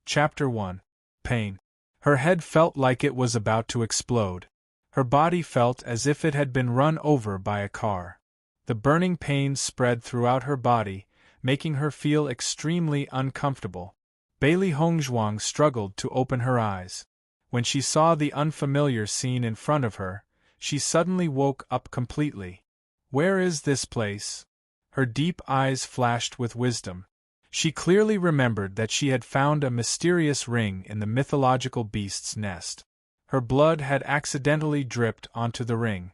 Chapter 1. Pain. Her head felt like it was about to explode. Her body felt as if it had been run over by a car. The burning pain spread throughout her body, making her feel extremely uncomfortable. Bailey Hongzhuang struggled to open her eyes. When she saw the unfamiliar scene in front of her, she suddenly woke up completely. Where is this place? Her deep eyes flashed with wisdom. She clearly remembered that she had found a mysterious ring in the mythological beast's nest. Her blood had accidentally dripped onto the ring.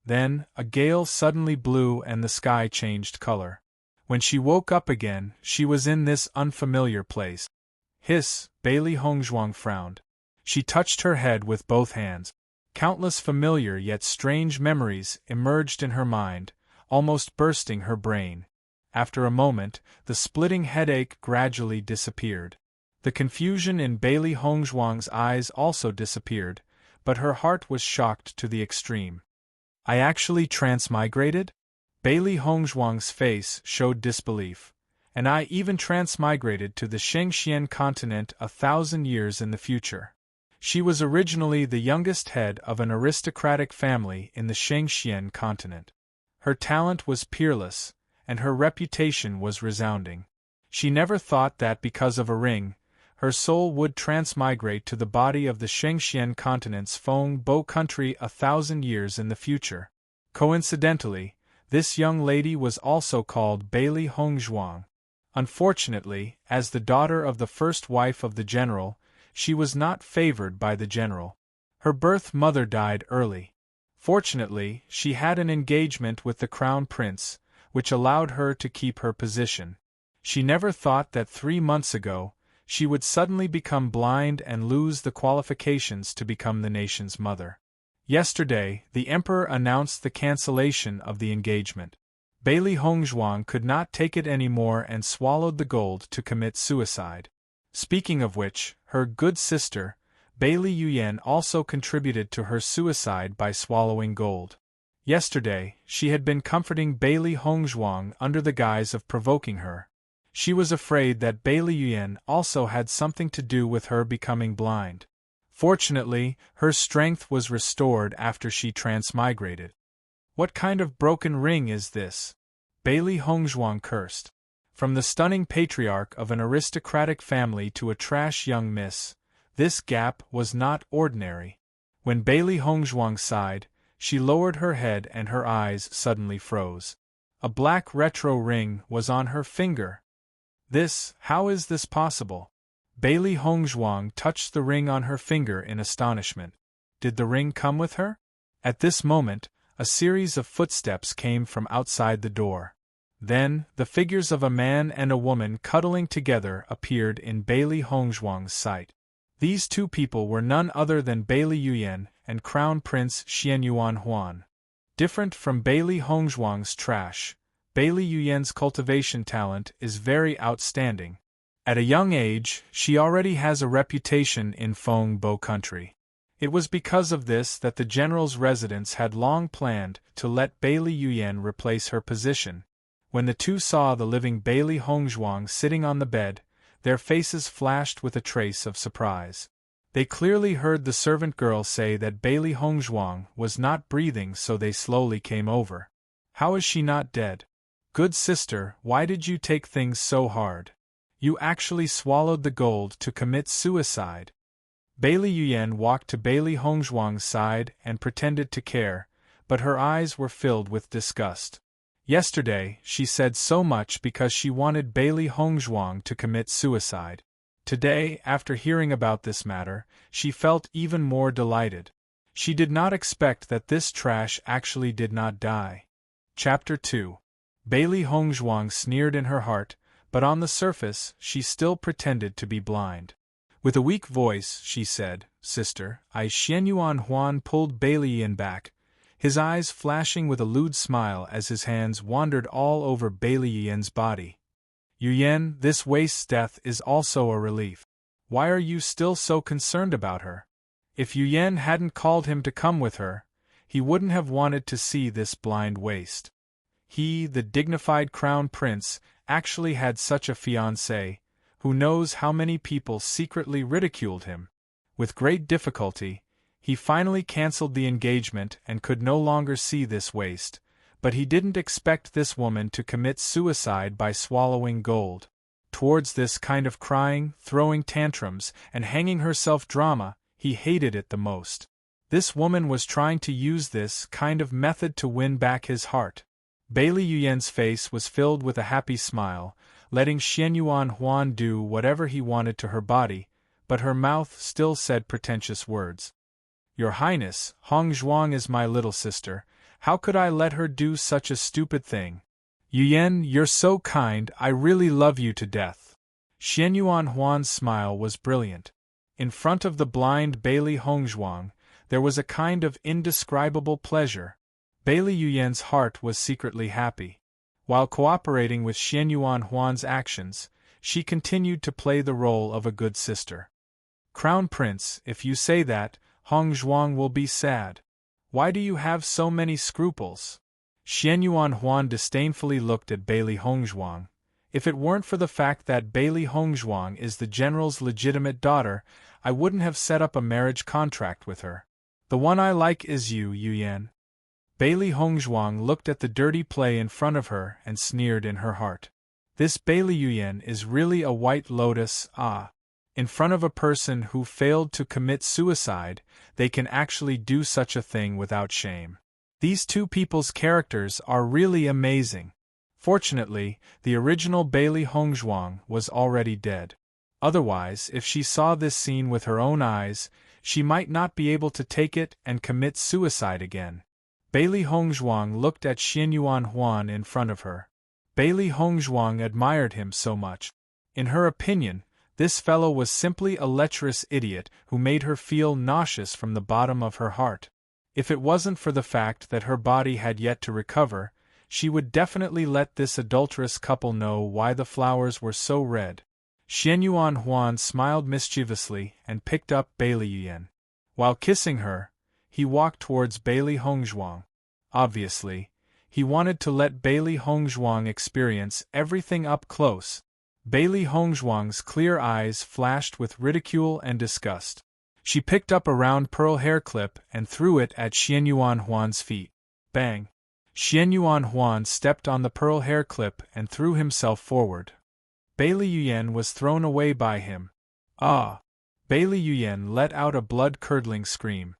Then, a gale suddenly blew and the sky changed color. When she woke up again, she was in this unfamiliar place. Hiss, Bailey Hongzhuang frowned. She touched her head with both hands. Countless familiar yet strange memories emerged in her mind, almost bursting her brain. After a moment, the splitting headache gradually disappeared. The confusion in Bailey Hongzhuang's eyes also disappeared, but her heart was shocked to the extreme. I actually transmigrated? Bailey Hongzhuang's face showed disbelief. And I even transmigrated to the Shengxian continent 1,000 years in the future. She was originally the youngest head of an aristocratic family in the Shengxian continent. Her talent was peerless, and her reputation was resounding. She never thought that because of a ring, her soul would transmigrate to the body of the Shengxian continent's Feng Bo country 1,000 years in the future. Coincidentally, this young lady was also called Bailey Hongzhuang. Unfortunately, as the daughter of the first wife of the general, she was not favored by the general. Her birth mother died early. Fortunately, she had an engagement with the crown prince, which allowed her to keep her position. She never thought that 3 months ago, she would suddenly become blind and lose the qualifications to become the nation's mother. Yesterday, the emperor announced the cancellation of the engagement. Bailey Hongzhuang could not take it anymore and swallowed the gold to commit suicide. Speaking of which, her good sister, Bailey Yuyan, also contributed to her suicide by swallowing gold. Yesterday, she had been comforting Bailey Hongzhuang under the guise of provoking her. She was afraid that Bailey Yuyan also had something to do with her becoming blind. Fortunately, her strength was restored after she transmigrated. What kind of broken ring is this? Bailey Hongzhuang cursed. From the stunning patriarch of an aristocratic family to a trash young miss, this gap was not ordinary. When Bailey Hongzhuang sighed, she lowered her head and her eyes suddenly froze. A black retro ring was on her finger. How is this possible? Bailey Hongzhuang touched the ring on her finger in astonishment. Did the ring come with her? At this moment, a series of footsteps came from outside the door. Then, the figures of a man and a woman cuddling together appeared in Bailey Hongzhuang's sight. These two people were none other than Bailey Yuyan and Crown Prince Xianyuan Huan. Different from Bailey Hongzhuang's trash, Bailey Yuyan's cultivation talent is very outstanding. At a young age, she already has a reputation in Feng Bo country. It was because of this that the general's residents had long planned to let Bailey Yuyan replace her position. When the two saw the living Bailey Hongzhuang sitting on the bed, their faces flashed with a trace of surprise. They clearly heard the servant girl say that Bailey Hongzhuang was not breathing, so they slowly came over. How is she not dead? Good sister, why did you take things so hard? You actually swallowed the gold to commit suicide. Bailey Yuyan walked to Bailey Hongzhuang's side and pretended to care, but her eyes were filled with disgust. Yesterday, she said so much because she wanted Bailey Hongzhuang to commit suicide. Today, after hearing about this matter, she felt even more delighted. She did not expect that this trash actually did not die. Chapter 2. Bailey Hongzhuang sneered in her heart, but on the surface, she still pretended to be blind. With a weak voice, she said, "Sister, Xianyuan Huan pulled Bailey Yuyan back, his eyes flashing with a lewd smile as his hands wandered all over Bailey Yuyan's body. Yuyan, this waste's death is also a relief. Why are you still so concerned about her? If Yuyan hadn't called him to come with her, he wouldn't have wanted to see this blind waste. He, the dignified crown prince, actually had such a fiancée, who knows how many people secretly ridiculed him. With great difficulty, he finally cancelled the engagement and could no longer see this waste, but he didn't expect this woman to commit suicide by swallowing gold. Towards this kind of crying, throwing tantrums, and hanging herself drama, he hated it the most. This woman was trying to use this kind of method to win back his heart. Bailey Yuyen's face was filled with a happy smile, letting Xianyuan Huan do whatever he wanted to her body, but her mouth still said pretentious words. Your Highness, Hong Zhuang is my little sister. How could I let her do such a stupid thing? Yuyen, you're so kind, I really love you to death. Xianyuan Huan's smile was brilliant. In front of the blind Bailey Hongzhuang, there was a kind of indescribable pleasure. Bailey Yuyen's heart was secretly happy. While cooperating with Xianyuan Huan's actions, she continued to play the role of a good sister. Crown Prince, if you say that, Hong Zhuang will be sad. Why do you have so many scruples? Xianyuan Huan disdainfully looked at Bailey Hongzhuang. If it weren't for the fact that Bailey Hongzhuang is the general's legitimate daughter, I wouldn't have set up a marriage contract with her. The one I like is you, Yuyen. Bailey Hongzhuang looked at the dirty play in front of her and sneered in her heart. This Bailey Yuyen is really a white lotus, ah. In front of a person who failed to commit suicide, they can actually do such a thing without shame. These two people's characters are really amazing. Fortunately, the original Bailey Hongzhuang was already dead. Otherwise, if she saw this scene with her own eyes, she might not be able to take it and commit suicide again. Bailey Hongzhuang looked at Xianyuan Huan in front of her. Bailey Hongzhuang admired him so much. In her opinion, this fellow was simply a lecherous idiot who made her feel nauseous from the bottom of her heart. If it wasn't for the fact that her body had yet to recover, she would definitely let this adulterous couple know why the flowers were so red. Xianyuan Huan smiled mischievously and picked up Bailey Yuyen. While kissing her, he walked towards Bailey Hongzhuang. Obviously, he wanted to let Bailey Hongzhuang experience everything up close. Bailey Hongzhuang's clear eyes flashed with ridicule and disgust. She picked up a round pearl hair clip and threw it at Xianyuan Huan's feet. Bang! Xianyuan Huan stepped on the pearl hair clip and threw himself forward. Bailey Yuyen was thrown away by him. Ah! Bailey Yuyen let out a blood-curdling scream.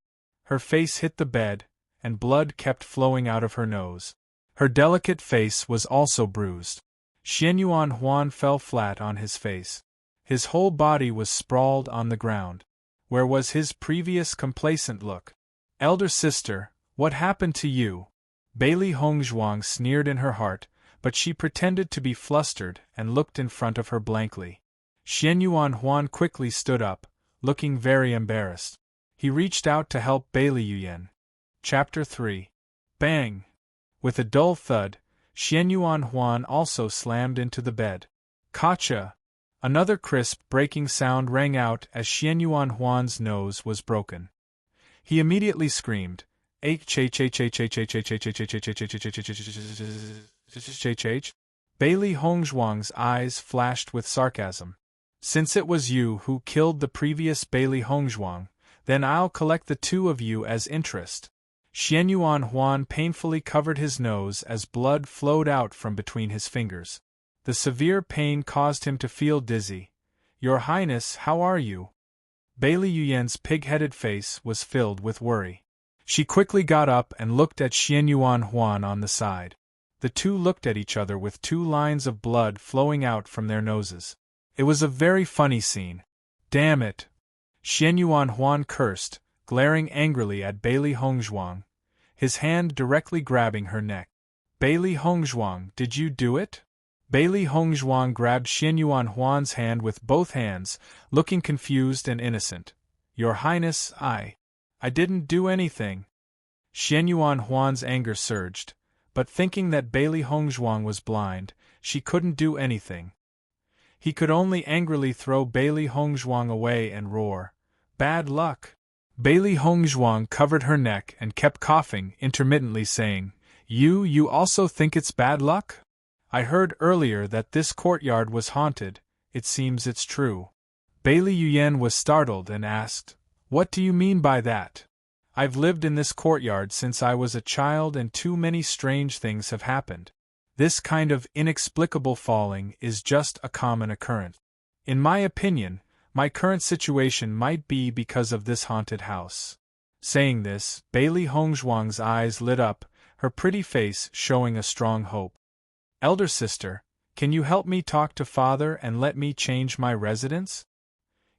Her face hit the bed, and blood kept flowing out of her nose. Her delicate face was also bruised. Xianyuan Huan fell flat on his face. His whole body was sprawled on the ground. Where was his previous complacent look? Elder sister, what happened to you? Bailey Hongzhuang sneered in her heart, but she pretended to be flustered and looked in front of her blankly. Xianyuan Huan quickly stood up, looking very embarrassed. He reached out to help Bailey Yuyen. Chapter 3. Bang! With a dull thud, Xianyuan Huan also slammed into the bed. Kacha! Another crisp breaking sound rang out as Xianyuan Huan's nose was broken. He immediately screamed, Bailey Hongzhuang's eyes flashed with sarcasm. Since it was you who killed the previous Bailey Hongzhuang, then I'll collect the two of you as interest. Xianyuan Huan painfully covered his nose as blood flowed out from between his fingers. The severe pain caused him to feel dizzy. Your Highness, how are you? Bailey Yuyen's pig-headed face was filled with worry. She quickly got up and looked at Xianyuan Huan on the side. The two looked at each other with 2 lines of blood flowing out from their noses. It was a very funny scene. Damn it! Xianyuan Huan cursed, glaring angrily at Bailey Hongzhuang, his hand directly grabbing her neck. Bailey Hongzhuang, did you do it? Bailey Hongzhuang grabbed Xianyuan Huan's hand with both hands, looking confused and innocent. Your Highness, I didn't do anything. Xianyuan Huan's anger surged, but thinking that Bailey Hongzhuang was blind, she couldn't do anything. He could only angrily throw Bailey Hongzhuang away and roar, Bad luck! Bailey Hongzhuang covered her neck and kept coughing, intermittently saying, You also think it's bad luck? I heard earlier that this courtyard was haunted. it seems it's true. Bailey Yuyen was startled and asked, "What do you mean by that? I've lived in this courtyard since I was a child and too many strange things have happened. This kind of inexplicable falling is just a common occurrence. In my opinion, my current situation might be because of this haunted house." Saying this, Bailey Hongzhuang's eyes lit up, her pretty face showing a strong hope. "Elder sister, can you help me talk to father and let me change my residence?"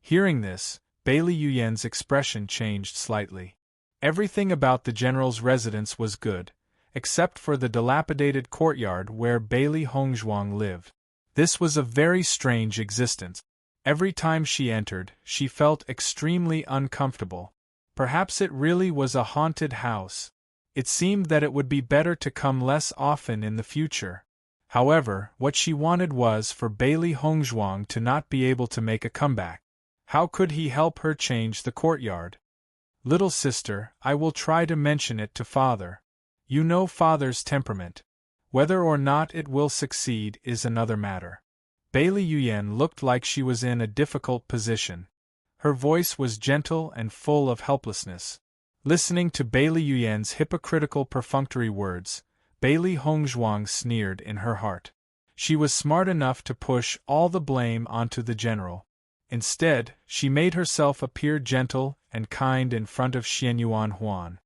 Hearing this, Bailey Yuyen's expression changed slightly. Everything about the general's residence was good, except for the dilapidated courtyard where Bailey Hongzhuang lived. This was a very strange existence. Every time she entered, she felt extremely uncomfortable. Perhaps it really was a haunted house. It seemed that it would be better to come less often in the future. However, what she wanted was for Bailey Hongzhuang to not be able to make a comeback. How could he help her change the courtyard? "Little sister, I will try to mention it to father. You know father's temperament. Whether or not it will succeed is another matter." Bailey Yuyen looked like she was in a difficult position. Her voice was gentle and full of helplessness. Listening to Bailey Yuyen's hypocritical perfunctory words, Bailey Hongzhuang sneered in her heart. She was smart enough to push all the blame onto the general. Instead, she made herself appear gentle and kind in front of Xianyuan Huan.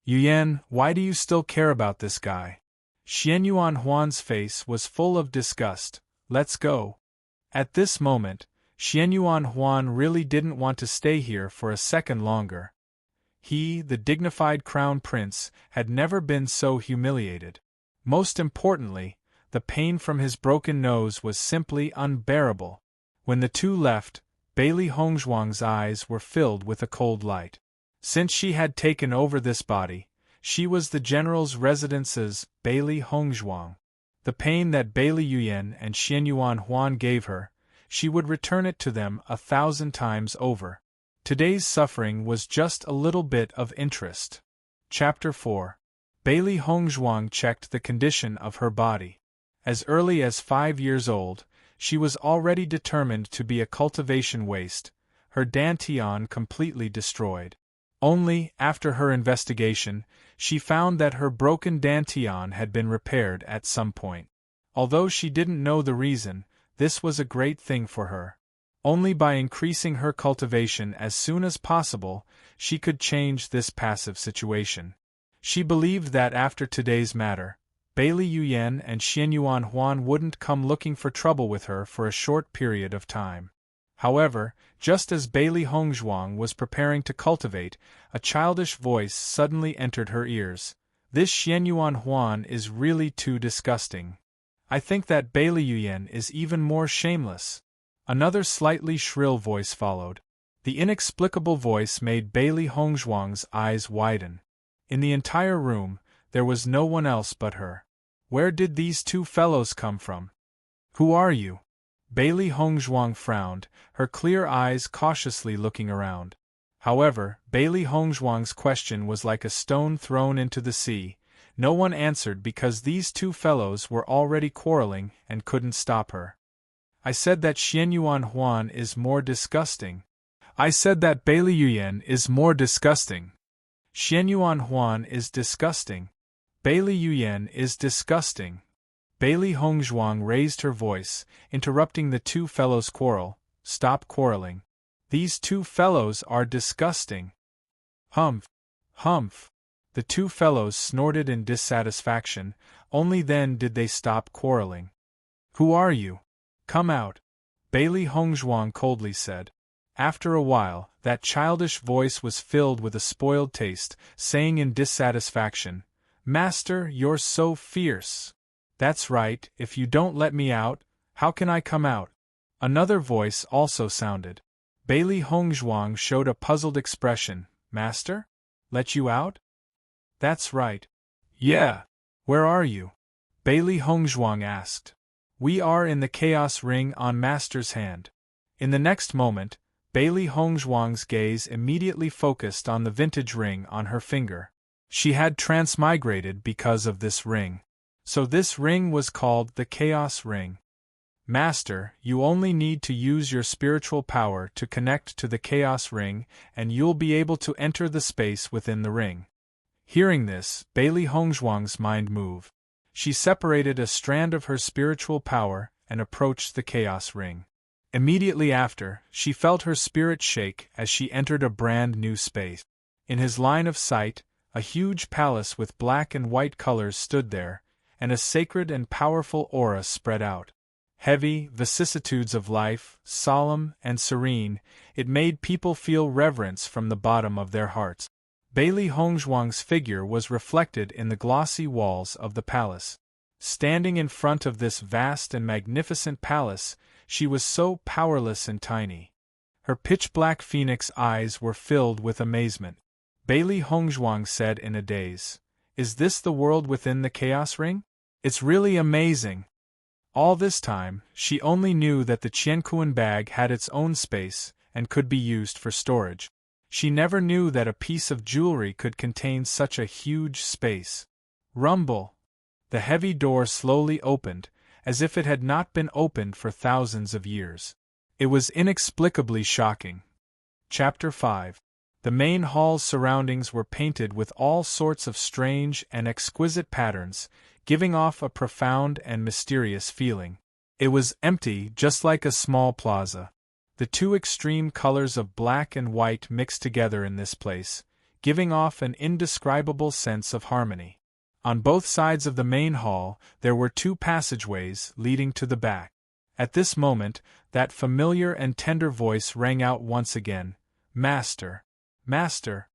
"Yuyen, why do you still care about this guy?" Xianyuan Huan's face was full of disgust. "Let's go." At this moment, Xianyuan Huan really didn't want to stay here for a second longer. He, the dignified crown prince, had never been so humiliated. Most importantly, the pain from his broken nose was simply unbearable. When the two left, Bailey Hongzhuang's eyes were filled with a cold light. Since she had taken over this body, she was the general's residence's Bailey Hongzhuang. The pain that Bailey Yuyen and Xianyuan Huan gave her, she would return it to them 1,000 times over. Today's suffering was just a little bit of interest. Chapter 4. Bailey Hongzhuang checked the condition of her body. As early as 5 years old, she was already determined to be a cultivation waste, her dantian completely destroyed. Only, after her investigation, she found that her broken dantian had been repaired at some point. Although she didn't know the reason, this was a great thing for her. Only by increasing her cultivation as soon as possible, she could change this passive situation. She believed that after today's matter, Bailey Yuyen and Xianyuan Huan wouldn't come looking for trouble with her for a short period of time. However, just as Bailey Hongzhuang was preparing to cultivate, a childish voice suddenly entered her ears. "This Xianyuan Huan is really too disgusting. I think that Bailey Yuyen is even more shameless." Another slightly shrill voice followed. The inexplicable voice made Bailey Hongzhuang's eyes widen. In the entire room, there was no one else but her. Where did these two fellows come from? "Who are you?" Bailey Hongzhuang frowned, her clear eyes cautiously looking around. However, Bailey Hongzhuang's question was like a stone thrown into the sea. No one answered because these two fellows were already quarreling and couldn't stop her. "I said that Xianyuan Huan is more disgusting. I said that Bailey Yuyen is more disgusting. Xianyuan Huan is disgusting. Bailey Yuyen is disgusting." Bailey Hongzhuang raised her voice, interrupting the two fellows' quarrel. "Stop quarreling. These two fellows are disgusting." "Humph! Humph!" The two fellows snorted in dissatisfaction. Only then did they stop quarreling. "Who are you? Come out," Bailey Hongzhuang coldly said. After a while, that childish voice was filled with a spoiled taste, saying in dissatisfaction, "Master, you're so fierce." "That's right, if you don't let me out, how can I come out?" Another voice also sounded. Bailey Hongzhuang showed a puzzled expression. "Master? Let you out?" "That's right." "Yeah. Where are you?" Bailey Hongzhuang asked. "We are in the Chaos Ring on Master's hand." In the next moment, Bailey Hongzhuang's gaze immediately focused on the vintage ring on her finger. She had transmigrated because of this ring. So this ring was called the Chaos Ring. Master, you only need to use your spiritual power to connect to the Chaos Ring, and you'll be able to enter the space within the ring. Hearing this, Bailey Hongzhuang's mind moved. She separated a strand of her spiritual power and approached the Chaos Ring. Immediately after, she felt her spirit shake as she entered a brand new space. In his line of sight, a huge palace with black and white colors stood there, and a sacred and powerful aura spread out. Heavy, vicissitudes of life, solemn and serene, it made people feel reverence from the bottom of their hearts. Bailey Hongzhuang's figure was reflected in the glossy walls of the palace. Standing in front of this vast and magnificent palace, she was so powerless and tiny. Her pitch-black phoenix eyes were filled with amazement. Bailey Hongzhuang said in a daze, "Is this the world within the Chaos Ring? It's really amazing." All this time, she only knew that the Qiankuan bag had its own space and could be used for storage. She never knew that a piece of jewelry could contain such a huge space. Rumble! The heavy door slowly opened, as if it had not been opened for thousands of years. It was inexplicably shocking. Chapter 5. The main hall's surroundings were painted with all sorts of strange and exquisite patterns, giving off a profound and mysterious feeling. It was empty, just like a small plaza. The two extreme colors of black and white mixed together in this place, giving off an indescribable sense of harmony. On both sides of the main hall, there were two passageways leading to the back. At this moment, that familiar and tender voice rang out once again, "Master! Master!"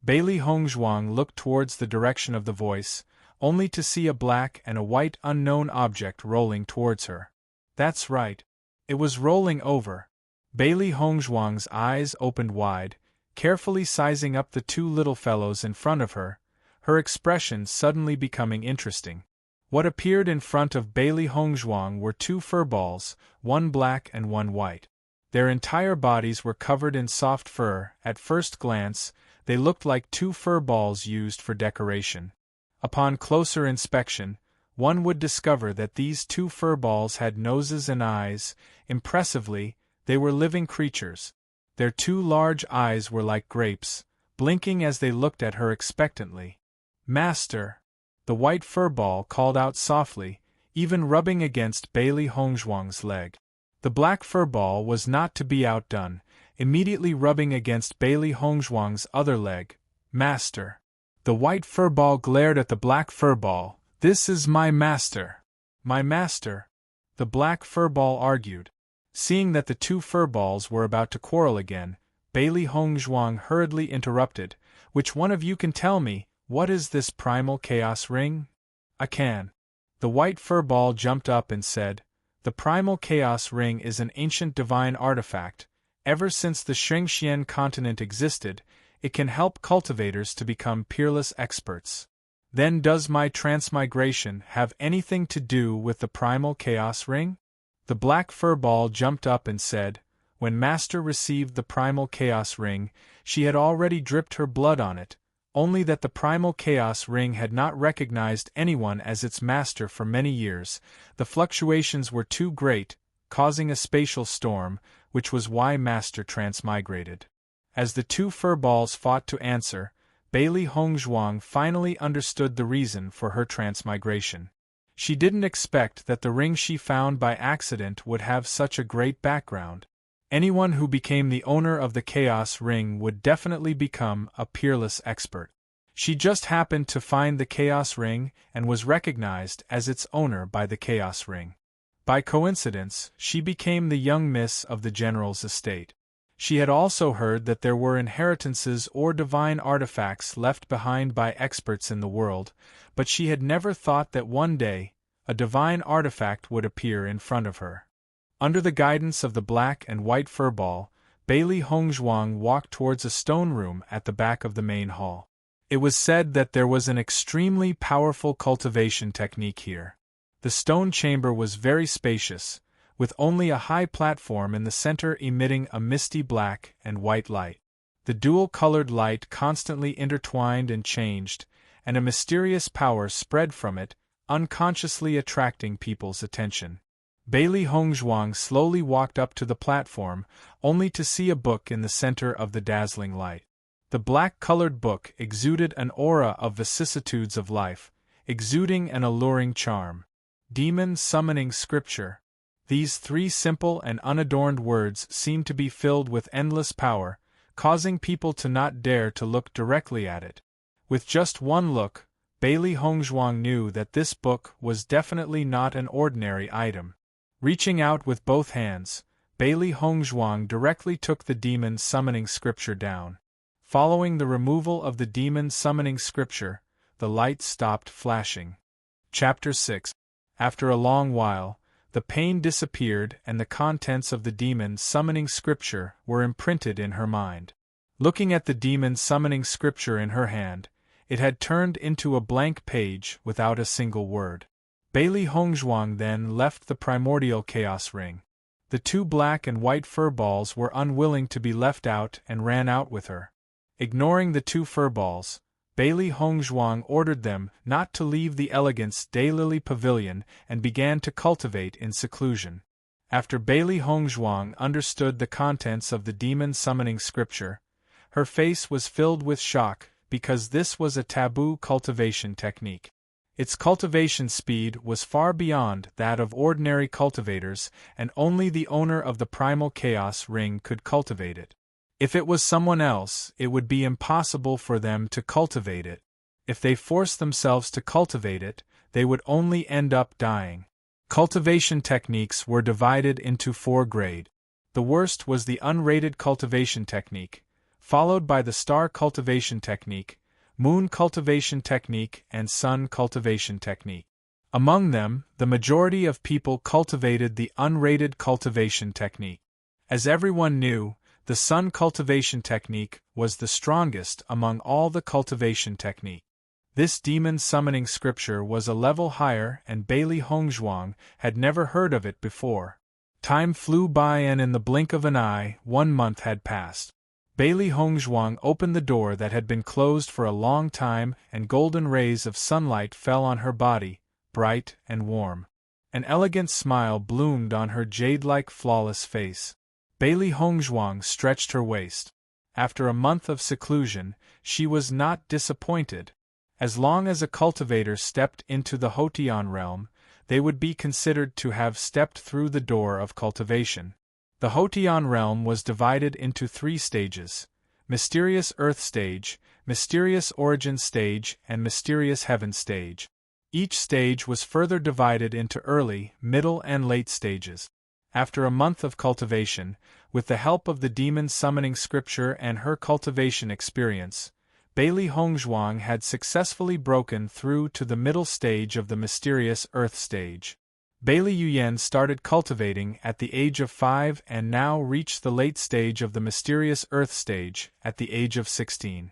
Bailey Hongzhuang looked towards the direction of the voice, only to see a black and a white unknown object rolling towards her. That's right. It was rolling over. Bailey Hongzhuang's eyes opened wide, carefully sizing up the two little fellows in front of her, her expression suddenly becoming interesting. What appeared in front of Bailey Hongzhuang were two furballs, one black and one white. Their entire bodies were covered in soft fur. At first glance, they looked like two fur balls used for decoration. Upon closer inspection, one would discover that these two fur balls had noses and eyes. Impressively, they were living creatures. Their two large eyes were like grapes, blinking as they looked at her expectantly. "Master!" The white fur ball called out softly, even rubbing against Bailey Hongzhuang's leg. The black fur ball was not to be outdone, immediately rubbing against Bailey Hongzhuang's other leg. "Master!" The white fur ball glared at the black fur ball. "This is my master!" "My master!" the black fur ball argued. Seeing that the two fur balls were about to quarrel again, Bailey Hongzhuang hurriedly interrupted, "Which one of you can tell me, what is this primal chaos ring?" "I can." The white fur ball jumped up and said, "The primal chaos ring is an ancient divine artifact. Ever since the Shengxian continent existed, it can help cultivators to become peerless experts." "Then does my transmigration have anything to do with the primal chaos ring?" The black fur ball jumped up and said, "When Master received the primal chaos ring, she had already dripped her blood on it, only that the primal chaos ring had not recognized anyone as its master for many years. The fluctuations were too great, causing a spatial storm, which was why Master transmigrated." As the two fur balls fought to answer, Bailey Hongzhuang finally understood the reason for her transmigration. She didn't expect that the ring she found by accident would have such a great background. Anyone who became the owner of the Chaos Ring would definitely become a peerless expert. She just happened to find the Chaos Ring and was recognized as its owner by the Chaos Ring. By coincidence, she became the young miss of the general's estate. She had also heard that there were inheritances or divine artifacts left behind by experts in the world, but she had never thought that one day, a divine artifact would appear in front of her. Under the guidance of the black and white fur ball, Bailey Hongzhuang walked towards a stone room at the back of the main hall. It was said that there was an extremely powerful cultivation technique here. The stone chamber was very spacious, with only a high platform in the center emitting a misty black and white light. The dual-colored light constantly intertwined and changed, and a mysterious power spread from it, unconsciously attracting people's attention. Bailey Hongzhuang slowly walked up to the platform, only to see a book in the center of the dazzling light. The black-colored book exuded an aura of vicissitudes of life, exuding an alluring charm. Demon Summoning Scripture. These 3 simple and unadorned words seemed to be filled with endless power, causing people to not dare to look directly at it. With just one look, Bailey Hongzhuang knew that this book was definitely not an ordinary item. Reaching out with both hands, Bailey Hongzhuang directly took the Demon Summoning Scripture down. Following the removal of the Demon Summoning Scripture, the light stopped flashing. Chapter 6. After a long while, the pain disappeared and the contents of the Demon Summoning Scripture were imprinted in her mind. Looking at the Demon Summoning Scripture in her hand, it had turned into a blank page without a single word. Bailey Hongzhuang then left the primordial chaos ring. The 2 black and white furballs were unwilling to be left out and ran out with her. Ignoring the 2 furballs, Bailey Hongzhuang ordered them not to leave the Elegance Daylily Pavilion and began to cultivate in seclusion. After Bailey Hongzhuang understood the contents of the Demon Summoning Scripture, her face was filled with shock because this was a taboo cultivation technique. Its cultivation speed was far beyond that of ordinary cultivators, and only the owner of the Primal Chaos Ring could cultivate it. If it was someone else, it would be impossible for them to cultivate it. If they forced themselves to cultivate it, they would only end up dying. Cultivation techniques were divided into 4 grades. The worst was the unrated cultivation technique, followed by the star cultivation technique, moon cultivation technique, and sun cultivation technique. Among them, the majority of people cultivated the unrated cultivation technique. As everyone knew, the sun cultivation technique was the strongest among all the cultivation technique. This Demon Summoning Scripture was a level higher and Bailey Hongzhuang had never heard of it before. Time flew by and in the blink of an eye, 1 month had passed. Bailey Hongzhuang opened the door that had been closed for a long time and golden rays of sunlight fell on her body, bright and warm. An elegant smile bloomed on her jade-like flawless face. Bailey Hongzhuang stretched her waist. After a month of seclusion, she was not disappointed. As long as a cultivator stepped into the Hotian realm, they would be considered to have stepped through the door of cultivation. The Hotian realm was divided into 3 stages: Mysterious Earth Stage, Mysterious Origin Stage, and Mysterious Heaven Stage. Each stage was further divided into early, middle, and late stages. After a month of cultivation, with the help of the Demon Summoning Scripture and her cultivation experience, Bailey Hongzhuang had successfully broken through to the middle stage of the Mysterious Earth Stage. Bailey Yuyan started cultivating at the age of 5 and now reached the late stage of the Mysterious Earth Stage at the age of 16.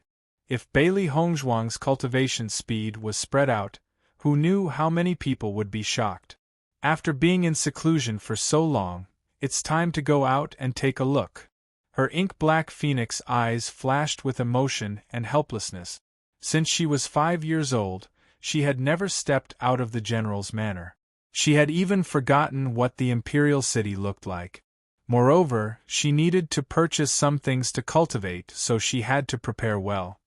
If Bailey Hongzhuang's cultivation speed was spread out, who knew how many people would be shocked? After being in seclusion for so long, it's time to go out and take a look. Her ink-black phoenix eyes flashed with emotion and helplessness. Since she was 5 years old, she had never stepped out of the general's manor. She had even forgotten what the imperial city looked like. Moreover, she needed to purchase some things to cultivate, so she had to prepare well.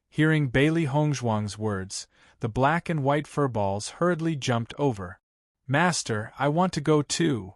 Hearing Bailey Hongzhuang's words, the black and white furballs hurriedly jumped over. "Master, I want to go too."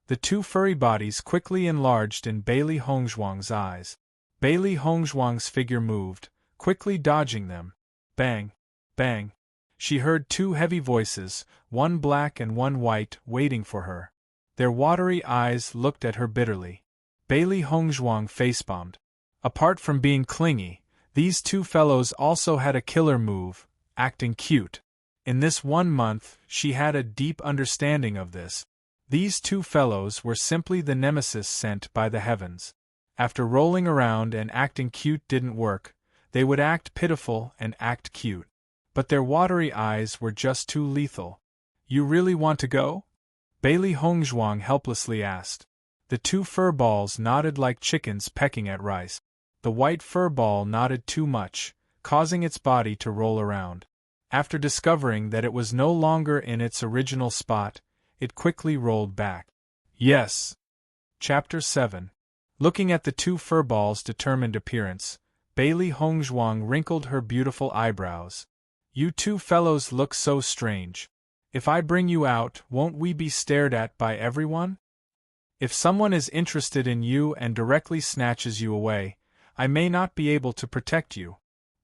The 2 furry bodies quickly enlarged in Bailey Hongzhuang's eyes. Bailey Hongzhuang's figure moved, quickly dodging them. Bang! Bang! She heard 2 heavy voices, one black and one white, waiting for her. Their watery eyes looked at her bitterly. Bailey Hongzhuang facepalmed. Apart from being clingy, these 2 fellows also had a killer move, acting cute. In this 1 month, she had a deep understanding of this. These 2 fellows were simply the nemesis sent by the heavens. After rolling around and acting cute didn't work, they would act pitiful and act cute. But their watery eyes were just too lethal. "You really want to go?" Bailey Hongzhuang helplessly asked. The 2 furballs nodded like chickens pecking at rice. The white furball nodded too much, causing its body to roll around. After discovering that it was no longer in its original spot, it quickly rolled back. Yes. Chapter 7. Looking at the two furballs' determined appearance, Bailey Hongzhuang wrinkled her beautiful eyebrows. You two fellows look so strange. If I bring you out, won't we be stared at by everyone? If someone is interested in you and directly snatches you away, I may not be able to protect you.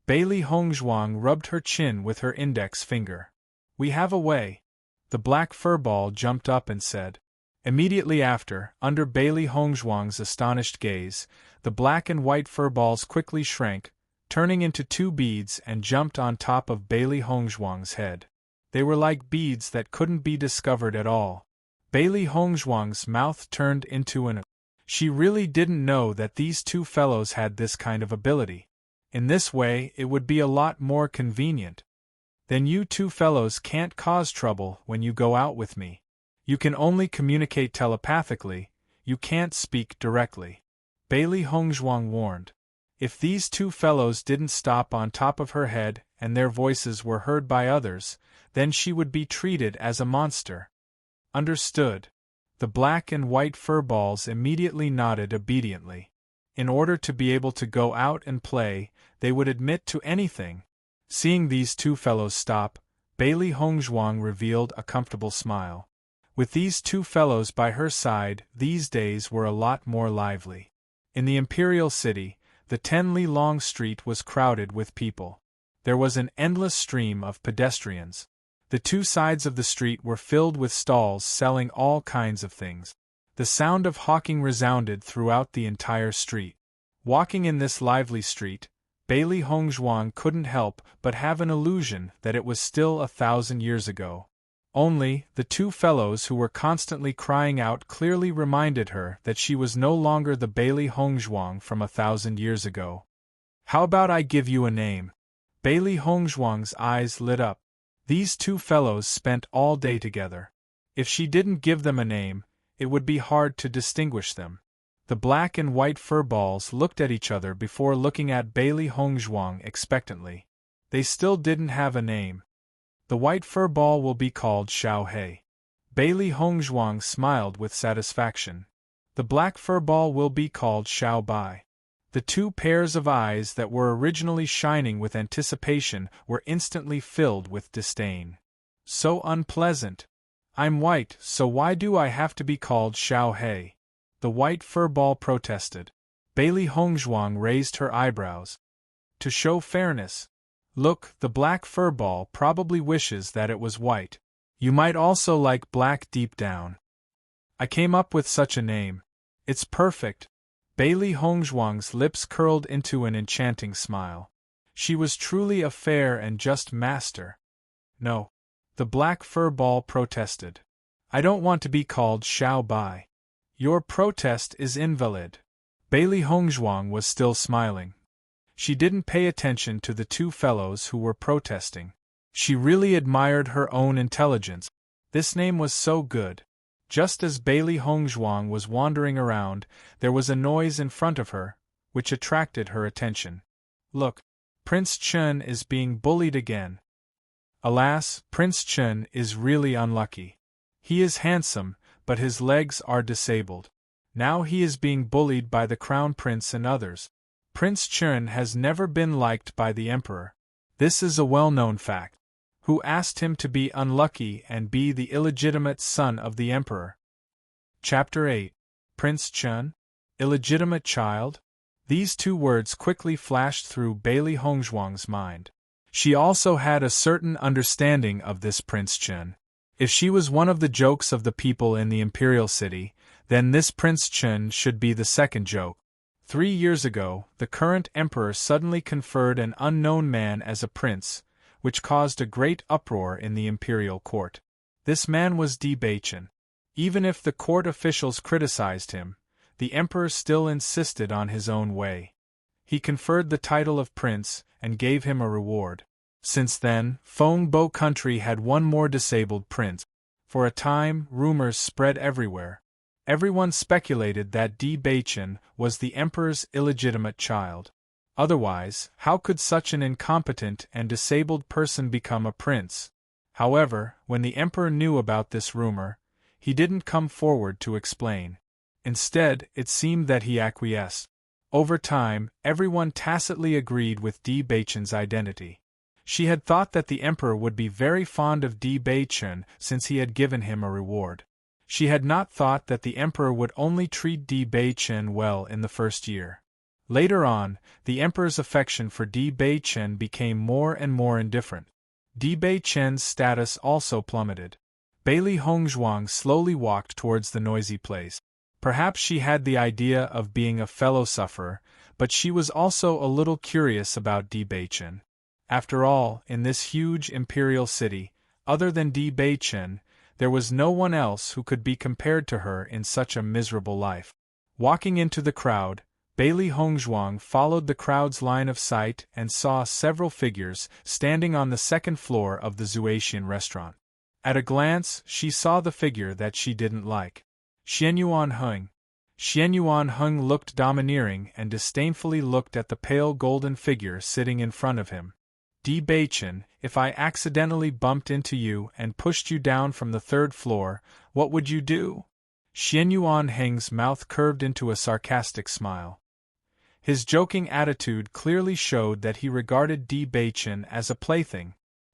Bailey Hongzhuang rubbed her chin with her index finger. We have a way. The black furball jumped up and said. Immediately after, under Bailey Hongzhuang's astonished gaze, the black and white furballs quickly shrank, turning into two beads and jumped on top of Bailey Hongzhuang's head. They were like beads that couldn't be discovered at all. Bailey Hongzhuang's mouth turned into an. She really didn't know that these two fellows had this kind of ability. In this way, it would be a lot more convenient. Then you two fellows can't cause trouble when you go out with me. You can only communicate telepathically, you can't speak directly. Bailey Hongzhuang warned. If these two fellows didn't stop on top of her head and their voices were heard by others, then she would be treated as a monster. Understood. The black and white furballs immediately nodded obediently. In order to be able to go out and play, they would admit to anything. Seeing these two fellows stop, Bailey Hongzhuang revealed a comfortable smile. With these two fellows by her side, these days were a lot more lively. In the Imperial City, the 10-li-long street was crowded with people. There was an endless stream of pedestrians. The two sides of the street were filled with stalls selling all kinds of things. The sound of hawking resounded throughout the entire street. Walking in this lively street, Bailey Hongzhuang couldn't help but have an illusion that it was still 1,000 years ago. Only, the two fellows who were constantly crying out clearly reminded her that she was no longer the Bailey Hongzhuang from 1,000 years ago. How about I give you a name? Bailey Hongzhuang's eyes lit up. These two fellows spent all day together. If she didn't give them a name, it would be hard to distinguish them. The black and white furballs looked at each other before looking at Bailey Hongzhuang expectantly. They still didn't have a name. The white furball will be called Xiao He. Bailey Hongzhuang smiled with satisfaction. The black furball will be called Xiao Bai. The two pairs of eyes that were originally shining with anticipation were instantly filled with disdain. So unpleasant. I'm white, so why do I have to be called Xiao He? The white furball protested. Bailey Hongzhuang raised her eyebrows. To show fairness. Look, the black furball probably wishes that it was white. You might also like black deep down. I came up with such a name. It's perfect. Bailey Hongzhuang's lips curled into an enchanting smile. She was truly a fair and just master. No. The black furball protested. I don't want to be called Xiao Bai. Your protest is invalid. Bailey Hongzhuang was still smiling. She didn't pay attention to the two fellows who were protesting. She really admired her own intelligence. This name was so good. Just as Bailey Hongzhuang was wandering around, there was a noise in front of her, which attracted her attention. Look, Prince Chen is being bullied again. Alas, Prince Chen is really unlucky. He is handsome, but his legs are disabled. Now he is being bullied by the Crown Prince and others. Prince Chen has never been liked by the Emperor. This is a well-known fact. Who asked him to be unlucky and be the illegitimate son of the Emperor? Chapter 8. Prince Chen? Illegitimate child? These two words quickly flashed through Bailey Hongzhuang's mind. She also had a certain understanding of this Prince Chen. If she was one of the jokes of the people in the Imperial City, then this Prince Chen should be the second joke. 3 years ago, the current emperor suddenly conferred an unknown man as a prince, which caused a great uproar in the imperial court. This man was Di Baichen. Even if the court officials criticized him, the emperor still insisted on his own way. He conferred the title of prince and gave him a reward. Since then, Fengbo country had one more disabled prince. For a time, rumors spread everywhere. Everyone speculated that Di Baichen was the emperor's illegitimate child. Otherwise, how could such an incompetent and disabled person become a prince? However, when the emperor knew about this rumor, He didn't come forward to explain. Instead, it seemed that he acquiesced. Over time, everyone tacitly agreed with Di Baichun's identity. She had thought that the emperor would be very fond of Di Baichun since he had given him a reward. She had not thought that the emperor would only treat Di Baichun well in the first year. Later on, the emperor's affection for Di Baichun became more and more indifferent. Di Baichun's status also plummeted. Bailey Hongzhuang slowly walked towards the noisy place. Perhaps she had the idea of being a fellow sufferer, but she was also a little curious about Di Baichun. After all, in this huge imperial city, other than Di Baichun, there was no one else who could be compared to her in such a miserable life. Walking into the crowd, Bailey Hongzhuang followed the crowd's line of sight and saw several figures standing on the second floor of the Zuatian restaurant. At a glance, she saw the figure that she didn't like. Xianyuan Heng. Xianyuan Heng looked domineering and disdainfully looked at the pale golden figure sitting in front of him. Di Baichun, if I accidentally bumped into you and pushed you down from the third floor, what would you do? Xianyuan Heng's mouth curved into a sarcastic smile. His joking attitude clearly showed that he regarded Di Baichun as a plaything.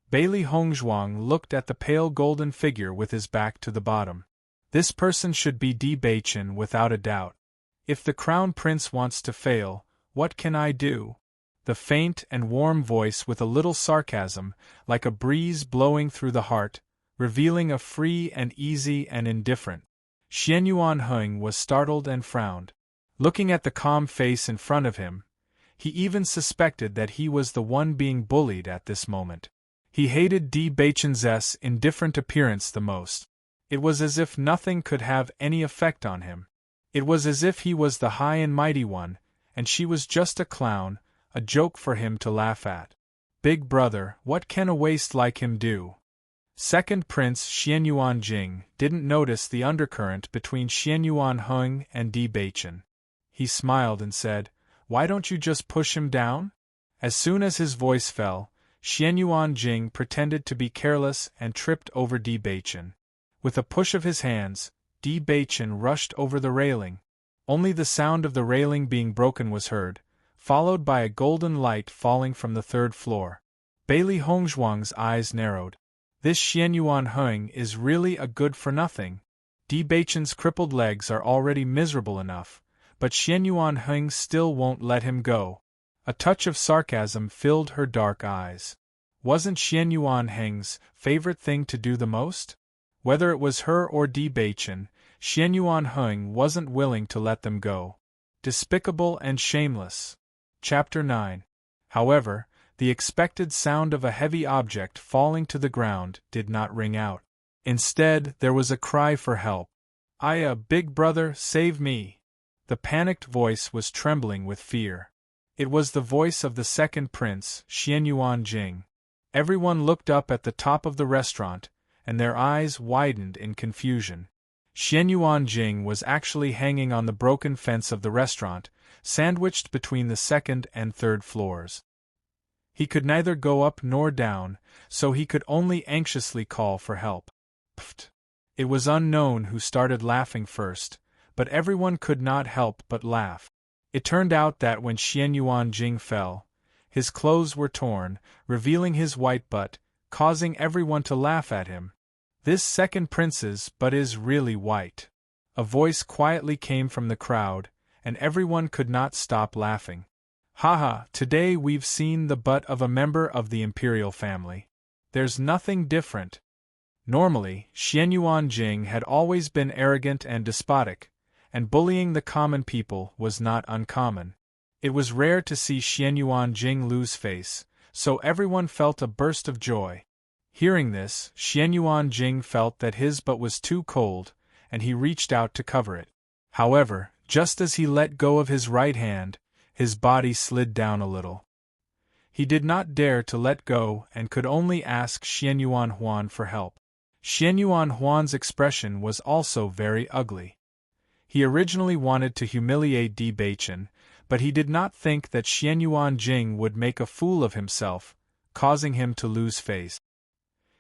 Bailey Hongzhuang looked at the pale golden figure with his back to the bottom. This person should be Di Baichun without a doubt. If the crown prince wants to fail, what can I do? The faint and warm voice with a little sarcasm, like a breeze blowing through the heart, revealing a free and easy and indifferent. Xianyuan Heng was startled and frowned. Looking at the calm face in front of him, he even suspected that he was the one being bullied at this moment. He hated Di Baichun's indifferent appearance the most. It was as if nothing could have any effect on him. It was as if he was the high and mighty one, and she was just a clown, a joke for him to laugh at. Big brother, what can a waste like him do? Second Prince Xianyuan Jing didn't notice the undercurrent between Xianyuan Heng and Di Baichun. He smiled and said, "Why don't you just push him down?" As soon as his voice fell, Xianyuan Jing pretended to be careless and tripped over Di Baichun. With a push of his hands, Di Baichun rushed over the railing. Only the sound of the railing being broken was heard, followed by a golden light falling from the third floor. Bailey Hongzhuang's eyes narrowed. This Xianyuan Heng is really a good-for-nothing. Di Baichun's crippled legs are already miserable enough, but Xianyuan Heng still won't let him go. A touch of sarcasm filled her dark eyes. Wasn't Xianyuan Heng's favorite thing to do the most? Whether it was her or Di Baichun, Xianyuan Heng wasn't willing to let them go. Despicable and shameless. Chapter 9. However, the expected sound of a heavy object falling to the ground did not ring out. Instead, there was a cry for help. Big brother, save me!" The panicked voice was trembling with fear. It was the voice of the second prince, Xianyuan Jing. Everyone looked up at the top of the restaurant, and their eyes widened in confusion. Xianyuan Jing was actually hanging on the broken fence of the restaurant, sandwiched between the second and third floors. He could neither go up nor down, so he could only anxiously call for help. Pfft! It was unknown who started laughing first, but everyone could not help but laugh. It turned out that when Xianyuan Jing fell, his clothes were torn, revealing his white butt, causing everyone to laugh at him. "This second prince's butt is really white." A voice quietly came from the crowd, and everyone could not stop laughing. "Haha, today we've seen the butt of a member of the imperial family. There's nothing different." Normally, Xianyuan Jing had always been arrogant and despotic, and bullying the common people was not uncommon. It was rare to see Xianyuan Jing lose face, so everyone felt a burst of joy. Hearing this, Xianyuan Jing felt that his butt was too cold, and he reached out to cover it. However, just as he let go of his right hand, his body slid down a little. He did not dare to let go and could only ask Xianyuan Huan for help. Xianyuan Huan's expression was also very ugly. He originally wanted to humiliate Di Baichun, but he did not think that Xianyuan Jing would make a fool of himself, causing him to lose face.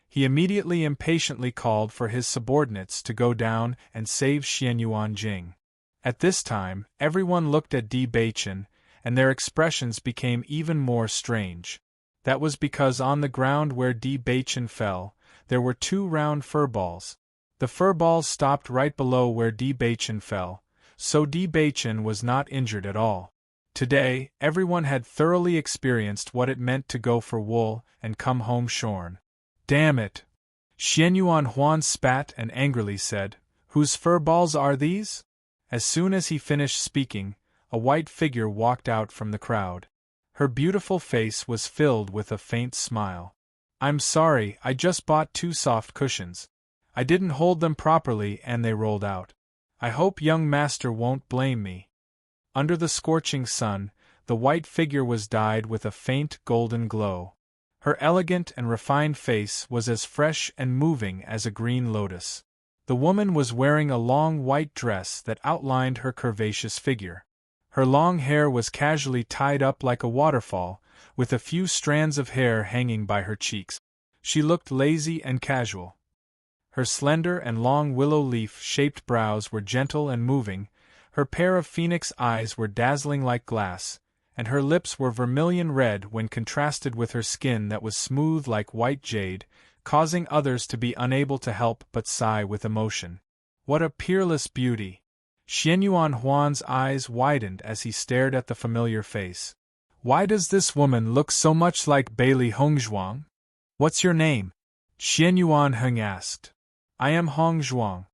He immediately impatiently called for his subordinates to go down and save Xianyuan Jing. At this time, everyone looked at Di Beichen, and their expressions became even more strange. That was because on the ground where Di Beichen fell, there were 2 round fur balls. The fur balls stopped right below where Di Beichen fell, so Di Beichen was not injured at all. Today, everyone had thoroughly experienced what it meant to go for wool and come home shorn. Damn it! Xianyuan Huan spat and angrily said, "Whose fur balls are these?" As soon as he finished speaking, a white figure walked out from the crowd. Her beautiful face was filled with a faint smile. "I'm sorry, I just bought 2 soft cushions. I didn't hold them properly and they rolled out. I hope young master won't blame me." Under the scorching sun, the white figure was dyed with a faint golden glow. Her elegant and refined face was as fresh and moving as a green lotus. The woman was wearing a long white dress that outlined her curvaceous figure. Her long hair was casually tied up like a waterfall, with a few strands of hair hanging by her cheeks. She looked lazy and casual. Her slender and long willow leaf-shaped brows were gentle and moving, her pair of phoenix eyes were dazzling like glass, and her lips were vermilion red when contrasted with her skin that was smooth like white jade, causing others to be unable to help but sigh with emotion. What a peerless beauty! Xianyuan Huan's eyes widened as he stared at the familiar face. "Why does this woman look so much like Bailey Hongzhuang?" "What's your name?" Xianyuan Heng asked. "I am Hongzhuang."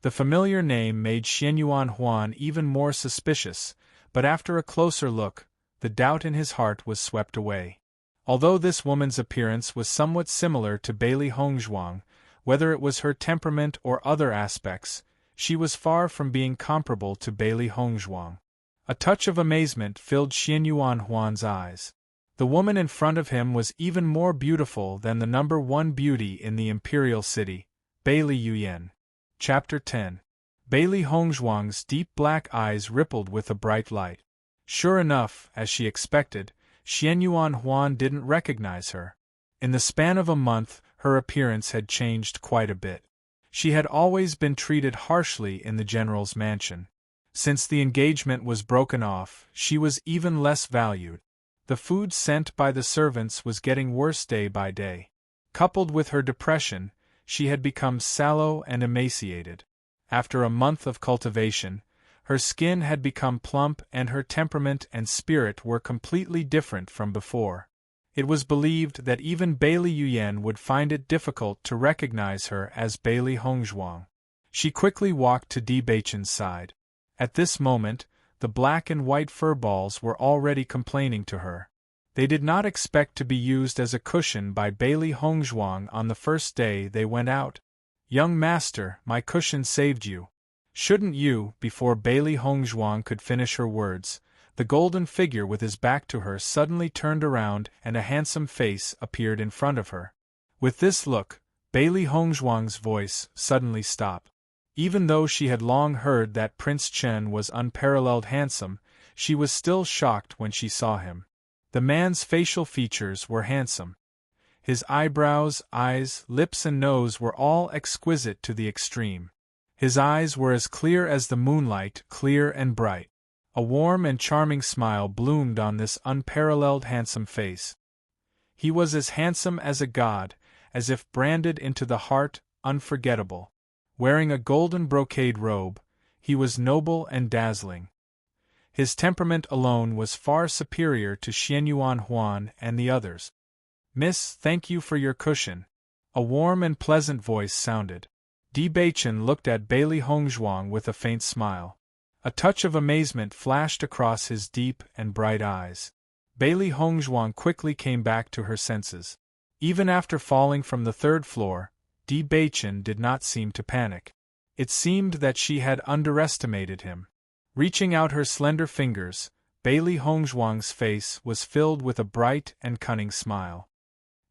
The familiar name made Xianyuan Huan even more suspicious, but after a closer look, the doubt in his heart was swept away. Although this woman's appearance was somewhat similar to Bailey Hongzhuang, whether it was her temperament or other aspects, she was far from being comparable to Bailey Hongzhuang. A touch of amazement filled Xianyuan Huan's eyes. The woman in front of him was even more beautiful than the number 1 beauty in the imperial city, Bailey Yuyan. Chapter 10. Bailey Hongzhuang's deep black eyes rippled with a bright light. Sure enough, as she expected, Xianyuan Huan didn't recognize her. In the span of a month, her appearance had changed quite a bit. She had always been treated harshly in the general's mansion. Since the engagement was broken off, she was even less valued. The food sent by the servants was getting worse day by day. Coupled with her depression, she had become sallow and emaciated. After a month of cultivation, her skin had become plump and her temperament and spirit were completely different from before. It was believed that even Bailey Yuyan would find it difficult to recognize her as Bailey Hongzhuang. She quickly walked to Di Beichen's side. At this moment, the black and white fur balls were already complaining to her. They did not expect to be used as a cushion by Bailey Hongzhuang on the first day they went out. "Young master, my cushion saved you. Shouldn't you?" Before Bailey Hongzhuang could finish her words, the golden figure with his back to her suddenly turned around and a handsome face appeared in front of her. With this look, Bailey Hongzhuang's voice suddenly stopped. Even though she had long heard that Prince Chen was unparalleled handsome, she was still shocked when she saw him. The man's facial features were handsome. His eyebrows, eyes, lips and nose were all exquisite to the extreme. His eyes were as clear as the moonlight, clear and bright. A warm and charming smile bloomed on this unparalleled handsome face. He was as handsome as a god, as if branded into the heart, unforgettable. Wearing a golden brocade robe, he was noble and dazzling. His temperament alone was far superior to Xianyuan Huan and the others. "Miss, thank you for your cushion." A warm and pleasant voice sounded. Di Beichen looked at Bailey Hongzhuang with a faint smile. A touch of amazement flashed across his deep and bright eyes. Bailey Hongzhuang quickly came back to her senses. Even after falling from the 3rd floor, Di Beichen did not seem to panic. It seemed that she had underestimated him. Reaching out her slender fingers, Bailey Hongzhuang's face was filled with a bright and cunning smile.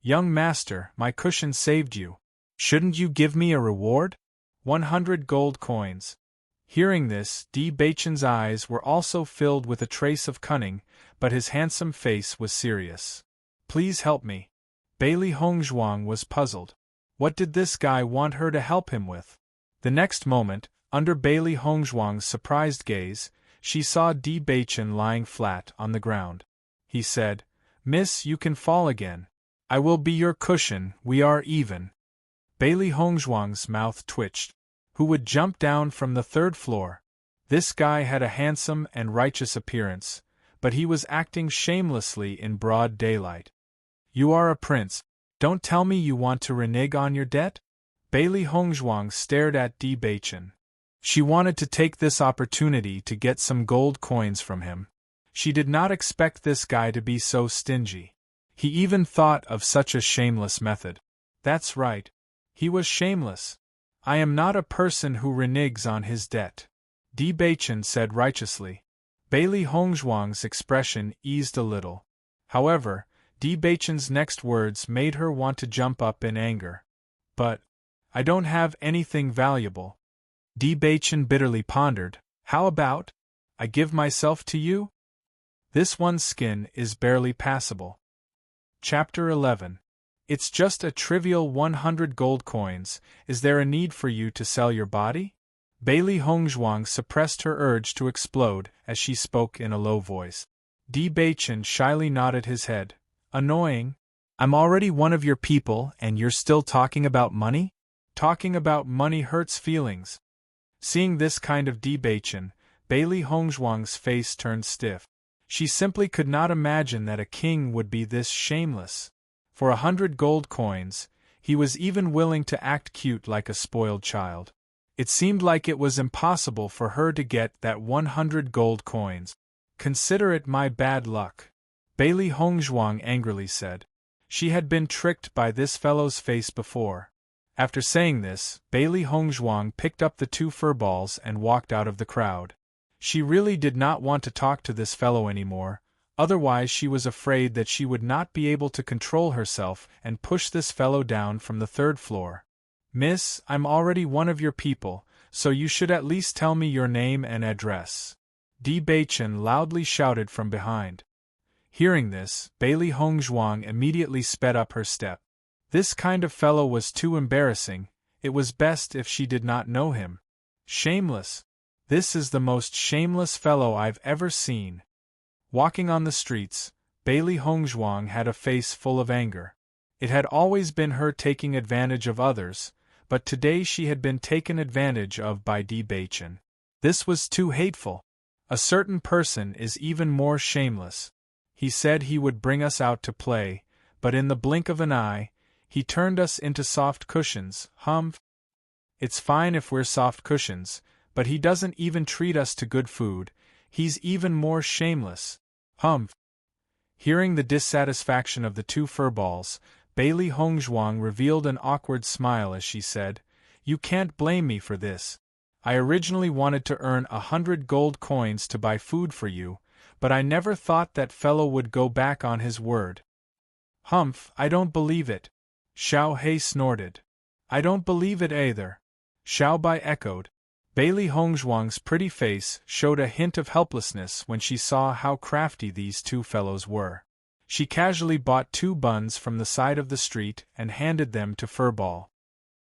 "Young master, my cushion saved you. Shouldn't you give me a reward? 100 gold coins." Hearing this, Di Beichen's eyes were also filled with a trace of cunning, but his handsome face was serious. "Please help me." Bailey Hongzhuang was puzzled. What did this guy want her to help him with? The next moment, under Bailey Hongzhuang's surprised gaze, she saw Di Beichen lying flat on the ground. He said, "Miss, you can fall again. I will be your cushion, we are even." Bailey Hongzhuang's mouth twitched. Who would jump down from the third floor? This guy had a handsome and righteous appearance, but he was acting shamelessly in broad daylight. "You are a prince. Don't tell me you want to renege on your debt?" Bailey Hongzhuang stared at Di Beichen. She wanted to take this opportunity to get some gold coins from him. She did not expect this guy to be so stingy. He even thought of such a shameless method. That's right. He was shameless. "I am not a person who reneges on his debt," Di Beichen said righteously. Bailey Hongzhuang's expression eased a little. However, Di Beichen's next words made her want to jump up in anger. "But I don't have anything valuable." Di Beichen bitterly pondered. "How about I give myself to you? This one's skin is barely passable." Chapter 11. It's just a trivial 100 gold coins, is there a need for you to sell your body? Bailey Hongzhuang suppressed her urge to explode as she spoke in a low voice. Di Beichen shyly nodded his head. "Annoying. I'm already one of your people and you're still talking about money? Talking about money hurts feelings." Seeing this kind of Di Beichen, Bailey Hongzhuang's face turned stiff. She simply could not imagine that a king would be this shameless. For 100 gold coins, he was even willing to act cute like a spoiled child. It seemed like it was impossible for her to get that 100 gold coins. "Consider it my bad luck," Bailey Hongzhuang angrily said. She had been tricked by this fellow's face before. After saying this, Bailey Hongzhuang picked up the 2 furballs and walked out of the crowd. She really did not want to talk to this fellow anymore, otherwise she was afraid that she would not be able to control herself and push this fellow down from the 3rd floor. "Miss, I'm already one of your people, so you should at least tell me your name and address," Di Beichen loudly shouted from behind. Hearing this, Bailey Hongzhuang immediately sped up her step. This kind of fellow was too embarrassing, it was best if she did not know him. Shameless. This is the most shameless fellow I've ever seen. Walking on the streets, Bailey Hongzhuang had a face full of anger. It had always been her taking advantage of others, but today she had been taken advantage of by Di Beichen. This was too hateful. A certain person is even more shameless. He said he would bring us out to play, but in the blink of an eye, he turned us into soft cushions. Humph. It's fine if we're soft cushions, but he doesn't even treat us to good food. He's even more shameless. Humph. Hearing the dissatisfaction of the 2 furballs, Bailey Hongzhuang revealed an awkward smile as she said, "You can't blame me for this. I originally wanted to earn 100 gold coins to buy food for you, but I never thought that fellow would go back on his word." "Humph, I don't believe it," Xiao He snorted. "I don't believe it either," Xiao Bai echoed. Bailey Hongzhuang's pretty face showed a hint of helplessness when she saw how crafty these 2 fellows were. She casually bought 2 buns from the side of the street and handed them to Furball.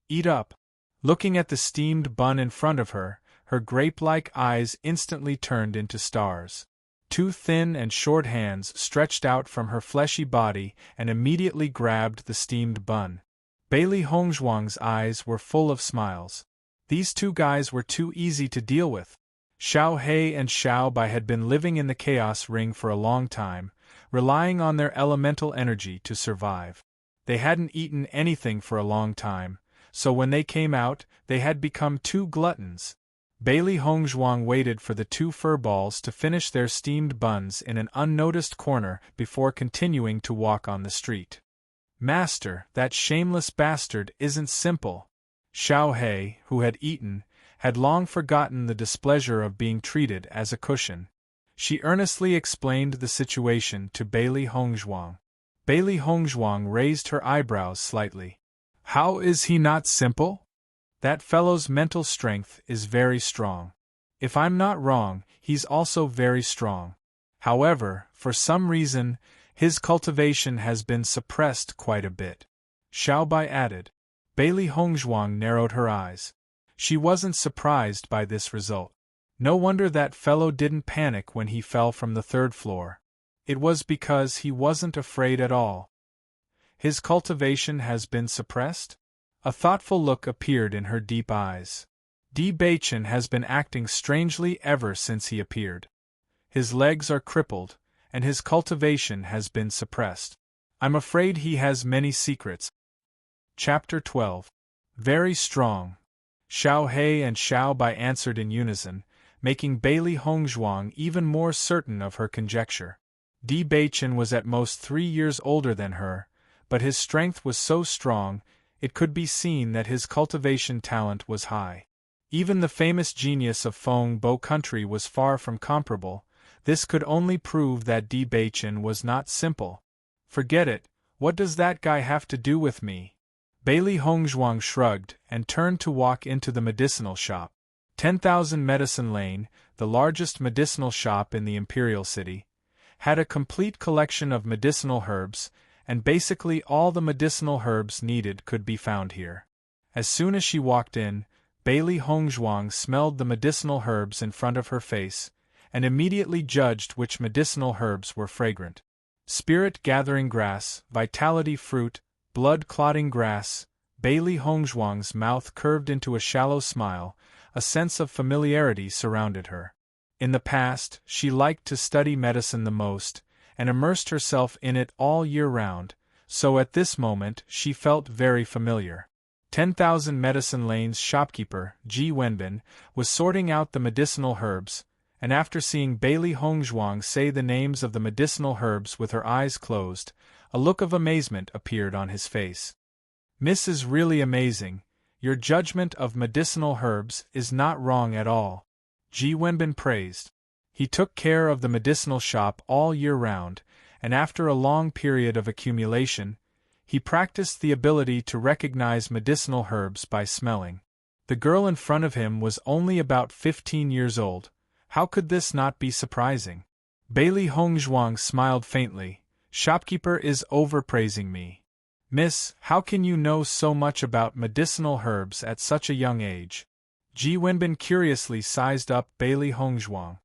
"Eat up." Looking at the steamed bun in front of her, her grape-like eyes instantly turned into stars. 2 thin and short hands stretched out from her fleshy body and immediately grabbed the steamed bun. Bailey Hongzhuang's eyes were full of smiles. These 2 guys were too easy to deal with. Xiao He and Xiao Bai had been living in the Chaos Ring for a long time, relying on their elemental energy to survive. They hadn't eaten anything for a long time, so when they came out, they had become 2 gluttons. Bailey Hongzhuang waited for the 2 furballs to finish their steamed buns in an unnoticed corner before continuing to walk on the street. "Master, that shameless bastard isn't simple." Xiao He, who had eaten, had long forgotten the displeasure of being treated as a cushion. She earnestly explained the situation to Bailey Hongzhuang. Bailey Hongzhuang raised her eyebrows slightly. "How is he not simple? That fellow's mental strength is very strong. If I'm not wrong, he's also very strong. However, for some reason, his cultivation has been suppressed quite a bit," Xiao Bai added. Bailey Hongzhuang narrowed her eyes. She wasn't surprised by this result. No wonder that fellow didn't panic when he fell from the third floor. It was because he wasn't afraid at all. His cultivation has been suppressed? A thoughtful look appeared in her deep eyes. Di Baichen has been acting strangely ever since he appeared. His legs are crippled, and his cultivation has been suppressed. I'm afraid he has many secrets. Chapter 12. Very strong. Xiao He and Xiao Bai answered in unison, making Bailey Hongzhuang even more certain of her conjecture. Di Baichen was at most 3 years older than her, but his strength was so strong, it could be seen that his cultivation talent was high. Even the famous genius of Feng Bo country was far from comparable. This could only prove that Di Baichen was not simple. Forget it, what does that guy have to do with me? Bailey Hongzhuang shrugged and turned to walk into the medicinal shop. 10,000 Medicine Lane, the largest medicinal shop in the Imperial City, had a complete collection of medicinal herbs, and basically all the medicinal herbs needed could be found here. As soon as she walked in, Bailey Hongzhuang smelled the medicinal herbs in front of her face, and immediately judged which medicinal herbs were fragrant. Spirit-gathering grass, vitality fruit, blood-clotting grass. Bailey Hongzhuang's mouth curved into a shallow smile, a sense of familiarity surrounded her. In the past, she liked to study medicine the most, and immersed herself in it all year round, so at this moment she felt very familiar. 10,000 Medicine Lane's shopkeeper, Ji Wenbin, was sorting out the medicinal herbs, and after seeing Bailey Hongzhuang say the names of the medicinal herbs with her eyes closed, a look of amazement appeared on his face. "Miss is really amazing. Your judgment of medicinal herbs is not wrong at all," Ji Wenbin praised. He took care of the medicinal shop all year round, and after a long period of accumulation, he practiced the ability to recognize medicinal herbs by smelling. The girl in front of him was only about 15 years old. How could this not be surprising? Bailey Hongzhuang smiled faintly. "Shopkeeper is overpraising me. Miss, how can you know so much about medicinal herbs at such a young age?" Ji Wenbin curiously sized up Bailey Hongzhuang.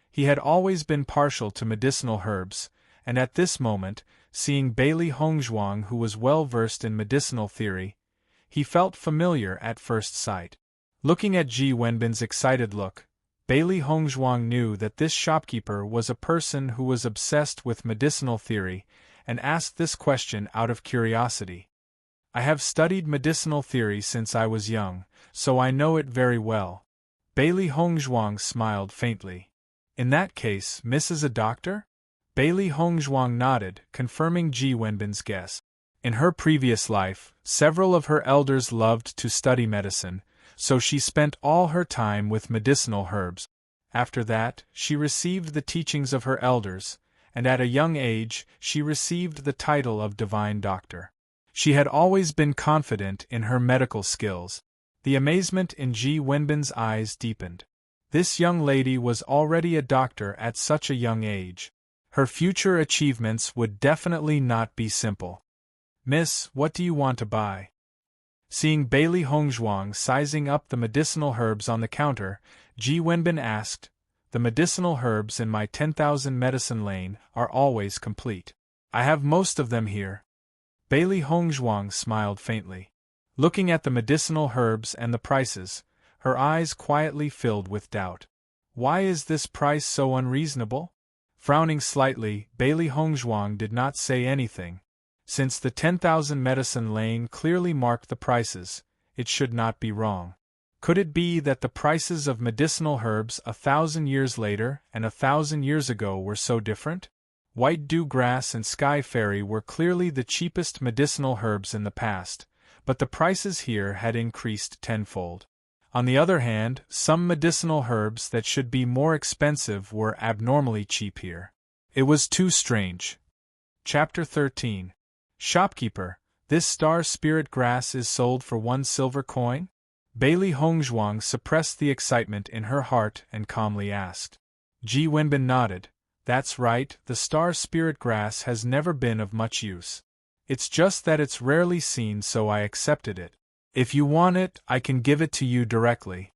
He had always been partial to medicinal herbs, and at this moment, seeing Bailey Hongzhuang who was well versed in medicinal theory, he felt familiar at first sight. Looking at Ji Wenbin's excited look, Bailey Hongzhuang knew that this shopkeeper was a person who was obsessed with medicinal theory, and asked this question out of curiosity. "I have studied medicinal theory since I was young, so I know it very well." Bailey Hongzhuang smiled faintly. "In that case, Miss is a doctor?" Bailey Hongzhuang nodded, confirming Ji Wenbin's guess. In her previous life, several of her elders loved to study medicine, so she spent all her time with medicinal herbs. After that, she received the teachings of her elders, and at a young age, she received the title of divine doctor. She had always been confident in her medical skills. The amazement in Ji Wenbin's eyes deepened. This young lady was already a doctor at such a young age. Her future achievements would definitely not be simple. "Miss, what do you want to buy?" Seeing Bailey Hongzhuang sizing up the medicinal herbs on the counter, Ji Wenbin asked, "The medicinal herbs in my 10,000 Medicine Lane are always complete. I have most of them here." Bailey Hongzhuang smiled faintly. Looking at the medicinal herbs and the prices, her eyes quietly filled with doubt. Why is this price so unreasonable? Frowning slightly, Bailey Hongzhuang did not say anything. Since the 10,000 Medicine Lane clearly marked the prices, it should not be wrong. Could it be that the prices of medicinal herbs 1,000 years later and 1,000 years ago were so different? White dew grass and sky fairy were clearly the cheapest medicinal herbs in the past, but the prices here had increased tenfold. On the other hand, some medicinal herbs that should be more expensive were abnormally cheap here. It was too strange. Chapter 13. Shopkeeper, this star spirit grass is sold for 1 silver coin? Bailey Hongzhuang suppressed the excitement in her heart and calmly asked. Ji Wenbin nodded. "That's right, the star spirit grass has never been of much use. It's just that it's rarely seen, so I accepted it. If you want it, I can give it to you directly."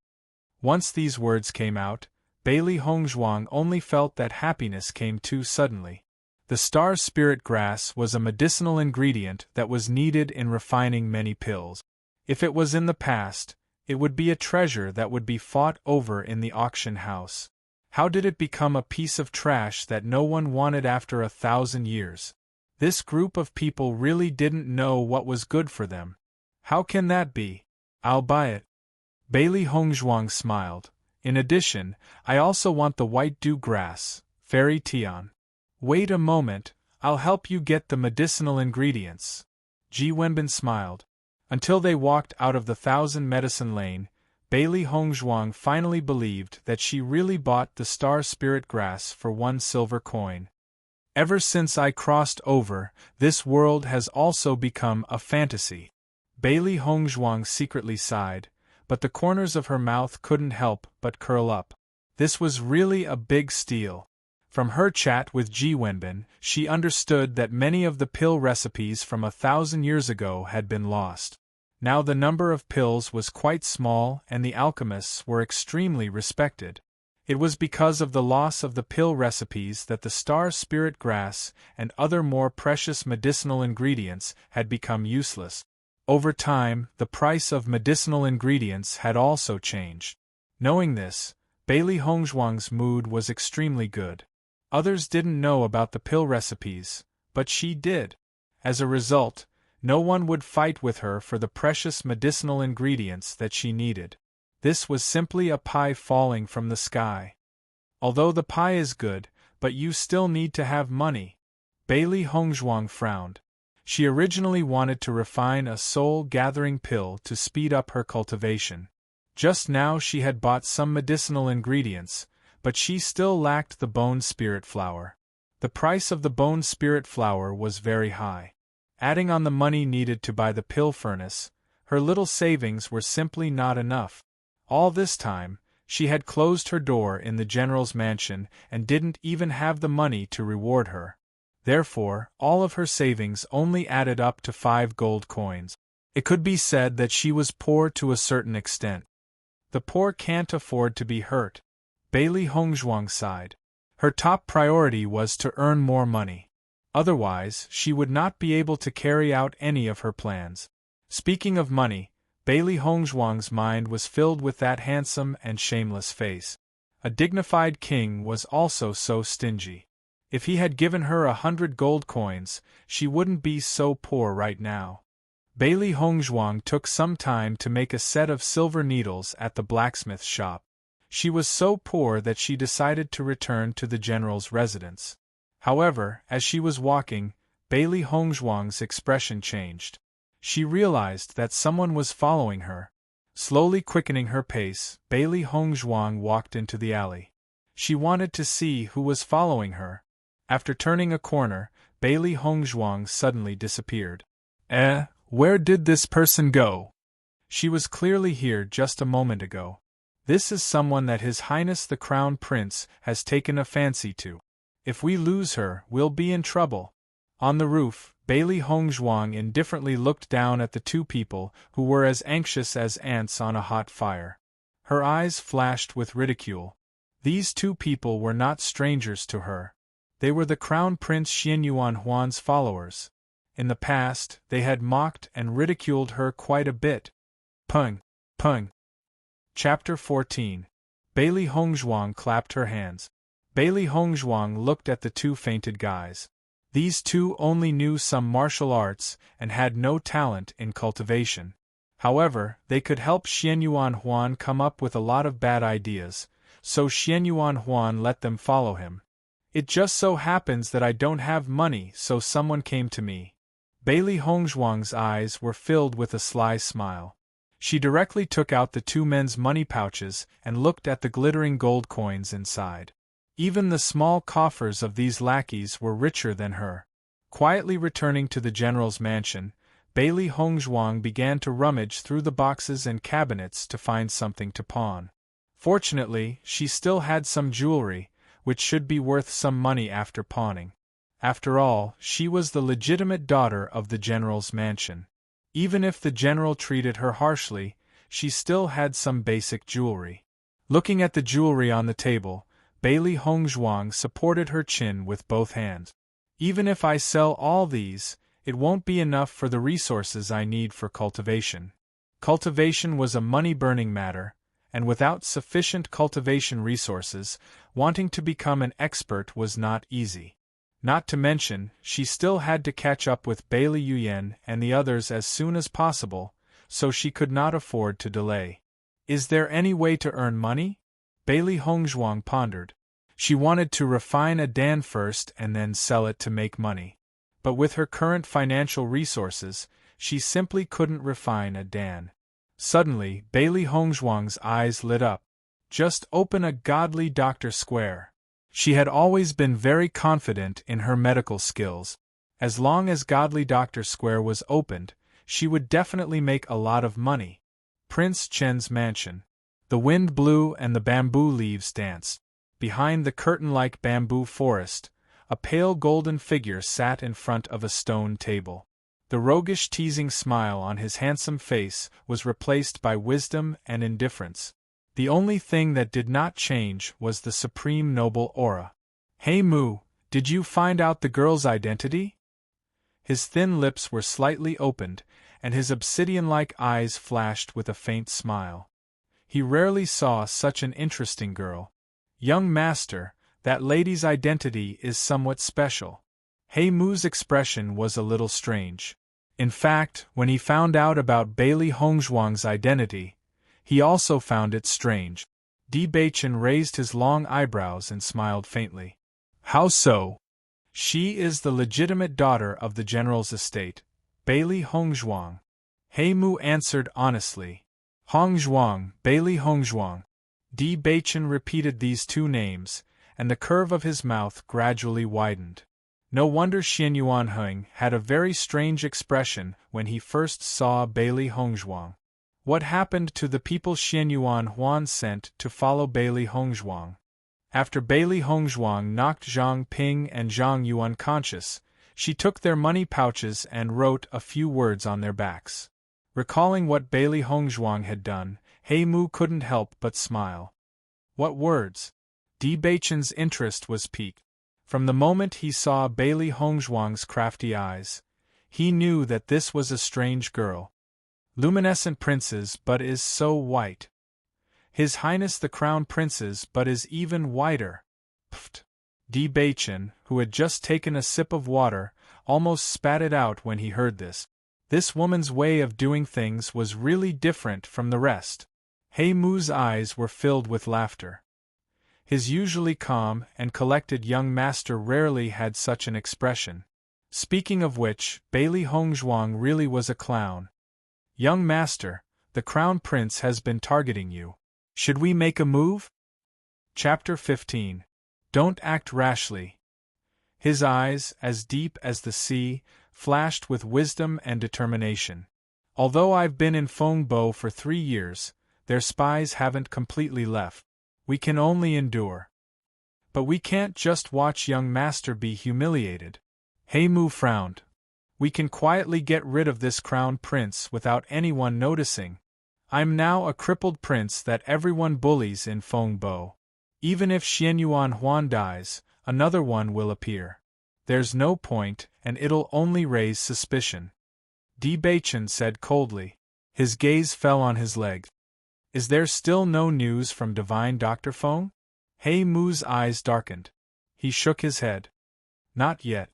Once these words came out, Bailey Hongzhuang only felt that happiness came too suddenly. The star spirit grass was a medicinal ingredient that was needed in refining many pills. If it was in the past, it would be a treasure that would be fought over in the auction house. How did it become a piece of trash that no one wanted after 1,000 years? This group of people really didn't know what was good for them. How can that be? I'll buy it. Bailey Hongzhuang smiled. In addition, I also want the white dew grass, Fairy Tian. Wait a moment, I'll help you get the medicinal ingredients. Ji Wenbin smiled. Until they walked out of the 1,000 medicine lane, Bailey Hongzhuang finally believed that she really bought the star spirit grass for 1 silver coin. Ever since I crossed over, this world has also become a fantasy. Bailey Hongzhuang secretly sighed, but the corners of her mouth couldn't help but curl up. This was really a big steal. From her chat with Ji Wenbin, she understood that many of the pill recipes from 1,000 years ago had been lost. Now the number of pills was quite small and the alchemists were extremely respected. It was because of the loss of the pill recipes that the star spirit grass and other more precious medicinal ingredients had become useless. Over time, the price of medicinal ingredients had also changed. Knowing this, Bailey Hongzhuang's mood was extremely good. Others didn't know about the pill recipes, but she did. As a result, no one would fight with her for the precious medicinal ingredients that she needed. This was simply a pie falling from the sky. Although the pie is good, but you still need to have money. Bailey Hongzhuang frowned. She originally wanted to refine a soul-gathering pill to speed up her cultivation. Just now she had bought some medicinal ingredients, but she still lacked the bone spirit flower. The price of the bone spirit flower was very high. Adding on the money needed to buy the pill furnace, her little savings were simply not enough. All this time, she had closed her door in the general's mansion and didn't even have the money to reward her. Therefore, all of her savings only added up to 5 gold coins. It could be said that she was poor to a certain extent. The poor can't afford to be hurt. Bailey Hongzhuang sighed. Her top priority was to earn more money. Otherwise, she would not be able to carry out any of her plans. Speaking of money, Bailey Hongzhuang's mind was filled with that handsome and shameless face. A dignified king was also so stingy. If he had given her 100 gold coins, she wouldn't be so poor right now. Bailey Hongzhuang took some time to make a set of silver needles at the blacksmith shop. She was so poor that she decided to return to the general's residence. However, as she was walking, Bailey Hongzhuang's expression changed. She realized that someone was following her. Slowly quickening her pace, Bailey Hongzhuang walked into the alley. She wanted to see who was following her. After turning a corner, Bailey Hongzhuang suddenly disappeared. Where did this person go? She was clearly here just a moment ago. This is someone that His Highness the Crown Prince has taken a fancy to. If we lose her, we'll be in trouble. On the roof, Bailey Hongzhuang indifferently looked down at the two people who were as anxious as ants on a hot fire. Her eyes flashed with ridicule. These two people were not strangers to her. They were the Crown Prince Xianyuan Huan's followers. In the past, they had mocked and ridiculed her quite a bit. Pung! Pung! Chapter 14. Bailey Hongzhuang clapped her hands. Bailey Hongzhuang looked at the two fainted guys. These two only knew some martial arts and had no talent in cultivation. However, they could help Xianyuan Huan come up with a lot of bad ideas, so Xianyuan Huan let them follow him. It just so happens that I don't have money, so someone came to me. Bailey Hongzhuang's eyes were filled with a sly smile. She directly took out the two men's money pouches and looked at the glittering gold coins inside. Even the small coffers of these lackeys were richer than her. Quietly returning to the general's mansion, Bailey Hongzhuang began to rummage through the boxes and cabinets to find something to pawn. Fortunately, she still had some jewelry, which should be worth some money after pawning. After all, she was the legitimate daughter of the general's mansion. Even if the general treated her harshly, she still had some basic jewelry. Looking at the jewelry on the table, Bailey Hongzhuang supported her chin with both hands. Even if I sell all these, it won't be enough for the resources I need for cultivation. Cultivation was a money-burning matter, and without sufficient cultivation resources, wanting to become an expert was not easy. Not to mention, she still had to catch up with Bailey Yuyan and the others as soon as possible, so she could not afford to delay. Is there any way to earn money? Bailey Hongzhuang pondered. She wanted to refine a dan first and then sell it to make money. But with her current financial resources, she simply couldn't refine a dan. Suddenly, Bailey Hongzhuang's eyes lit up. Just open a godly Dr. Square. She had always been very confident in her medical skills. As long as Godly Doctor Square was opened, she would definitely make a lot of money. Prince Chen's mansion. The wind blew and the bamboo leaves danced. Behind the curtain-like bamboo forest, a pale golden figure sat in front of a stone table. The roguish teasing smile on his handsome face was replaced by wisdom and indifference. The only thing that did not change was the supreme noble aura. Hey Mu, did you find out the girl's identity? His thin lips were slightly opened, and his obsidian-like eyes flashed with a faint smile. He rarely saw such an interesting girl. Young master, that lady's identity is somewhat special. Hey Mu's expression was a little strange. In fact, when he found out about Bailey Hongzhuang's identity, he also found it strange. Di Beichen raised his long eyebrows and smiled faintly. How so? She is the legitimate daughter of the general's estate, Bailey Hongzhuang. He Mu answered honestly. Hongzhuang, Bailey Hongzhuang. Di Beichen repeated these two names, and the curve of his mouth gradually widened. No wonder Xianyuan Heng had a very strange expression when he first saw Bailey Hongzhuang. What happened to the people Xianyuan Huan sent to follow Bailey Hongzhuang? After Bailey Hongzhuang knocked Zhang Ping and Zhang Yu unconscious, she took their money pouches and wrote a few words on their backs. Recalling what Bailey Hongzhuang had done, He Mu couldn't help but smile. What words? Di Beichen's interest was piqued. From the moment he saw Bailey Hongzhuang's crafty eyes, he knew that this was a strange girl. Luminescent princes but is so white. His Highness the Crown Prince's but is even whiter. Pfft. Di Beichen, who had just taken a sip of water, almost spat it out when he heard this. This woman's way of doing things was really different from the rest. He Mu's eyes were filled with laughter. His usually calm and collected young master rarely had such an expression. Speaking of which, Bailey Hongzhuang really was a clown. Young master, the Crown Prince has been targeting you. Should we make a move? Chapter 15. Don't act rashly. His eyes, as deep as the sea, flashed with wisdom and determination. Although I've been in Fengbo for 3 years, their spies haven't completely left. We can only endure. But we can't just watch young master be humiliated. He Mu frowned. We can quietly get rid of this crown prince without anyone noticing. I'm now a crippled prince that everyone bullies in Fengbo. Even if Xianyuan Huan dies, another one will appear. There's no point, and it'll only raise suspicion. Di Beichen said coldly. His gaze fell on his leg. Is there still no news from Divine Dr. Feng? He Mu's eyes darkened. He shook his head. Not yet.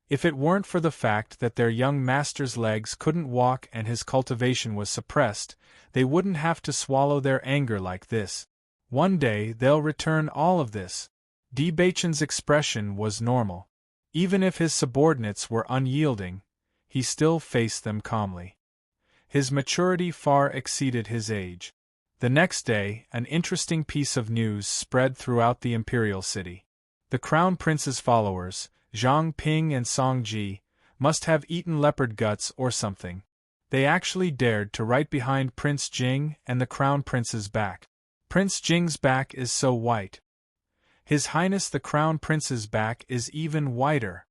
If it weren't for the fact that their young master's legs couldn't walk and his cultivation was suppressed, they wouldn't have to swallow their anger like this. One day they'll return all of this. Di Beichen's expression was normal. Even if his subordinates were unyielding, he still faced them calmly. His maturity far exceeded his age. The next day, an interesting piece of news spread throughout the imperial city. The crown prince's followers, Zhang Ping and Song Ji, must have eaten leopard guts or something. They actually dared to right behind Prince Jing and the crown prince's back. Prince Jing's back is so white. His Highness the Crown Prince's back is even whiter.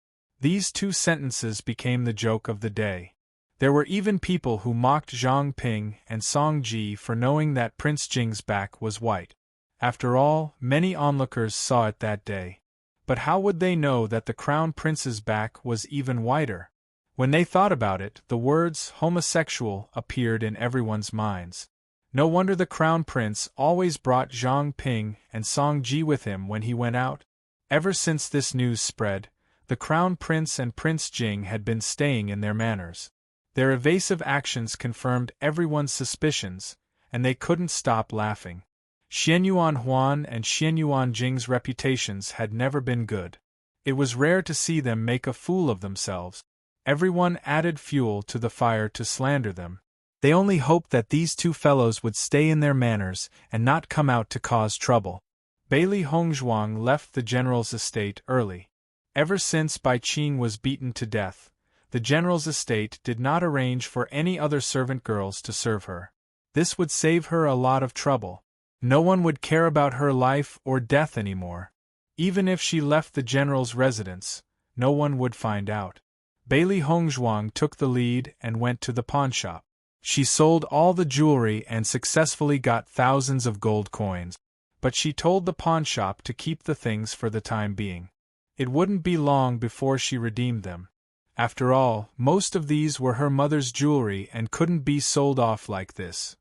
These two sentences became the joke of the day. There were even people who mocked Zhang Ping and Song Ji for knowing that Prince Jing's back was white. After all, many onlookers saw it that day. But how would they know that the crown prince's back was even whiter? When they thought about it, the words homosexual appeared in everyone's minds. No wonder the crown prince always brought Zhang Ping and Song Ji with him when he went out. Ever since this news spread, the crown prince and Prince Jing had been staying in their manners. Their evasive actions confirmed everyone's suspicions, and they couldn't stop laughing. Xianyuan Huan and Xianyuan Jing's reputations had never been good. It was rare to see them make a fool of themselves. Everyone added fuel to the fire to slander them. They only hoped that these two fellows would stay in their manners and not come out to cause trouble. Bailey Hongzhuang left the general's estate early. Ever since Bai Qing was beaten to death, the general's estate did not arrange for any other servant girls to serve her. This would save her a lot of trouble. No one would care about her life or death anymore. Even if she left the general's residence, no one would find out. Bailey Hongzhuang took the lead and went to the pawnshop. She sold all the jewelry and successfully got thousands of gold coins. But she told the pawnshop to keep the things for the time being. It wouldn't be long before she redeemed them. After all, most of these were her mother's jewelry and couldn't be sold off like this.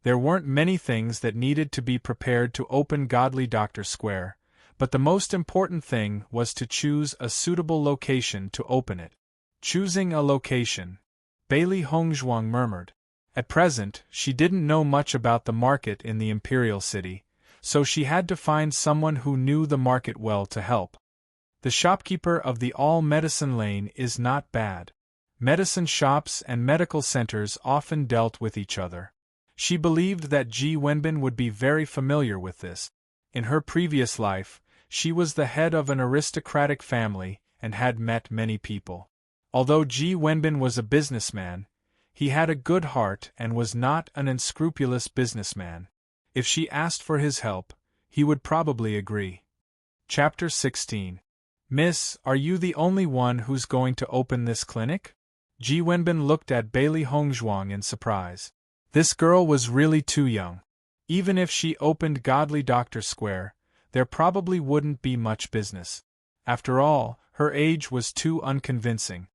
There weren't many things that needed to be prepared to open Godly Doctor Square, but the most important thing was to choose a suitable location to open it. Choosing a location. Bailey Hongzhuang murmured. At present, she didn't know much about the market in the Imperial City, so she had to find someone who knew the market well to help. The shopkeeper of the All Medicine Lane is not bad. Medicine shops and medical centers often dealt with each other. She believed that Ji Wenbin would be very familiar with this. In her previous life, she was the head of an aristocratic family and had met many people. Although Ji Wenbin was a businessman, he had a good heart and was not an unscrupulous businessman. If she asked for his help, he would probably agree. Chapter 16. Miss, are you the only one who's going to open this clinic? Ji Wenbin looked at Bailey Hongzhuang in surprise. This girl was really too young. Even if she opened Godly Doctor Square, there probably wouldn't be much business. After all, her age was too unconvincing.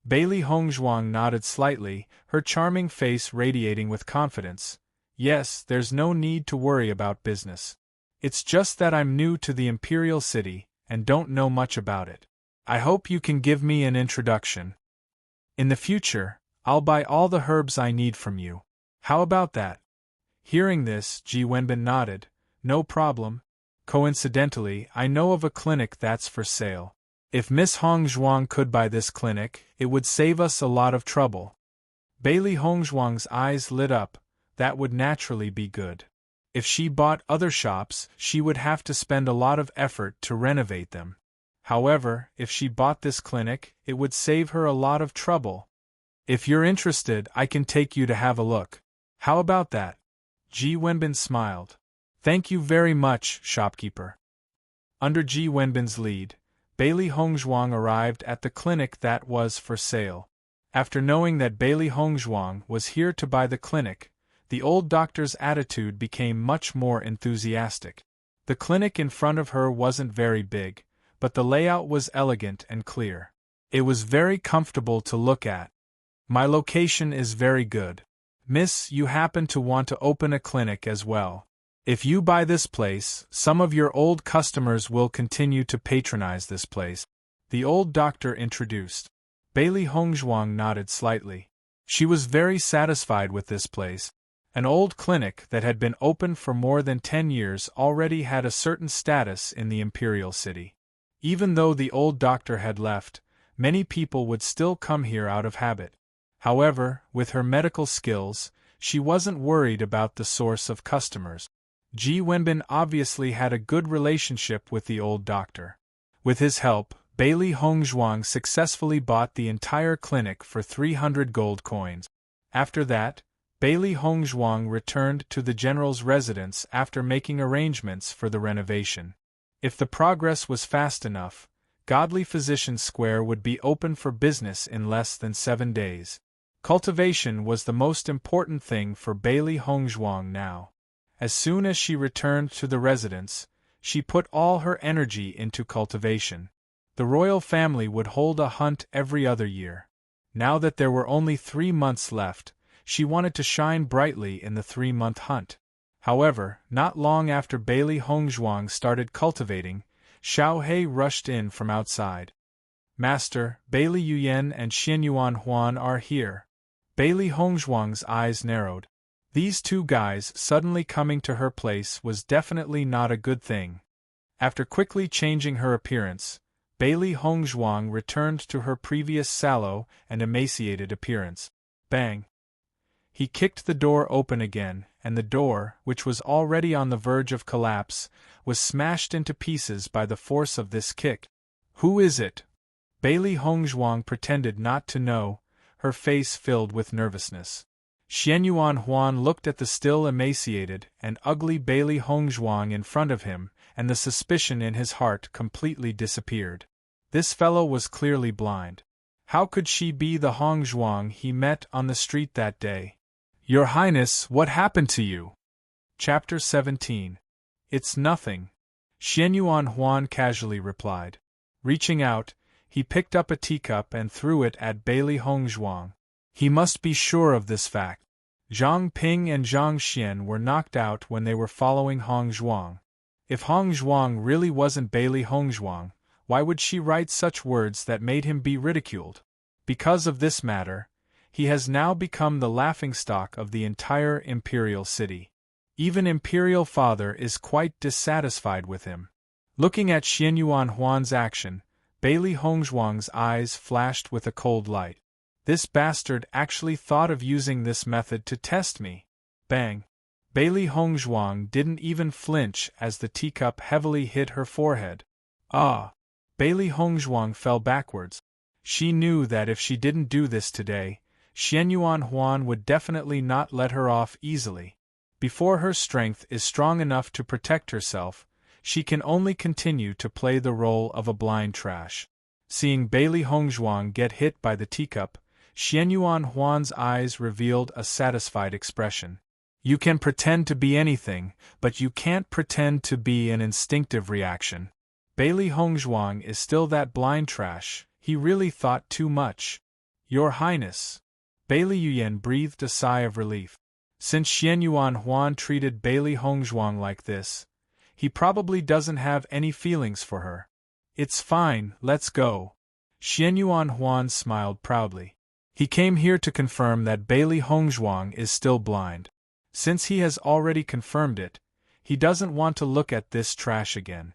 Bailey Hongzhuang nodded slightly, her charming face radiating with confidence. Yes, there's no need to worry about business. It's just that I'm new to the Imperial City and don't know much about it. I hope you can give me an introduction. In the future, I'll buy all the herbs I need from you. How about that? Hearing this, Ji Wenbin nodded. No problem. Coincidentally, I know of a clinic that's for sale. If Miss Hongzhuang could buy this clinic, it would save us a lot of trouble. Bailey Hongzhuang's eyes lit up. That would naturally be good. If she bought other shops, she would have to spend a lot of effort to renovate them. However, if she bought this clinic, it would save her a lot of trouble. If you're interested, I can take you to have a look. How about that? Ji Wenbin smiled. Thank you very much, shopkeeper. Under Ji Wenbin's lead, Bailey Hongzhuang arrived at the clinic that was for sale. After knowing that Bailey Hongzhuang was here to buy the clinic, the old doctor's attitude became much more enthusiastic. The clinic in front of her wasn't very big, but the layout was elegant and clear. It was very comfortable to look at. My location is very good. Miss, you happen to want to open a clinic as well. If you buy this place, some of your old customers will continue to patronize this place. The old doctor introduced. Bailey Hongzhuang nodded slightly. She was very satisfied with this place. An old clinic that had been open for more than 10 years already had a certain status in the Imperial City. Even though the old doctor had left, many people would still come here out of habit. However, with her medical skills, she wasn't worried about the source of customers. Ji Wenbin obviously had a good relationship with the old doctor. With his help, Bailey Hongzhuang successfully bought the entire clinic for 300 gold coins. After that, Bailey Hongzhuang returned to the general's residence after making arrangements for the renovation. If the progress was fast enough, Godly Physician Square would be open for business in less than 7 days. Cultivation was the most important thing for Bailey Hongzhuang now. As soon as she returned to the residence, she put all her energy into cultivation. The royal family would hold a hunt every other year. Now that there were only 3 months left, she wanted to shine brightly in the 3-month hunt. However, not long after Bailey Hongzhuang started cultivating, Xiao He rushed in from outside. Master, Bailey Yuyan and Xianyuan Huan are here. Bailey Hongzhuang's eyes narrowed. These 2 guys suddenly coming to her place was definitely not a good thing. After quickly changing her appearance, Bailey Hongzhuang returned to her previous sallow and emaciated appearance. Bang! He kicked the door open again, and the door, which was already on the verge of collapse, was smashed into pieces by the force of this kick. Who is it? Bailey Hongzhuang pretended not to know, her face filled with nervousness. Xianyuan Huan looked at the still emaciated and ugly Bailey Hongzhuang in front of him, and the suspicion in his heart completely disappeared. This fellow was clearly blind. How could she be the Hongzhuang he met on the street that day? Your Highness, what happened to you? Chapter 17. It's nothing. Xianyuan Huan casually replied. Reaching out, he picked up a teacup and threw it at Bailey Hongzhuang. He must be sure of this fact. Zhang Ping and Zhang Xian were knocked out when they were following Hongzhuang. If Hongzhuang really wasn't Bailey Hongzhuang, why would she write such words that made him be ridiculed? Because of this matter, he has now become the laughingstock of the entire imperial city. Even Imperial Father is quite dissatisfied with him. Looking at Xianyuan Huan's action, Bailey Hongzhuang's eyes flashed with a cold light. This bastard actually thought of using this method to test me. Bang! Bailey Hongzhuang didn't even flinch as the teacup heavily hit her forehead. Ah! Bailey Hongzhuang fell backwards. She knew that if she didn't do this today, Xianyuan Huan would definitely not let her off easily. Before her strength is strong enough to protect herself, she can only continue to play the role of a blind trash. Seeing Bailey Hongzhuang get hit by the teacup, Xianyuan Huan's eyes revealed a satisfied expression. You can pretend to be anything, but you can't pretend to be an instinctive reaction. Bailey Hongzhuang is still that blind trash, he really thought too much. Your Highness. Bailey Yuyan breathed a sigh of relief. Since Xianyuan Huan treated Bailey Hongzhuang like this, he probably doesn't have any feelings for her. It's fine, let's go. Xianyuan Huan smiled proudly. He came here to confirm that Bailey Hongzhuang is still blind. Since he has already confirmed it, he doesn't want to look at this trash again.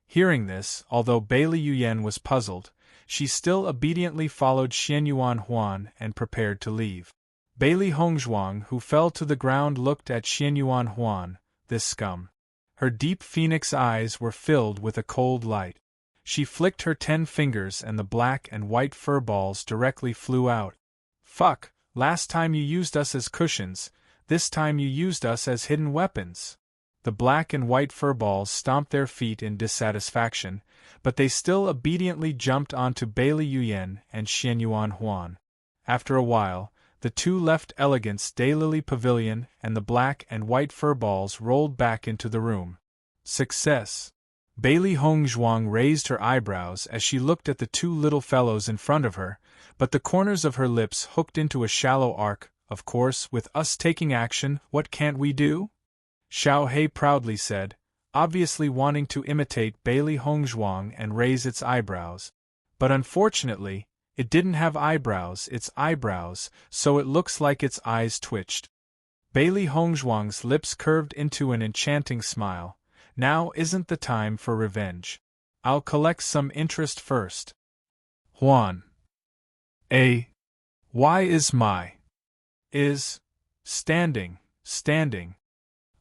Hearing this, although Bailey Yuyan was puzzled, she still obediently followed Xianyuan Huan and prepared to leave. Bailey Hongzhuang, who fell to the ground, looked at Xianyuan Huan, this scum. Her deep phoenix eyes were filled with a cold light. She flicked her 10 fingers and the black and white fur balls directly flew out. Fuck, last time you used us as cushions, this time you used us as hidden weapons. The black and white fur balls stomped their feet in dissatisfaction, but they still obediently jumped onto Bailey Yuyan and Xianyuan Huan. After a while, the two left Elegance Daylily Pavilion and the black and white fur balls rolled back into the room. Success! Bailey Hongzhuang raised her eyebrows as she looked at the 2 little fellows in front of her, but the corners of her lips hooked into a shallow arc. Of course, with us taking action, what can't we do? Xiao He proudly said, obviously wanting to imitate Bailey Hongzhuang and raise its eyebrows. But unfortunately, it didn't have its eyebrows, so it looks like its eyes twitched. Bailey Hongzhuang's lips curved into an enchanting smile. Now isn't the time for revenge. I'll collect some interest first. Huan. Why is my is standing.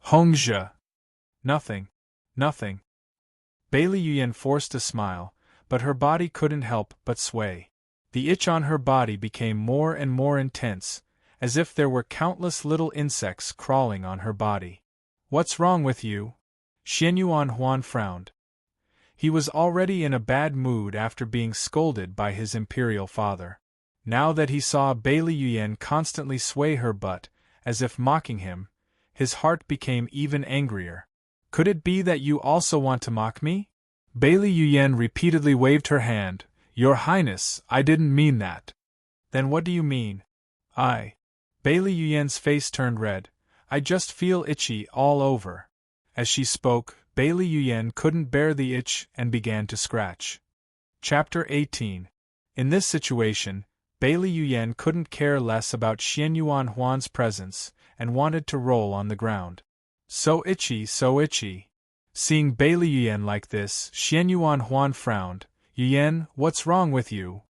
Hongzhe. Nothing. Bailey Yuyan forced a smile, but her body couldn't help but sway. The itch on her body became more and more intense, as if there were countless little insects crawling on her body. What's wrong with you? Xianyuan Huan frowned. He was already in a bad mood after being scolded by his imperial father. Now that he saw Bailey Yuyan constantly sway her butt, as if mocking him, his heart became even angrier. Could it be that you also want to mock me? Bailey Yuyan repeatedly waved her hand. Your Highness, I didn't mean that. Then what do you mean? Bailey Yuyan's face turned red. I just feel itchy all over. As she spoke, Bailey Yuyan couldn't bear the itch and began to scratch. Chapter 18. In this situation, Bailey Yuyan couldn't care less about Xianyuan Huan's presence and wanted to roll on the ground. So itchy, so itchy. Seeing Bailey Yuyan like this, Xianyuan Huan frowned. Yuyan, what's wrong with you?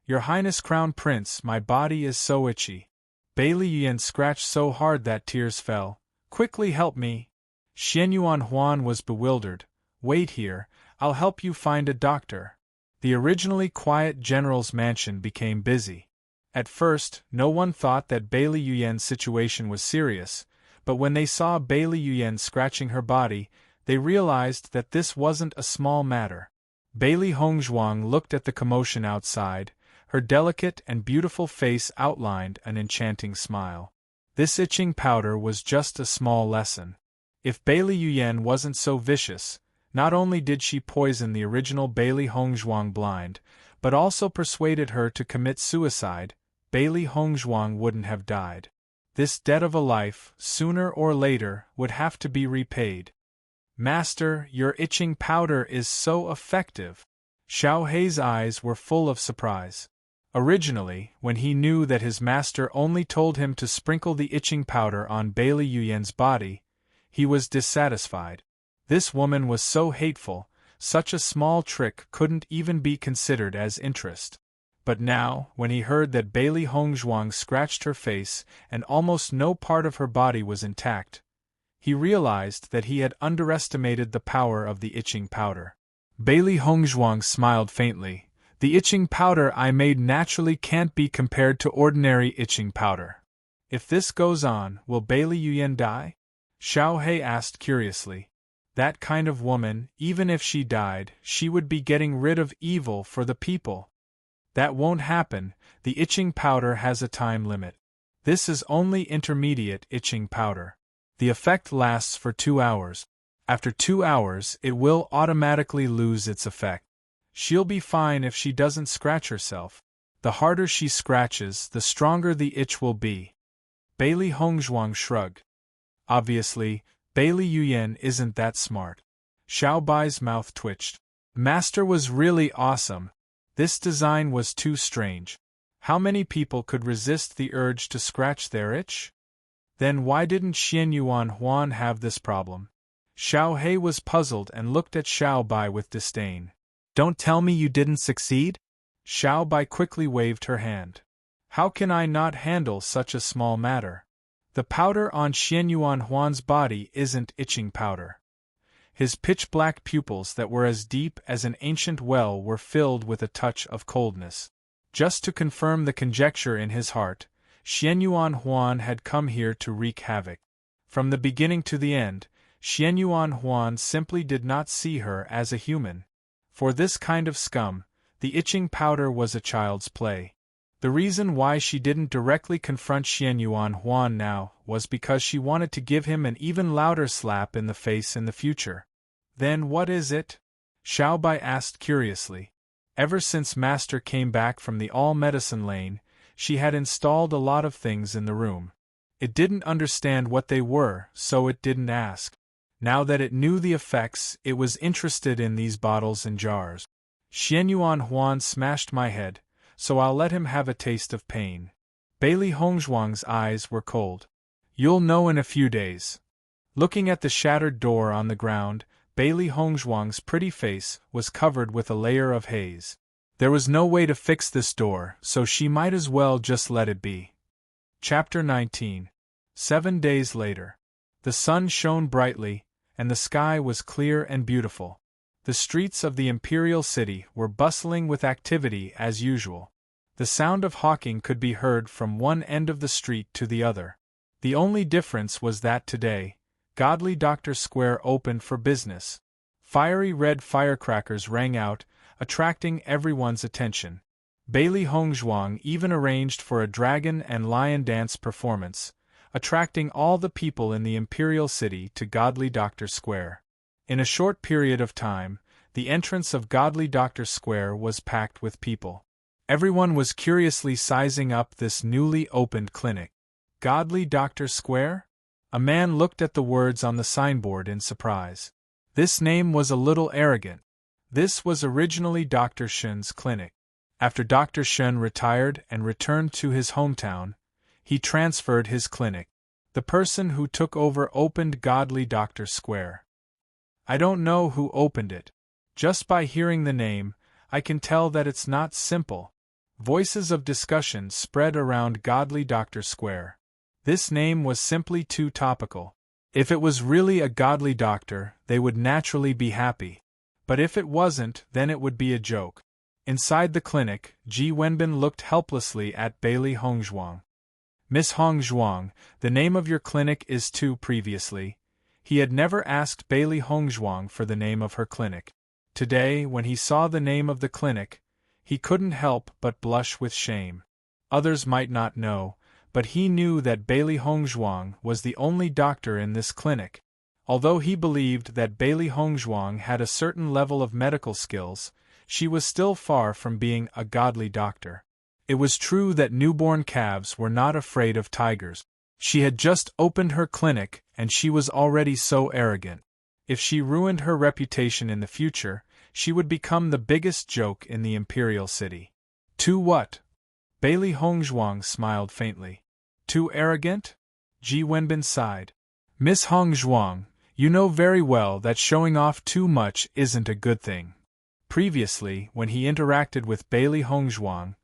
Your Highness Crown Prince, my body is so itchy. Bailey Yuyan scratched so hard that tears fell. Quickly help me. Xianyuan Huan was bewildered. Wait here, I'll help you find a doctor. The originally quiet general's mansion became busy. At first, no one thought that Bailey Yuyan's situation was serious, but when they saw Bailey Yuyan scratching her body, they realized that this wasn't a small matter. Bailey Hongzhuang looked at the commotion outside. Her delicate and beautiful face outlined an enchanting smile. This itching powder was just a small lesson. If Bailey Yuyan wasn't so vicious, not only did she poison the original Bailey Hongzhuang blind, but also persuaded her to commit suicide, Bailey Hongzhuang wouldn't have died. This debt of a life, sooner or later, would have to be repaid. Master, your itching powder is so effective. Xiao Hei's eyes were full of surprise. Originally, when he knew that his master only told him to sprinkle the itching powder on Bailey Yuyan's body, he was dissatisfied. This woman was so hateful, such a small trick couldn't even be considered as interest. But now, when he heard that Bailey Hongzhuang scratched her face and almost no part of her body was intact, he realized that he had underestimated the power of the itching powder. Bailey Hongzhuang smiled faintly. The itching powder I made naturally can't be compared to ordinary itching powder. If this goes on, will Bailey Yuyan die? Xiao Hei asked curiously. That kind of woman, even if she died, she would be getting rid of evil for the people. That won't happen, the itching powder has a time limit. This is only intermediate itching powder. The effect lasts for 2 hours. After 2 hours, it will automatically lose its effect. She'll be fine if she doesn't scratch herself. The harder she scratches, the stronger the itch will be. Bailey Hongzhuang shrugged. Obviously, Bailey Yuyan isn't that smart. Xiao Bai's mouth twitched. Master was really awesome. This design was too strange. How many people could resist the urge to scratch their itch? Then why didn't Xianyuan Huan have this problem? Xiao Hei was puzzled and looked at Xiao Bai with disdain. Don't tell me you didn't succeed? Xiao Bai quickly waved her hand. How can I not handle such a small matter? The powder on Xianyuan Huan's body isn't itching powder. His pitch-black pupils that were as deep as an ancient well were filled with a touch of coldness. Just to confirm the conjecture in his heart, Xianyuan Huan had come here to wreak havoc. From the beginning to the end, Xianyuan Huan simply did not see her as a human. For this kind of scum, the itching powder was a child's play. The reason why she didn't directly confront Xianyuan Huan now was because she wanted to give him an even louder slap in the face in the future. Then what is it? Xiao Bai asked curiously. Ever since Master came back from the all-medicine lane, she had installed a lot of things in the room. It didn't understand what they were, so it didn't ask. Now that it knew the effects, it was interested in these bottles and jars. Xianyuan Huan smashed my head, so I'll let him have a taste of pain. Bailey Hongzhuang's eyes were cold. You'll know in a few days. Looking at the shattered door on the ground, Bailey Hongzhuang's pretty face was covered with a layer of haze. There was no way to fix this door, so she might as well just let it be. Chapter 19. 7 days later. The sun shone brightly, and the sky was clear and beautiful. The streets of the imperial city were bustling with activity as usual. The sound of hawking could be heard from one end of the street to the other. The only difference was that today, Godly Doctor Square opened for business. Fiery red firecrackers rang out, attracting everyone's attention. Bailey Hongzhuang even arranged for a dragon and lion dance performance, attracting all the people in the imperial city to Godly Doctor Square. In a short period of time, the entrance of Godly Doctor Square was packed with people. Everyone was curiously sizing up this newly opened clinic. Godly Doctor Square? A man looked at the words on the signboard in surprise. This name was a little arrogant. This was originally Dr. Shen's clinic. After Dr. Shen retired and returned to his hometown, he transferred his clinic. The person who took over opened Godly Doctor Square. I don't know who opened it. Just by hearing the name, I can tell that it's not simple. Voices of discussion spread around Godly Doctor Square. This name was simply too topical. If it was really a godly doctor, they would naturally be happy. But if it wasn't, then it would be a joke. Inside the clinic, Ji Wenbin looked helplessly at Bailey Hongzhuang. Miss Hongzhuang, the name of your clinic is too previously. He had never asked Bailey Hongzhuang for the name of her clinic. Today, when he saw the name of the clinic, he couldn't help but blush with shame. Others might not know, but he knew that Bailey Hongzhuang was the only doctor in this clinic. Although he believed that Bailey Hongzhuang had a certain level of medical skills, she was still far from being a godly doctor. It was true that newborn calves were not afraid of tigers. She had just opened her clinic and she was already so arrogant. If she ruined her reputation in the future, she would become the biggest joke in the imperial city. Too what? Bailey Hongzhuang smiled faintly. Too arrogant? Ji Wenbin sighed. Miss Hongzhuang, you know very well that showing off too much isn't a good thing. Previously, when he interacted with Bailey Hongzhuang,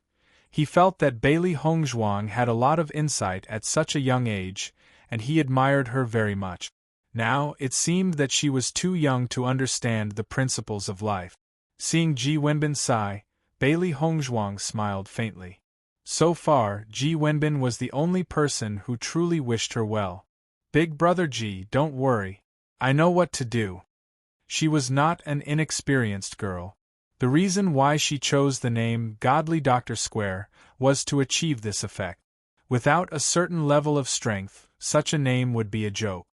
he felt that Bailey Hongzhuang had a lot of insight at such a young age, and he admired her very much. Now, it seemed that she was too young to understand the principles of life. Seeing Ji Wenbin sigh, Bailey Hongzhuang smiled faintly. So far, Ji Wenbin was the only person who truly wished her well. Big brother Ji, don't worry. I know what to do. She was not an inexperienced girl. The reason why she chose the name Godly Doctor Square was to achieve this effect. Without a certain level of strength, such a name would be a joke.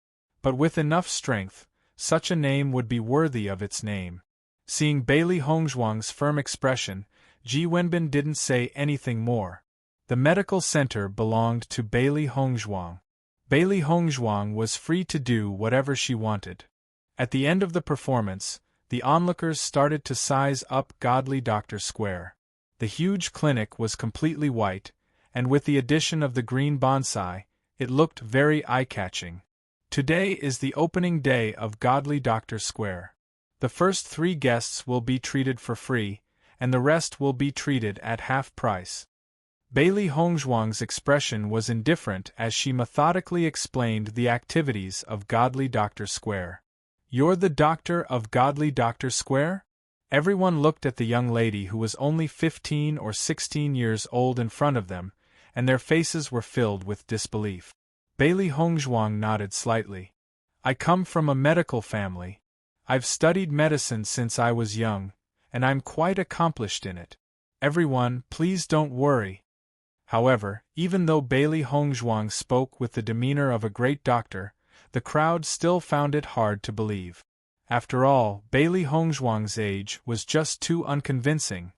But with enough strength, such a name would be worthy of its name. Seeing Bailey Hongzhuang's firm expression, Ji Wenbin didn't say anything more. The medical center belonged to Bailey Hongzhuang. Bailey Hongzhuang was free to do whatever she wanted. At the end of the performance, the onlookers started to size up Godly Doctor Square. The huge clinic was completely white, and with the addition of the green bonsai, it looked very eye-catching. Today is the opening day of Godly Doctor Square. The first 3 guests will be treated for free, and the rest will be treated at half price. Bailey Hongzhuang's expression was indifferent as she methodically explained the activities of Godly Doctor Square. You're the doctor of Godly Doctor Square? Everyone looked at the young lady who was only 15 or 16 years old in front of them, and their faces were filled with disbelief. Bailey Hongzhuang nodded slightly. I come from a medical family. I've studied medicine since I was young, and I'm quite accomplished in it. Everyone, please don't worry. However, even though Bailey Hongzhuang spoke with the demeanor of a great doctor, the crowd still found it hard to believe. After all, Bailey Hongzhuang's age was just too unconvincing.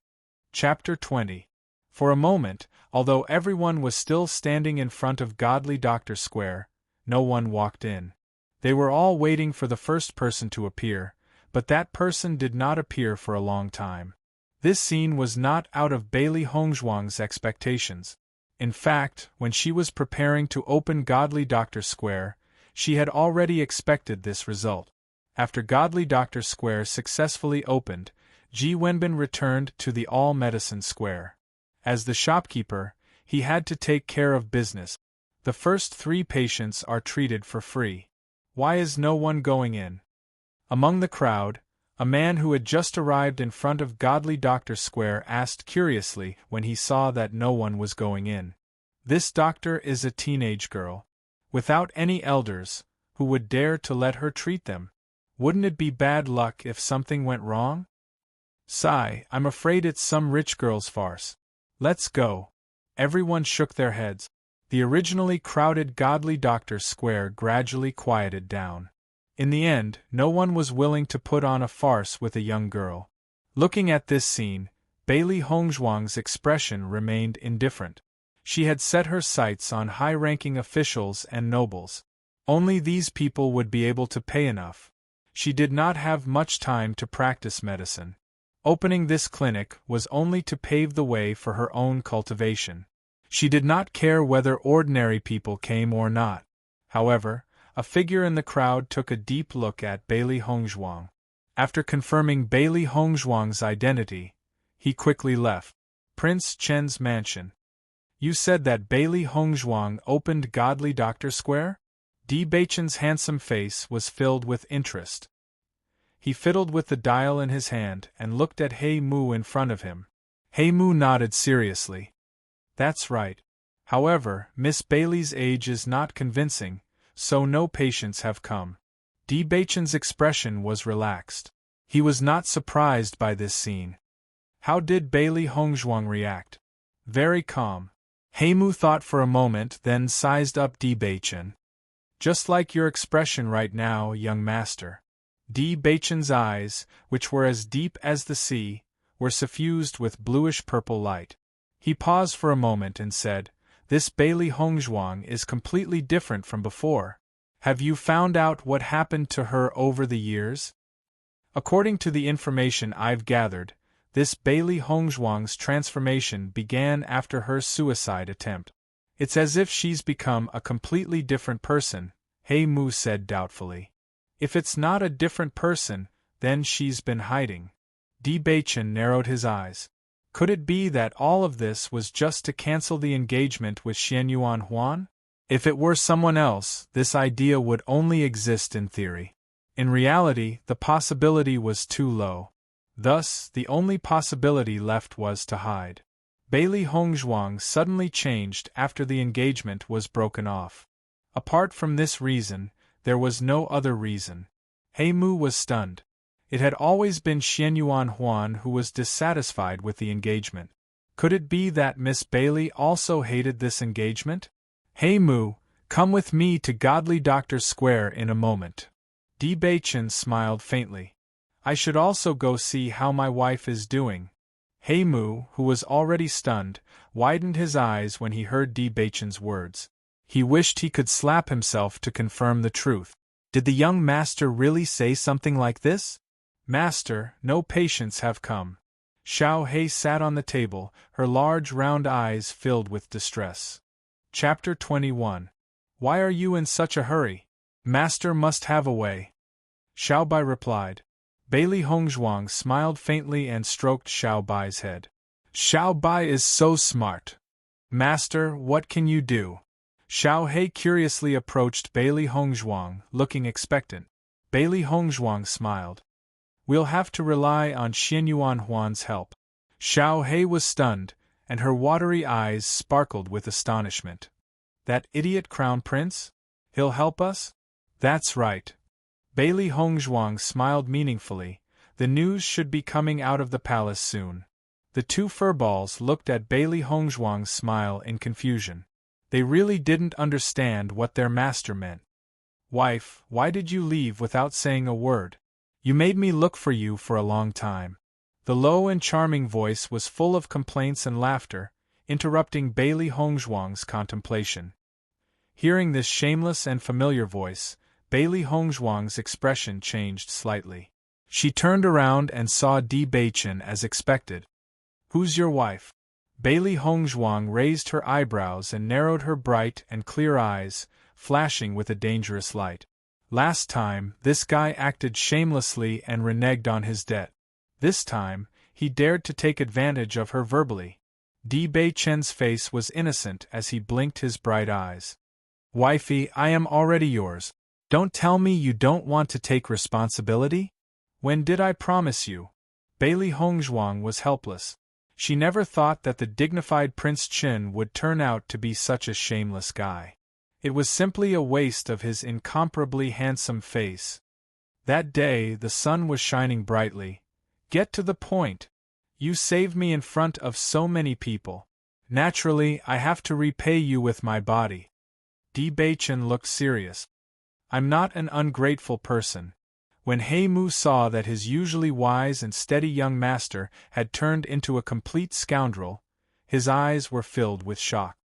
Chapter 20. For a moment, although everyone was still standing in front of Godly Doctor Square, no one walked in. They were all waiting for the first person to appear, but that person did not appear for a long time. This scene was not out of Bailey Hongzhuang's expectations. In fact, when she was preparing to open Godly Doctor Square, she had already expected this result. After Godly Doctor Square successfully opened, Ji Wenbin returned to the All-Medicine Square. As the shopkeeper, he had to take care of business. The first 3 patients are treated for free. Why is no one going in? Among the crowd, a man who had just arrived in front of Godly Doctor Square asked curiously when he saw that no one was going in. This doctor is a teenage girl. Without any elders, who would dare to let her treat them? Wouldn't it be bad luck if something went wrong? Sigh, I'm afraid it's some rich girl's farce. Let's go. Everyone shook their heads. The originally crowded Godly Doctor Square gradually quieted down. In the end, no one was willing to put on a farce with a young girl. Looking at this scene, Bailey Hongzhuang's expression remained indifferent. She had set her sights on high-ranking officials and nobles. Only these people would be able to pay enough. She did not have much time to practice medicine. Opening this clinic was only to pave the way for her own cultivation. She did not care whether ordinary people came or not. However, a figure in the crowd took a deep look at Bailey Hongzhuang. After confirming Bailey Hongzhuang's identity, he quickly left Prince Chen's mansion. You said that Bailey Hongzhuang opened Godly Doctor Square? Di Beichen's handsome face was filled with interest. He fiddled with the dial in his hand and looked at He Mu in front of him. He Mu nodded seriously. That's right. However, Miss Bailey's age is not convincing, so no patients have come. Di Beichen's expression was relaxed. He was not surprised by this scene. How did Bailey Hongzhuang react? Very calm. He Mu thought for a moment, then sized up Di Beichen. Just like your expression right now, young master. Di Beichen's eyes, which were as deep as the sea, were suffused with bluish-purple light. He paused for a moment and said, This Bailey Hongzhuang is completely different from before. Have you found out what happened to her over the years? According to the information I've gathered, this Bailey Hongzhuang's transformation began after her suicide attempt. It's as if she's become a completely different person, He Mu said doubtfully. If it's not a different person, then she's been hiding. Di Beichen narrowed his eyes. Could it be that all of this was just to cancel the engagement with Xianyuan Huan? If it were someone else, this idea would only exist in theory. In reality, the possibility was too low. Thus, the only possibility left was to hide. Bailey Hongzhuang suddenly changed after the engagement was broken off. Apart from this reason, there was no other reason. He Mu was stunned. It had always been Xianyuan Huan who was dissatisfied with the engagement. Could it be that Miss Bailey also hated this engagement? He Mu, come with me to Godly Doctor Square in a moment. Di Beichen smiled faintly. I should also go see how my wife is doing. He Mu, who was already stunned, widened his eyes when he heard Di Beichen's words. He wished he could slap himself to confirm the truth. Did the young master really say something like this? Master, no patients have come. Xiao He sat on the table, her large round eyes filled with distress. Chapter 21. Why are you in such a hurry? Master must have a way. Xiao Bai replied. Bailey Hongzhuang smiled faintly and stroked Xiao Bai's head. Xiao Bai is so smart. Master, what can you do? Xiao He curiously approached Bailey Hongzhuang, looking expectant. Bailey Hongzhuang smiled. We'll have to rely on Xianyuan Huan's help. Xiao He was stunned, and her watery eyes sparkled with astonishment. That idiot crown prince? He'll help us? That's right. Bailey Hongzhuang smiled meaningfully. The news should be coming out of the palace soon. The two furballs looked at Bailey Hongzhuang's smile in confusion. They really didn't understand what their master meant. Wife, why did you leave without saying a word? You made me look for you for a long time. The low and charming voice was full of complaints and laughter, interrupting Bailey Hongzhuang's contemplation. Hearing this shameless and familiar voice, Bailey Hongzhuang's expression changed slightly. She turned around and saw Di Beichen as expected. Who's your wife? Bailey Hongzhuang raised her eyebrows and narrowed her bright and clear eyes, flashing with a dangerous light. Last time, this guy acted shamelessly and reneged on his debt. This time, he dared to take advantage of her verbally. Di Beichen's face was innocent as he blinked his bright eyes. Wifey, I am already yours. Don't tell me you don't want to take responsibility? When did I promise you? Bailey Hongzhuang was helpless. She never thought that the dignified Prince Qin would turn out to be such a shameless guy. It was simply a waste of his incomparably handsome face. That day the sun was shining brightly. Get to the point. You saved me in front of so many people. Naturally, I have to repay you with my body. Baichin looked serious. I'm not an ungrateful person. When Mu saw that his usually wise and steady young master had turned into a complete scoundrel, his eyes were filled with shock.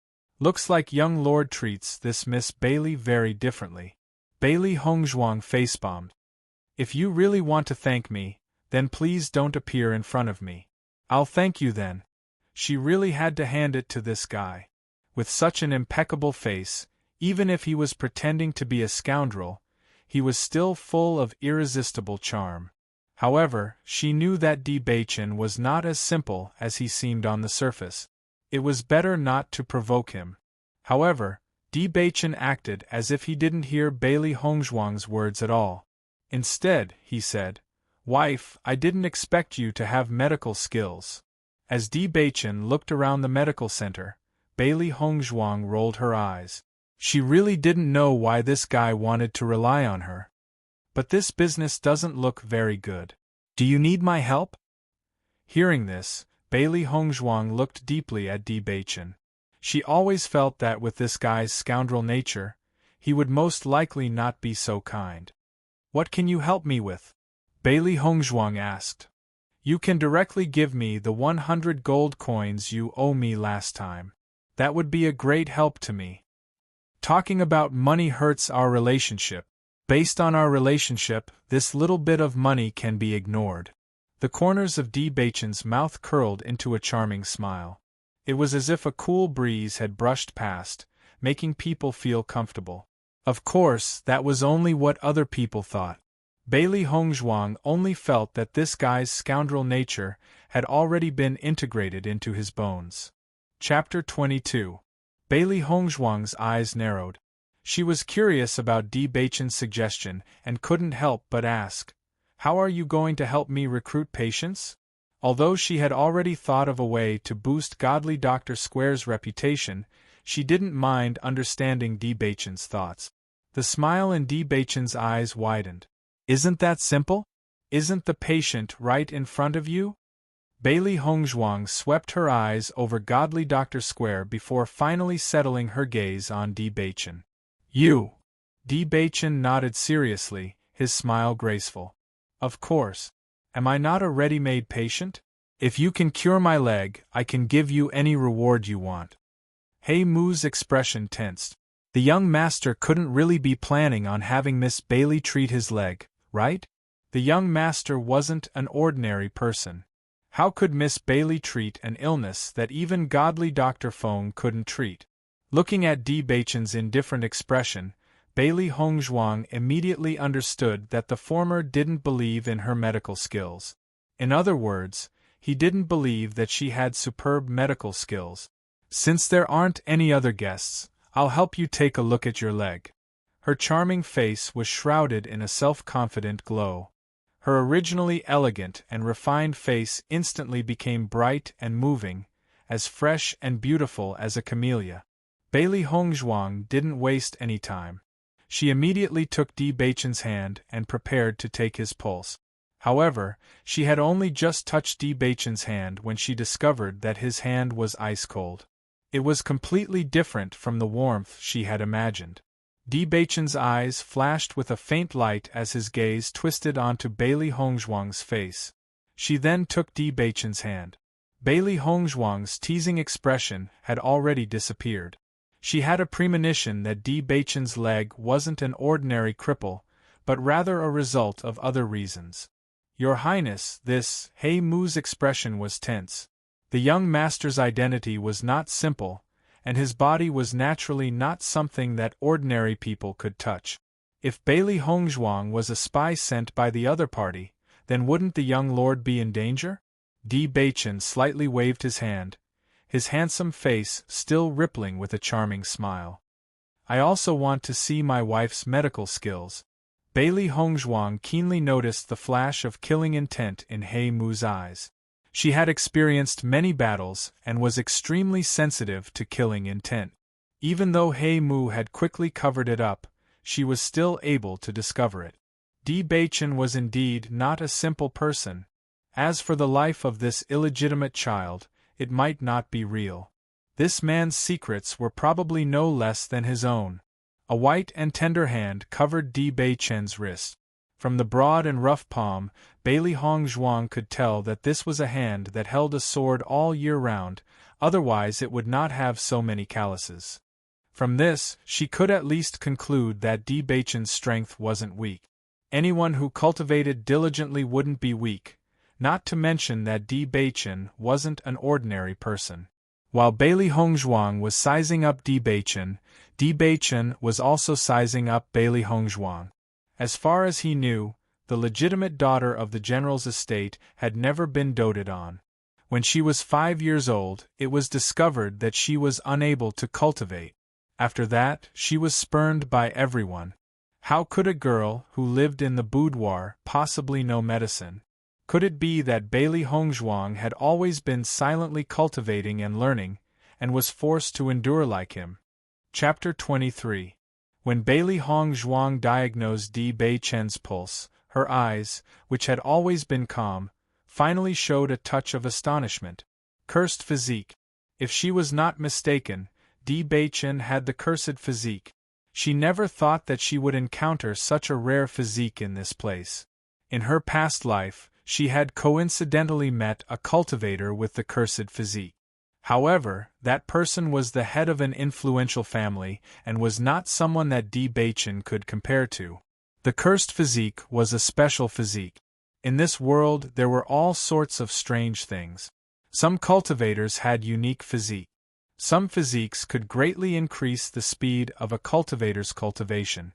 Looks like young Lord treats this Miss Bailey very differently. Bailey Hongzhuang face-bombed. If you really want to thank me, then please don't appear in front of me. I'll thank you then. She really had to hand it to this guy. With such an impeccable face, even if he was pretending to be a scoundrel, he was still full of irresistible charm. However, she knew that Baichin was not as simple as he seemed on the surface. It was better not to provoke him. However, Baichin acted as if he didn't hear Bailey Hongzhuang's words at all. Instead, he said, "Wife, I didn't expect you to have medical skills." As Baichin looked around the medical center, Bailey Hongzhuang rolled her eyes. She really didn't know why this guy wanted to rely on her. But this business doesn't look very good. Do you need my help? Hearing this, Bailey Hongzhuang looked deeply at Baichin. She always felt that with this guy's scoundrel nature, he would most likely not be so kind. What can you help me with? Bailey Hongzhuang asked. You can directly give me the 100 gold coins you owe me last time. That would be a great help to me. Talking about money hurts our relationship. Based on our relationship, this little bit of money can be ignored. The corners of Baichin's mouth curled into a charming smile. It was as if a cool breeze had brushed past, making people feel comfortable. Of course, that was only what other people thought. Bailey Hongzhuang only felt that this guy's scoundrel nature had already been integrated into his bones. Chapter 22. Bailey Hongzhuang's eyes narrowed. She was curious about Baichin's suggestion and couldn't help but ask, "How are you going to help me recruit patients?" Although she had already thought of a way to boost Godly Dr. Square's reputation, she didn't mind understanding Baichin's thoughts. The smile in Baichin's eyes widened. Isn't that simple? Isn't the patient right in front of you? Bailey Hongzhuang swept her eyes over Godly Dr. Square before finally settling her gaze on Baichin. You! Baichin nodded seriously, his smile graceful. Of course. Am I not a ready-made patient? If you can cure my leg, I can give you any reward you want. Mu's expression tensed. The young master couldn't really be planning on having Miss Bailey treat his leg, right? The young master wasn't an ordinary person. How could Miss Bailey treat an illness that even Godly Dr. Feng couldn't treat? Looking at Baichin's indifferent expression, Bailey Hongzhuang immediately understood that the former didn't believe in her medical skills. In other words, he didn't believe that she had superb medical skills. Since there aren't any other guests, I'll help you take a look at your leg. Her charming face was shrouded in a self-confident glow. Her originally elegant and refined face instantly became bright and moving, as fresh and beautiful as a camellia. Bailey Hongzhuang didn't waste any time. She immediately took Baichin's hand and prepared to take his pulse. However, she had only just touched Baichin's hand when she discovered that his hand was ice-cold. It was completely different from the warmth she had imagined. Baichin's eyes flashed with a faint light as his gaze twisted onto Bailey Hongzhuang's face. She then took Baichin's hand. Bailey Hongzhuang's teasing expression had already disappeared. She had a premonition that Baichin's leg wasn't an ordinary cripple, but rather a result of other reasons. Your Highness, this Mu's expression was tense. The young master's identity was not simple, and his body was naturally not something that ordinary people could touch. If Bailey Hongzhuang was a spy sent by the other party, then wouldn't the young lord be in danger? Baichin slightly waved his hand, his handsome face still rippling with a charming smile. I also want to see my wife's medical skills. Bailey Hongzhuang keenly noticed the flash of killing intent in Mu's eyes. She had experienced many battles and was extremely sensitive to killing intent. Even though Mu had quickly covered it up, she was still able to discover it. Di Baichen was indeed not a simple person. As for the life of this illegitimate child, it might not be real. This man's secrets were probably no less than his own. A white and tender hand covered Di Baichen's wrist. From the broad and rough palm, Bailey Hongzhuang could tell that this was a hand that held a sword all year round, otherwise it would not have so many calluses. From this, she could at least conclude that Di Baichen's strength wasn't weak. Anyone who cultivated diligently wouldn't be weak, not to mention that Di Baichen wasn't an ordinary person. While Bailey Hongzhuang was sizing up Di Baichen was also sizing up Bailey Hongzhuang. As far as he knew, the legitimate daughter of the general's estate had never been doted on. When she was 5 years old, it was discovered that she was unable to cultivate. After that, she was spurned by everyone. How could a girl who lived in the boudoir possibly know medicine? Could it be that Bailey Hongzhuang had always been silently cultivating and learning, and was forced to endure like him? Chapter 23. When Bailey Hongzhuang diagnosed Di Baichen's pulse, her eyes, which had always been calm, finally showed a touch of astonishment. Cursed physique. If she was not mistaken, Di Baichen had the cursed physique. She never thought that she would encounter such a rare physique in this place. In her past life, she had coincidentally met a cultivator with the cursed physique. However, that person was the head of an influential family and was not someone that Di Baichen could compare to. The cursed physique was a special physique. In this world there were all sorts of strange things. Some cultivators had unique physique. Some physiques could greatly increase the speed of a cultivator's cultivation.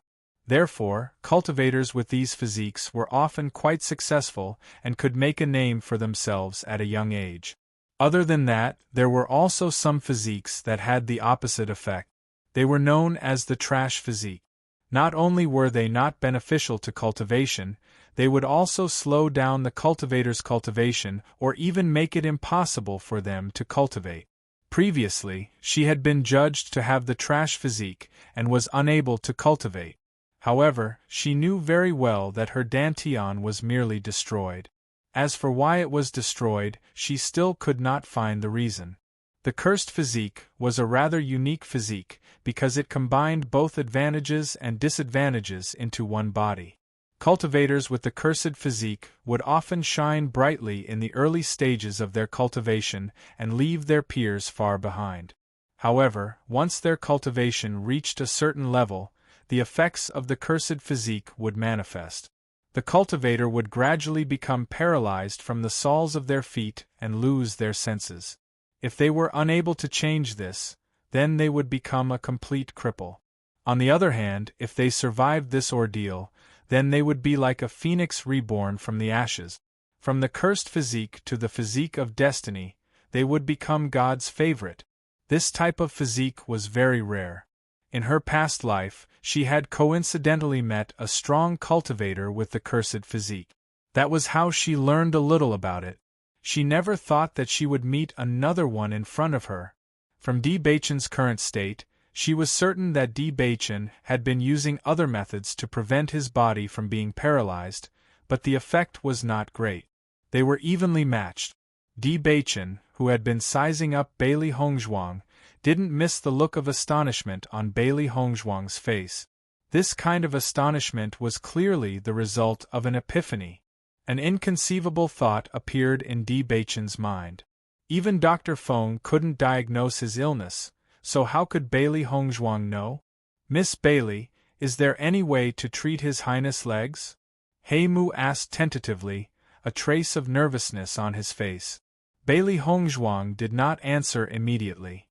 Therefore, cultivators with these physiques were often quite successful and could make a name for themselves at a young age. Other than that, there were also some physiques that had the opposite effect. They were known as the trash physique. Not only were they not beneficial to cultivation, they would also slow down the cultivator's cultivation or even make it impossible for them to cultivate. Previously, she had been judged to have the trash physique and was unable to cultivate. However, she knew very well that her dantian was merely destroyed. As for why it was destroyed, she still could not find the reason. The cursed physique was a rather unique physique because it combined both advantages and disadvantages into one body. Cultivators with the cursed physique would often shine brightly in the early stages of their cultivation and leave their peers far behind. However, once their cultivation reached a certain level, the effects of the cursed physique would manifest. The cultivator would gradually become paralyzed from the soles of their feet and lose their senses. If they were unable to change this, then they would become a complete cripple. On the other hand, if they survived this ordeal, then they would be like a phoenix reborn from the ashes. From the cursed physique to the physique of destiny, they would become God's favorite. This type of physique was very rare. In her past life, she had coincidentally met a strong cultivator with the cursed physique. That was how she learned a little about it. She never thought that she would meet another one in front of her. From Di Baichen's current state, she was certain that Di Baichen had been using other methods to prevent his body from being paralyzed, but the effect was not great. They were evenly matched. Di Baichen, who had been sizing up Bailey Hongzhuang, didn't miss the look of astonishment on Bailey Hongzhuang's face. This kind of astonishment was clearly the result of an epiphany. An inconceivable thought appeared in Di Baichen's mind. Even Dr. Feng couldn't diagnose his illness, so how could Bailey Hongzhuang know? "Miss Bailey, is there any way to treat His Highness' legs?" He Mu asked tentatively, a trace of nervousness on his face. Bailey Hongzhuang did not answer immediately.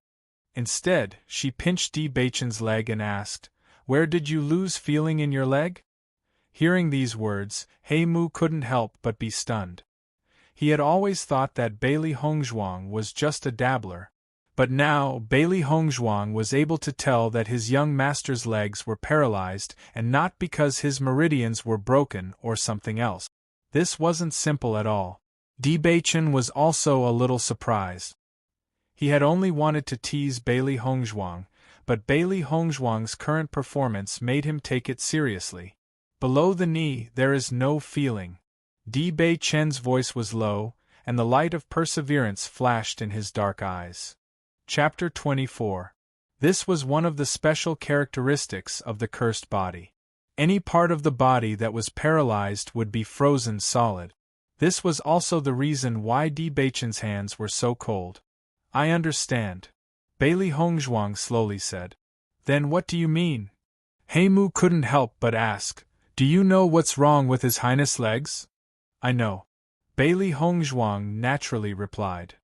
Instead, she pinched Di Baichen's leg and asked, "Where did you lose feeling in your leg?" Hearing these words, He Mu couldn't help but be stunned. He had always thought that Bailey Hongzhuang was just a dabbler. But now, Bailey Hongzhuang was able to tell that his young master's legs were paralyzed and not because his meridians were broken or something else. This wasn't simple at all. Di Baichen was also a little surprised. He had only wanted to tease Bailey Hongzhuang, but Bailey Hongzhuang's current performance made him take it seriously. Below the knee, there is no feeling. Di Bei Chen's voice was low, and the light of perseverance flashed in his dark eyes. Chapter 24. This was one of the special characteristics of the cursed body. Any part of the body that was paralyzed would be frozen solid. This was also the reason why Di Beichen's hands were so cold. I understand, Bailey Hongzhuang slowly said. Then what do you mean? He Mu couldn't help but ask, do you know what's wrong with His Highness' legs? I know. Bailey Hongzhuang naturally replied.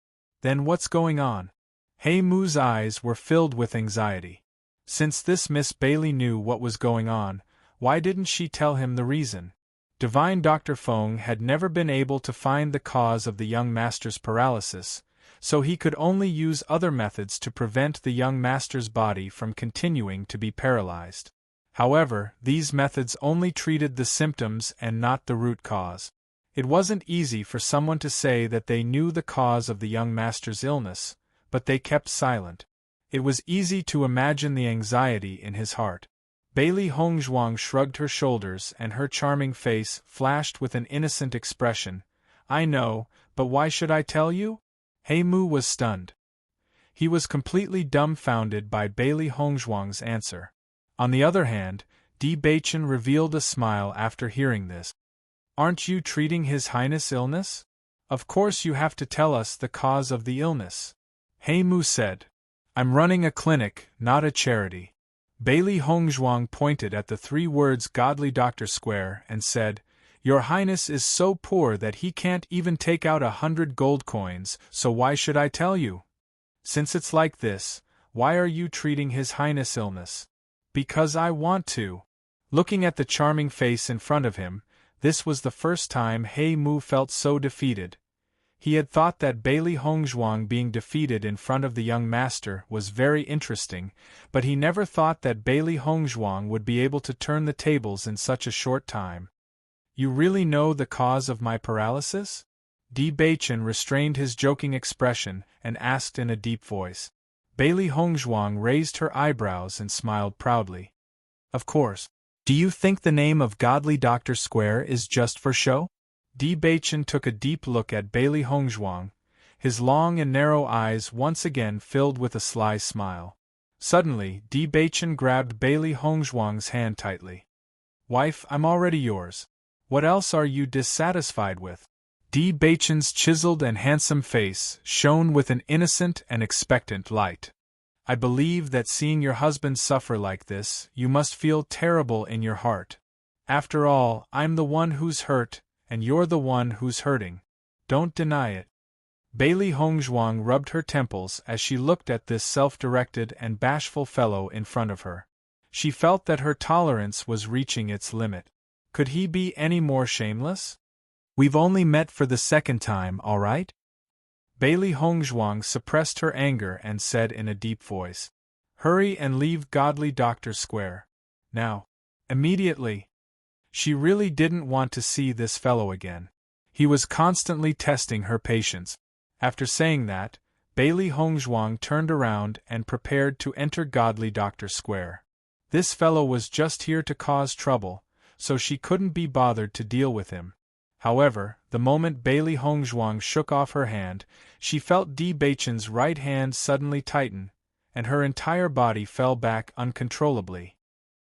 Then what's going on? He Mu's eyes were filled with anxiety. Since this Miss Bailey knew what was going on, why didn't she tell him the reason? Divine Dr. Feng had never been able to find the cause of the young master's paralysis, so he could only use other methods to prevent the young master's body from continuing to be paralyzed. However, these methods only treated the symptoms and not the root cause. It wasn't easy for someone to say that they knew the cause of the young master's illness, but they kept silent. It was easy to imagine the anxiety in his heart. Bailey Hongzhuang shrugged her shoulders and her charming face flashed with an innocent expression. I know, but why should I tell you? He Mu was stunned. He was completely dumbfounded by Bailey Hongzhuang's answer. On the other hand, Di Beichen revealed a smile after hearing this. Aren't you treating His Highness' illness? Of course you have to tell us the cause of the illness. He Mu said. I'm running a clinic, not a charity. Bailey Hongzhuang pointed at the 3 words Godly Doctor Square and said, Your Highness is so poor that he can't even take out 100 gold coins, so why should I tell you? Since it's like this, why are you treating His Highness' illness? Because I want to. Looking at the charming face in front of him, this was the first time He Mu felt so defeated. He had thought that Bailey Hongzhuang being defeated in front of the young master was very interesting, but he never thought that Bailey Hongzhuang would be able to turn the tables in such a short time. You really know the cause of my paralysis? Di Beichen restrained his joking expression and asked in a deep voice. Bailey Hongzhuang raised her eyebrows and smiled proudly. Of course. Do you think the name of Godly Doctor Square is just for show? Di Beichen took a deep look at Bailey Hongzhuang, his long and narrow eyes once again filled with a sly smile. Suddenly, Di Beichen grabbed Bailey Hongzhuang's hand tightly. Wife, I'm already yours. What else are you dissatisfied with? Di Beichen's chiseled and handsome face shone with an innocent and expectant light. I believe that seeing your husband suffer like this, you must feel terrible in your heart. After all, I'm the one who's hurt, and you're the one who's hurting. Don't deny it. Bailey Hongzhuang rubbed her temples as she looked at this self-directed and bashful fellow in front of her. She felt that her tolerance was reaching its limit. Could he be any more shameless? We've only met for the second time, all right? Bailey Hongzhuang suppressed her anger and said in a deep voice, Hurry and leave Godly Doctor Square. Now. Immediately. She really didn't want to see this fellow again. He was constantly testing her patience. After saying that, Bailey Hongzhuang turned around and prepared to enter Godly Doctor Square. This fellow was just here to cause trouble, so she couldn't be bothered to deal with him. However, the moment Bailey Hongzhuang shook off her hand, she felt Di Beichen's right hand suddenly tighten, and her entire body fell back uncontrollably.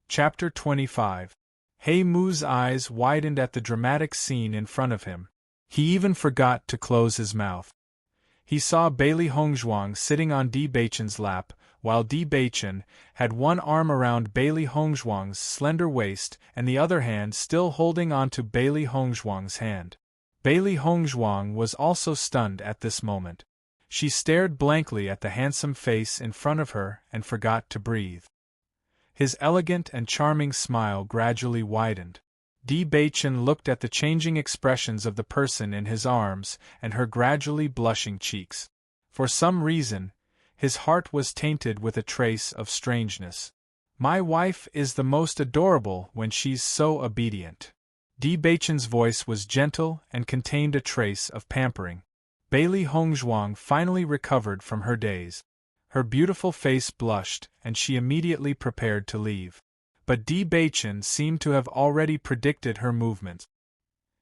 Chapter 25. He Mu's eyes widened at the dramatic scene in front of him. He even forgot to close his mouth. He saw Bailey Hongzhuang sitting on Di Beichen's lap, while Di Beichen had one arm around Bailey Hongzhuang's slender waist and the other hand still holding onto Bailey Hongzhuang's hand. Bailey Hongzhuang was also stunned at this moment. She stared blankly at the handsome face in front of her and forgot to breathe. His elegant and charming smile gradually widened. Di Beichen looked at the changing expressions of the person in his arms and her gradually blushing cheeks. For some reason, his heart was tainted with a trace of strangeness. My wife is the most adorable when she's so obedient. Di Beichen's voice was gentle and contained a trace of pampering. Bailey Hongzhuang finally recovered from her daze. Her beautiful face blushed, and she immediately prepared to leave. but Di Baichen seemed to have already predicted her movements.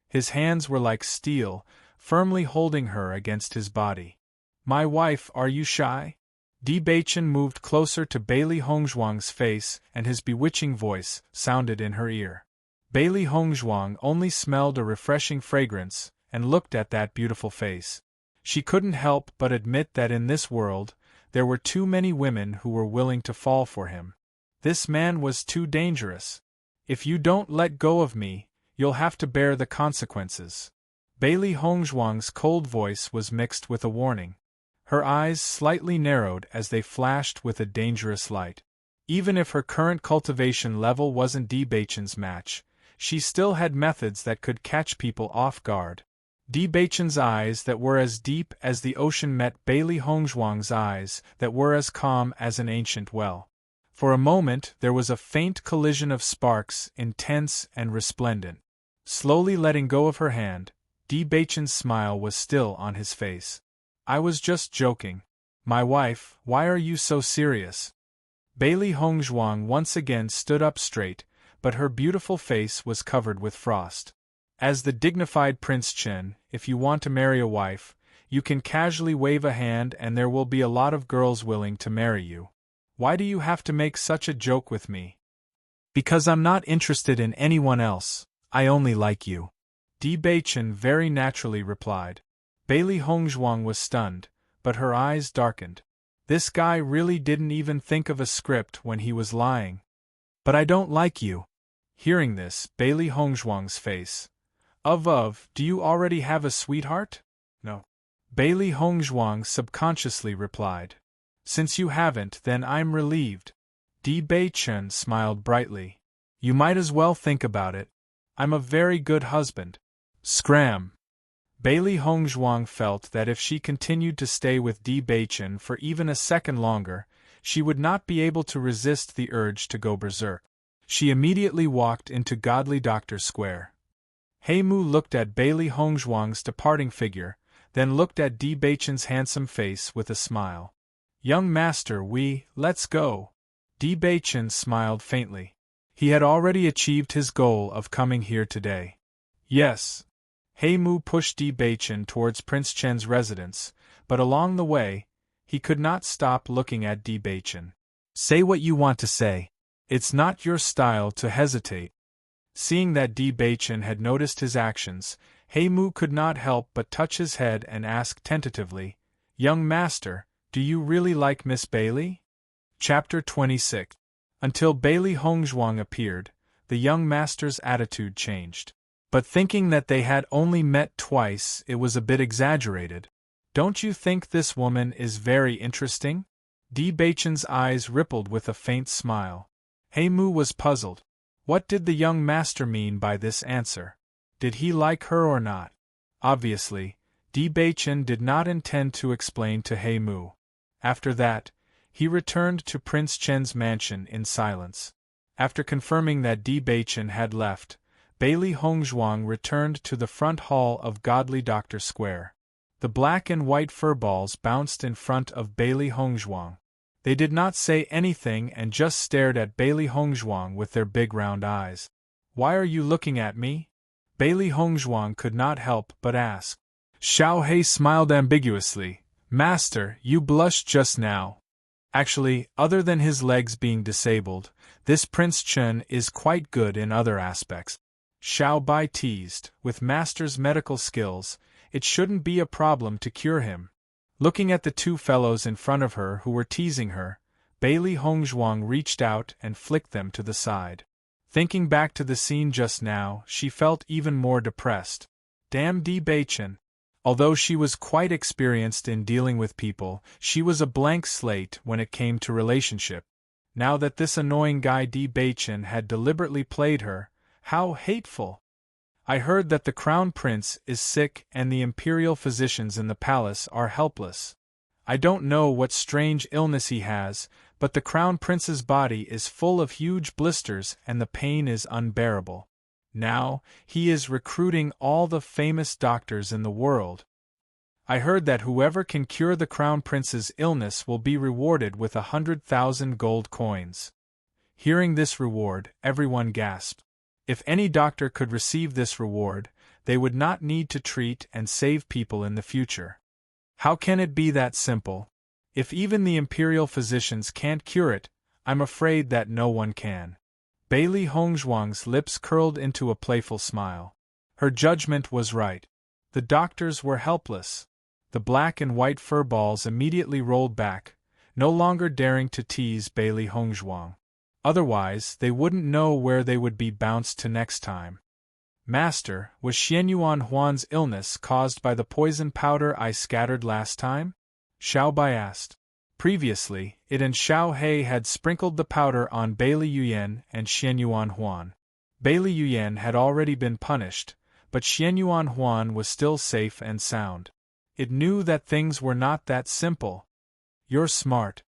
His hands were like steel, firmly holding her against his body. "My wife, are you shy?" Di Baichen moved closer to Bailey Hongzhuang's face, and his bewitching voice sounded in her ear. Bailey Hongzhuang only smelled a refreshing fragrance and looked at that beautiful face. She couldn't help but admit that in this world, there were too many women who were willing to fall for him. This man was too dangerous. "If you don't let go of me, you'll have to bear the consequences." Bailey Hongzhuang's cold voice was mixed with a warning. Her eyes slightly narrowed as they flashed with a dangerous light. Even if her current cultivation level wasn't Di Baichen's match, she still had methods that could catch people off guard. Di Baichen's eyes that were as deep as the ocean met Bailey Hongzhuang's eyes that were as calm as an ancient well. For a moment there was a faint collision of sparks, intense and resplendent. Slowly letting go of her hand, Di Baichen's smile was still on his face. "I was just joking. My wife, why are you so serious?" Bailey Hongzhuang once again stood up straight, but her beautiful face was covered with frost. "As the dignified Prince Chen, if you want to marry a wife, you can casually wave a hand and there will be a lot of girls willing to marry you. Why do you have to make such a joke with me?" "Because I'm not interested in anyone else, I only like you," Di Baichen very naturally replied. Bailey Hongzhuang was stunned, but her eyes darkened. This guy really didn't even think of a script when he was lying. "But I don't like you." Hearing this, Bailey Hongzhuang's face. Do you already have a sweetheart?" "No." Bailey Hongzhuang subconsciously replied. "Since you haven't, then I'm relieved." Di Baichen smiled brightly. "You might as well think about it. I'm a very good husband." Scram! Bailey Hongzhuang felt that if she continued to stay with Di Baichen for even a second longer, she would not be able to resist the urge to go berserk. She immediately walked into Godly Doctor Square. He Mu looked at Bailey Hongzhuang's departing figure, then looked at Di Baichen's handsome face with a smile. "Young master, let's go." Di Baichen smiled faintly. He had already achieved his goal of coming here today. "Yes." He Mu pushed Di Baichen towards Prince Chen's residence, but along the way, he could not stop looking at Di Baichen. "Say what you want to say. It's not your style to hesitate." Seeing that Di Baichen had noticed his actions, He Mu could not help but touch his head and ask tentatively, "Young master, do you really like Miss Bailey?" Chapter 26. Until Bailey Hongzhuang appeared, the young master's attitude changed. But thinking that they had only met twice, it was a bit exaggerated. "Don't you think this woman is very interesting?" Di Baichen's eyes rippled with a faint smile. He Mu was puzzled. What did the young master mean by this answer? Did he like her or not? Obviously, Di Baichen did not intend to explain to He Mu. After that, he returned to Prince Chen's mansion in silence. After confirming that Di Baichen had left, Bailey Hongzhuang returned to the front hall of Godly Doctor Square. The black and white furballs bounced in front of Bailey Hongzhuang. They did not say anything and just stared at Bailey Hongzhuang with their big round eyes. "Why are you looking at me?" Bailey Hongzhuang could not help but ask. Xiao He smiled ambiguously. "Master, you blushed just now." Actually, other than his legs being disabled, this Prince Chen is quite good in other aspects. Xiao Bai teased, "With Master's medical skills, it shouldn't be a problem to cure him." Looking at the two fellows in front of her who were teasing her, Bailey Hongzhuang reached out and flicked them to the side. Thinking back to the scene just now, she felt even more depressed. Damn Di Baichen. Although she was quite experienced in dealing with people, she was a blank slate when it came to relationship. Now that this annoying guy Di Baichen had deliberately played her, how hateful! "I heard that the crown prince is sick and the imperial physicians in the palace are helpless. I don't know what strange illness he has, but the crown prince's body is full of huge blisters and the pain is unbearable. Now, he is recruiting all the famous doctors in the world. I heard that whoever can cure the crown prince's illness will be rewarded with 100,000 gold coins." Hearing this reward, everyone gasped. If any doctor could receive this reward, they would not need to treat and save people in the future. How can it be that simple? If even the imperial physicians can't cure it, I'm afraid that no one can. Bailey Hongzhuang's lips curled into a playful smile. Her judgment was right. The doctors were helpless. The black and white fur balls immediately rolled back, no longer daring to tease Bailey Hongzhuang. Otherwise, they wouldn't know where they would be bounced to next time. Master, was Xianyuan Huan's illness caused by the poison powder I scattered last time? Xiao Bai asked. Previously, it and Xiao He had sprinkled the powder on Bailey Yuyan and Xianyuan Huan. Bailey Yuyan had already been punished, but Xianyuan Huan was still safe and sound. It knew that things were not that simple. You're smart.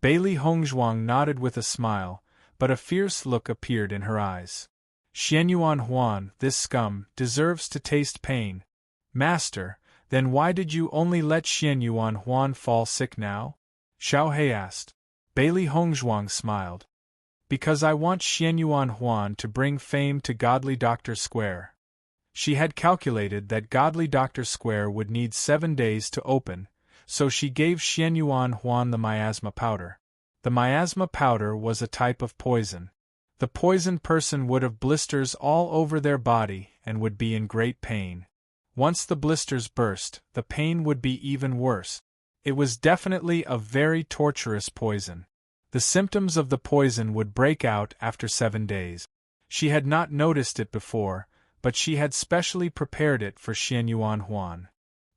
Bailey Hongzhuang nodded with a smile, but a fierce look appeared in her eyes. Xianyuan Huan, this scum, deserves to taste pain. Master, then why did you only let Xianyuan Huan fall sick now? Xiao He asked. Bailey Hongzhuang smiled. Because I want Xianyuan Huan to bring fame to Godly Doctor Square. She had calculated that Godly Doctor Square would need 7 days to open, so she gave Xianyuan Huan the miasma powder. The miasma powder was a type of poison. The poisoned person would have blisters all over their body and would be in great pain. Once the blisters burst, the pain would be even worse. It was definitely a very torturous poison. The symptoms of the poison would break out after 7 days. She had not noticed it before, but she had specially prepared it for Xianyuan Huan.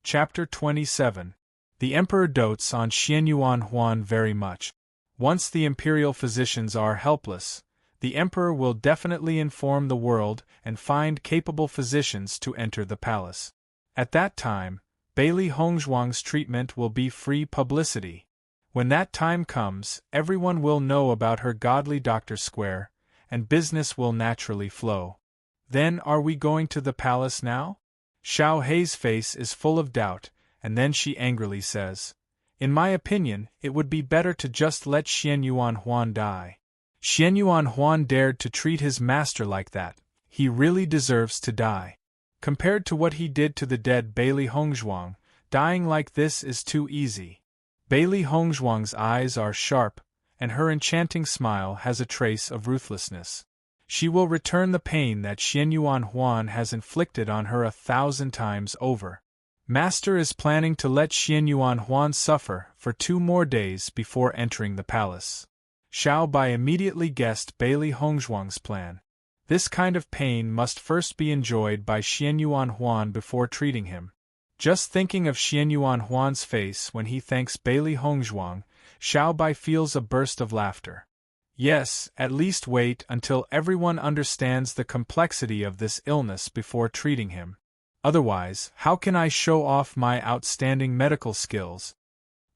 Chapter 27. The Emperor dotes on Xianyuan Huan very much. Once the imperial physicians are helpless, the Emperor will definitely inform the world and find capable physicians to enter the palace. At that time, Bailey Hongzhuang's treatment will be free publicity. When that time comes, everyone will know about her Godly Doctor Square, and business will naturally flow. Then are we going to the palace now? Xiao Hei's face is full of doubt, and then she angrily says, In my opinion, it would be better to just let Xianyuan Huan die. Xianyuan Huan dared to treat his master like that. He really deserves to die. Compared to what he did to the dead Bailey Hongzhuang, dying like this is too easy. Bailey Hongzhuang's eyes are sharp, and her enchanting smile has a trace of ruthlessness. She will return the pain that Xianyuan Huan has inflicted on her 1,000 times over. Master is planning to let Xianyuan Huan suffer for 2 more days before entering the palace. Xiao Bai immediately guessed Bailey Hongzhuang's plan. This kind of pain must first be enjoyed by Xianyuan Huan before treating him. Just thinking of Xianyuan Huan's face when he thanks Bailey Hongzhuang, Xiao Bai feels a burst of laughter. Yes, at least wait until everyone understands the complexity of this illness before treating him. Otherwise, how can I show off my outstanding medical skills?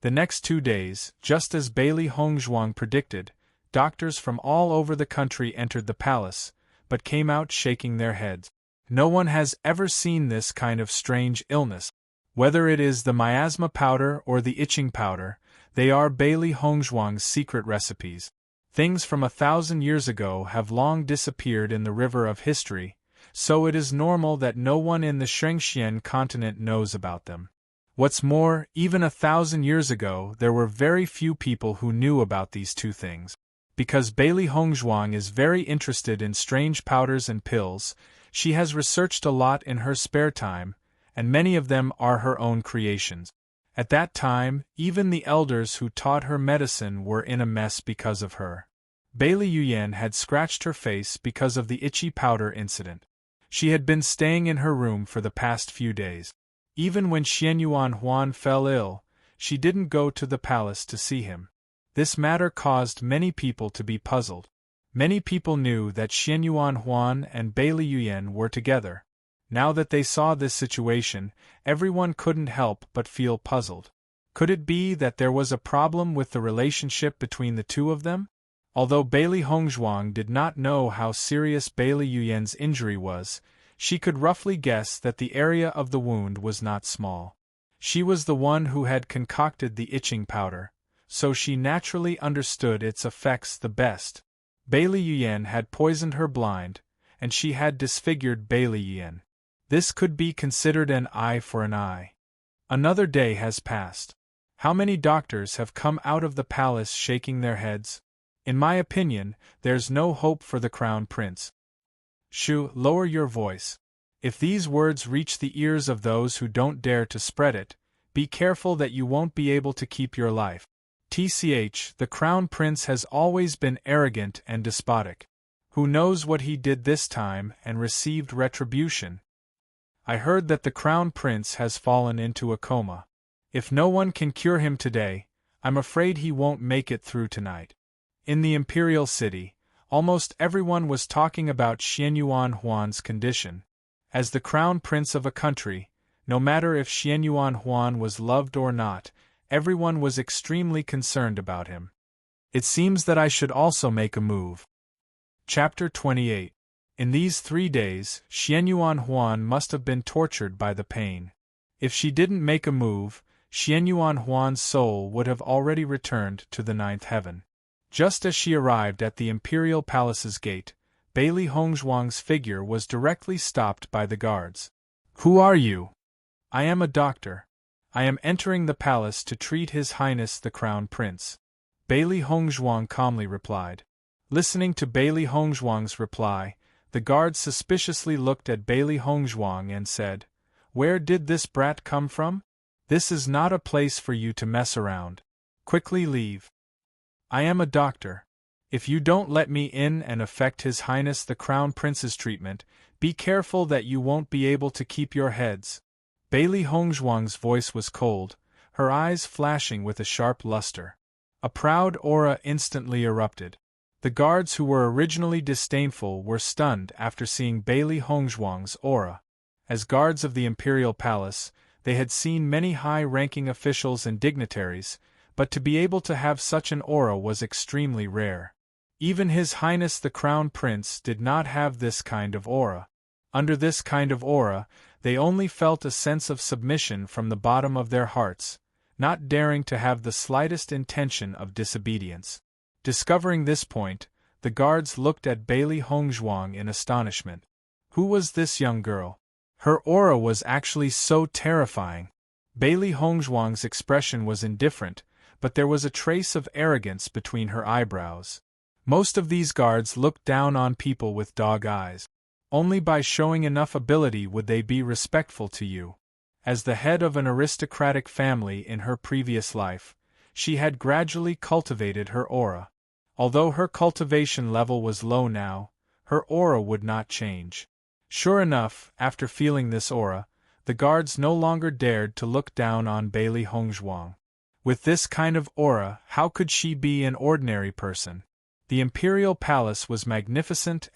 The next 2 days, just as Bailey Hongzhuang predicted, doctors from all over the country entered the palace, but came out shaking their heads. No one has ever seen this kind of strange illness. Whether it is the miasma powder or the itching powder, they are Bailey Hongzhuang's secret recipes. Things from 1,000 years ago have long disappeared in the river of history, so it is normal that no one in the Shengxian continent knows about them. What's more, even 1,000 years ago there were very few people who knew about these 2 things. Because Bailey Hongzhuang is very interested in strange powders and pills, she has researched a lot in her spare time, and many of them are her own creations. At that time, even the elders who taught her medicine were in a mess because of her. Bailey Yuyan had scratched her face because of the itchy powder incident. She had been staying in her room for the past few days. Even when Xianyuan Huan fell ill, she didn't go to the palace to see him. This matter caused many people to be puzzled. Many people knew that Xianyuan Huan and Bailey Yuyan were together. Now that they saw this situation, everyone couldn't help but feel puzzled. Could it be that there was a problem with the relationship between the 2 of them? Although Bailey Hongzhuang did not know how serious Bailey Yuyan's injury was, she could roughly guess that the area of the wound was not small. She was the one who had concocted the itching powder, so she naturally understood its effects the best. Bailey Yuan had poisoned her blind, and she had disfigured Bailey Yuan. This could be considered an eye for an eye. Another day has passed. How many doctors have come out of the palace shaking their heads? In my opinion, there's no hope for the crown prince. Shu, lower your voice. If these words reach the ears of those who don't dare to spread it, be careful that you won't be able to keep your life. TCH, the crown prince has always been arrogant and despotic. Who knows what he did this time and received retribution? I heard that the crown prince has fallen into a coma. If no one can cure him today, I'm afraid he won't make it through tonight. In the imperial city, almost everyone was talking about Xianyuan Huan's condition. As the crown prince of a country, no matter if Xianyuan Huan was loved or not, everyone was extremely concerned about him. It seems that I should also make a move. Chapter 28. In these 3 days, Xianyuan Huan must have been tortured by the pain. If she didn't make a move, Xianyuan Huan's soul would have already returned to the 9th heaven. Just as she arrived at the imperial palace's gate, Bailey Hongzhuang's figure was directly stopped by the guards. Who are you? I am a doctor. I am entering the palace to treat His Highness the Crown Prince. Bailey Hongzhuang calmly replied. Listening to Bailey Hongzhuang's reply, the guards suspiciously looked at Bailey Hongzhuang and said, Where did this brat come from? This is not a place for you to mess around. Quickly leave. I am a doctor. If you don't let me in and affect His Highness the Crown Prince's treatment, be careful that you won't be able to keep your heads. Bailey Hongzhuang's voice was cold, her eyes flashing with a sharp luster. A proud aura instantly erupted. The guards who were originally disdainful were stunned after seeing Bailey Hongzhuang's aura. As guards of the imperial palace, they had seen many high-ranking officials and dignitaries, but to be able to have such an aura was extremely rare. Even His Highness the Crown Prince did not have this kind of aura. Under this kind of aura, they only felt a sense of submission from the bottom of their hearts, not daring to have the slightest intention of disobedience. Discovering this point, the guards looked at Bailey Hongzhuang in astonishment. Who was this young girl? Her aura was actually so terrifying. Bailey Hongzhuang's expression was indifferent, but there was a trace of arrogance between her eyebrows. Most of these guards looked down on people with dog eyes. Only by showing enough ability would they be respectful to you. As the head of an aristocratic family in her previous life, she had gradually cultivated her aura. Although her cultivation level was low now, her aura would not change. Sure enough, after feeling this aura, the guards no longer dared to look down on Bailey Hongzhuang. With this kind of aura, how could she be an ordinary person? The imperial palace was magnificent,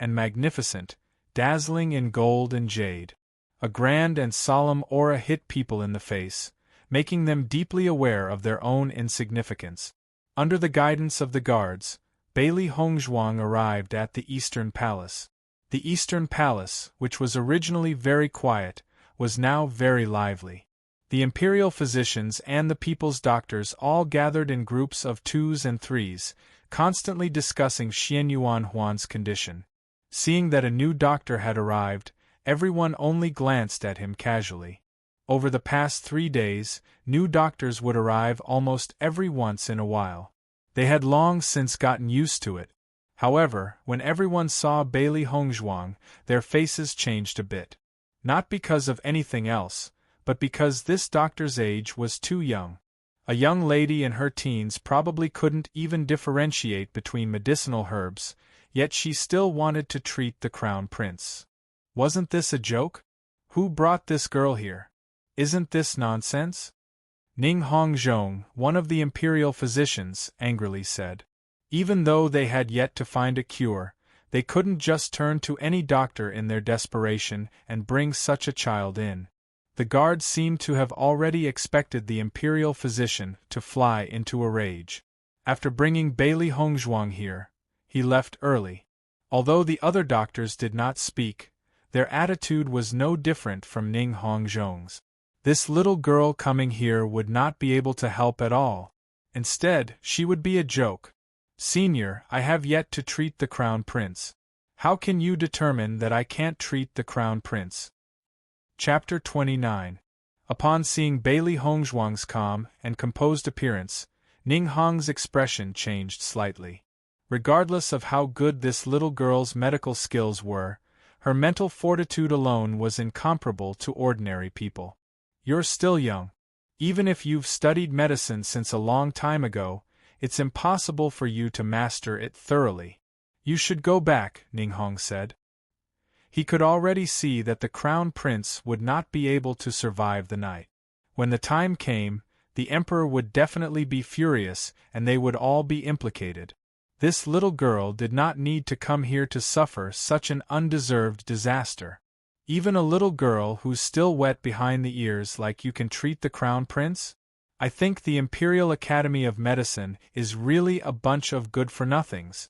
dazzling in gold and jade. A grand and solemn aura hit people in the face, making them deeply aware of their own insignificance. Under the guidance of the guards, Bailey Hongzhuang arrived at the Eastern Palace. The Eastern Palace, which was originally very quiet, was now very lively. The imperial physicians and the people's doctors all gathered in groups of 2s and 3s, constantly discussing Xianyuan Huan's condition. Seeing that a new doctor had arrived, everyone only glanced at him casually. Over the past 3 days, new doctors would arrive almost every once in a while. They had long since gotten used to it. However, when everyone saw Bailey Hongzhuang, their faces changed a bit. Not because of anything else, but because this doctor's age was too young. A young lady in her teens probably couldn't even differentiate between medicinal herbs, yet she still wanted to treat the crown prince. Wasn't this a joke? Who brought this girl here? Isn't this nonsense? Ning Hongzhong, one of the imperial physicians, angrily said. Even though they had yet to find a cure, they couldn't just turn to any doctor in their desperation and bring such a child in. The guards seemed to have already expected the imperial physician to fly into a rage. After bringing Bailey Hongzhuang here, he left early. Although the other doctors did not speak, their attitude was no different from Ning Hongzhong's. This little girl coming here would not be able to help at all. Instead, she would be a joke. Senior, I have yet to treat the Crown Prince. How can you determine that I can't treat the Crown Prince? Chapter 29. Upon seeing Bailey Hongzhuang's calm and composed appearance, Ning Hong's expression changed slightly. Regardless of how good this little girl's medical skills were, her mental fortitude alone was incomparable to ordinary people. You're still young. Even if you've studied medicine since a long time ago, it's impossible for you to master it thoroughly. You should go back, Ning Hong said. He could already see that the Crown Prince would not be able to survive the night. When the time came, the Emperor would definitely be furious and they would all be implicated. This little girl did not need to come here to suffer such an undeserved disaster. Even a little girl who's still wet behind the ears like you can treat the Crown Prince? I think the Imperial Academy of Medicine is really a bunch of good-for-nothings.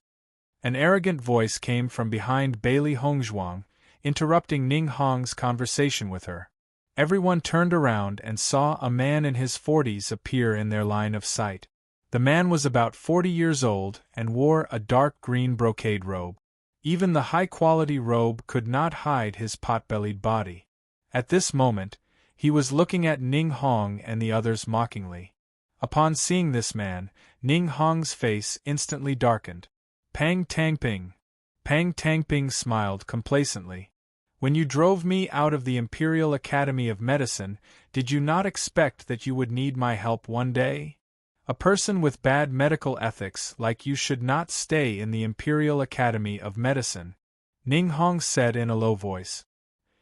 An arrogant voice came from behind Bailey Hongzhuang, interrupting Ning Hong's conversation with her. Everyone turned around and saw a man in his 40s appear in their line of sight. The man was about 40 years old and wore a dark green brocade robe. Even the high-quality robe could not hide his pot-bellied body. At this moment, he was looking at Ning Hong and the others mockingly. Upon seeing this man, Ning Hong's face instantly darkened. Pang Tangping. Pang Tangping smiled complacently. When you drove me out of the Imperial Academy of Medicine, did you not expect that you would need my help one day? A person with bad medical ethics like you should not stay in the Imperial Academy of Medicine, Ning Hong said in a low voice.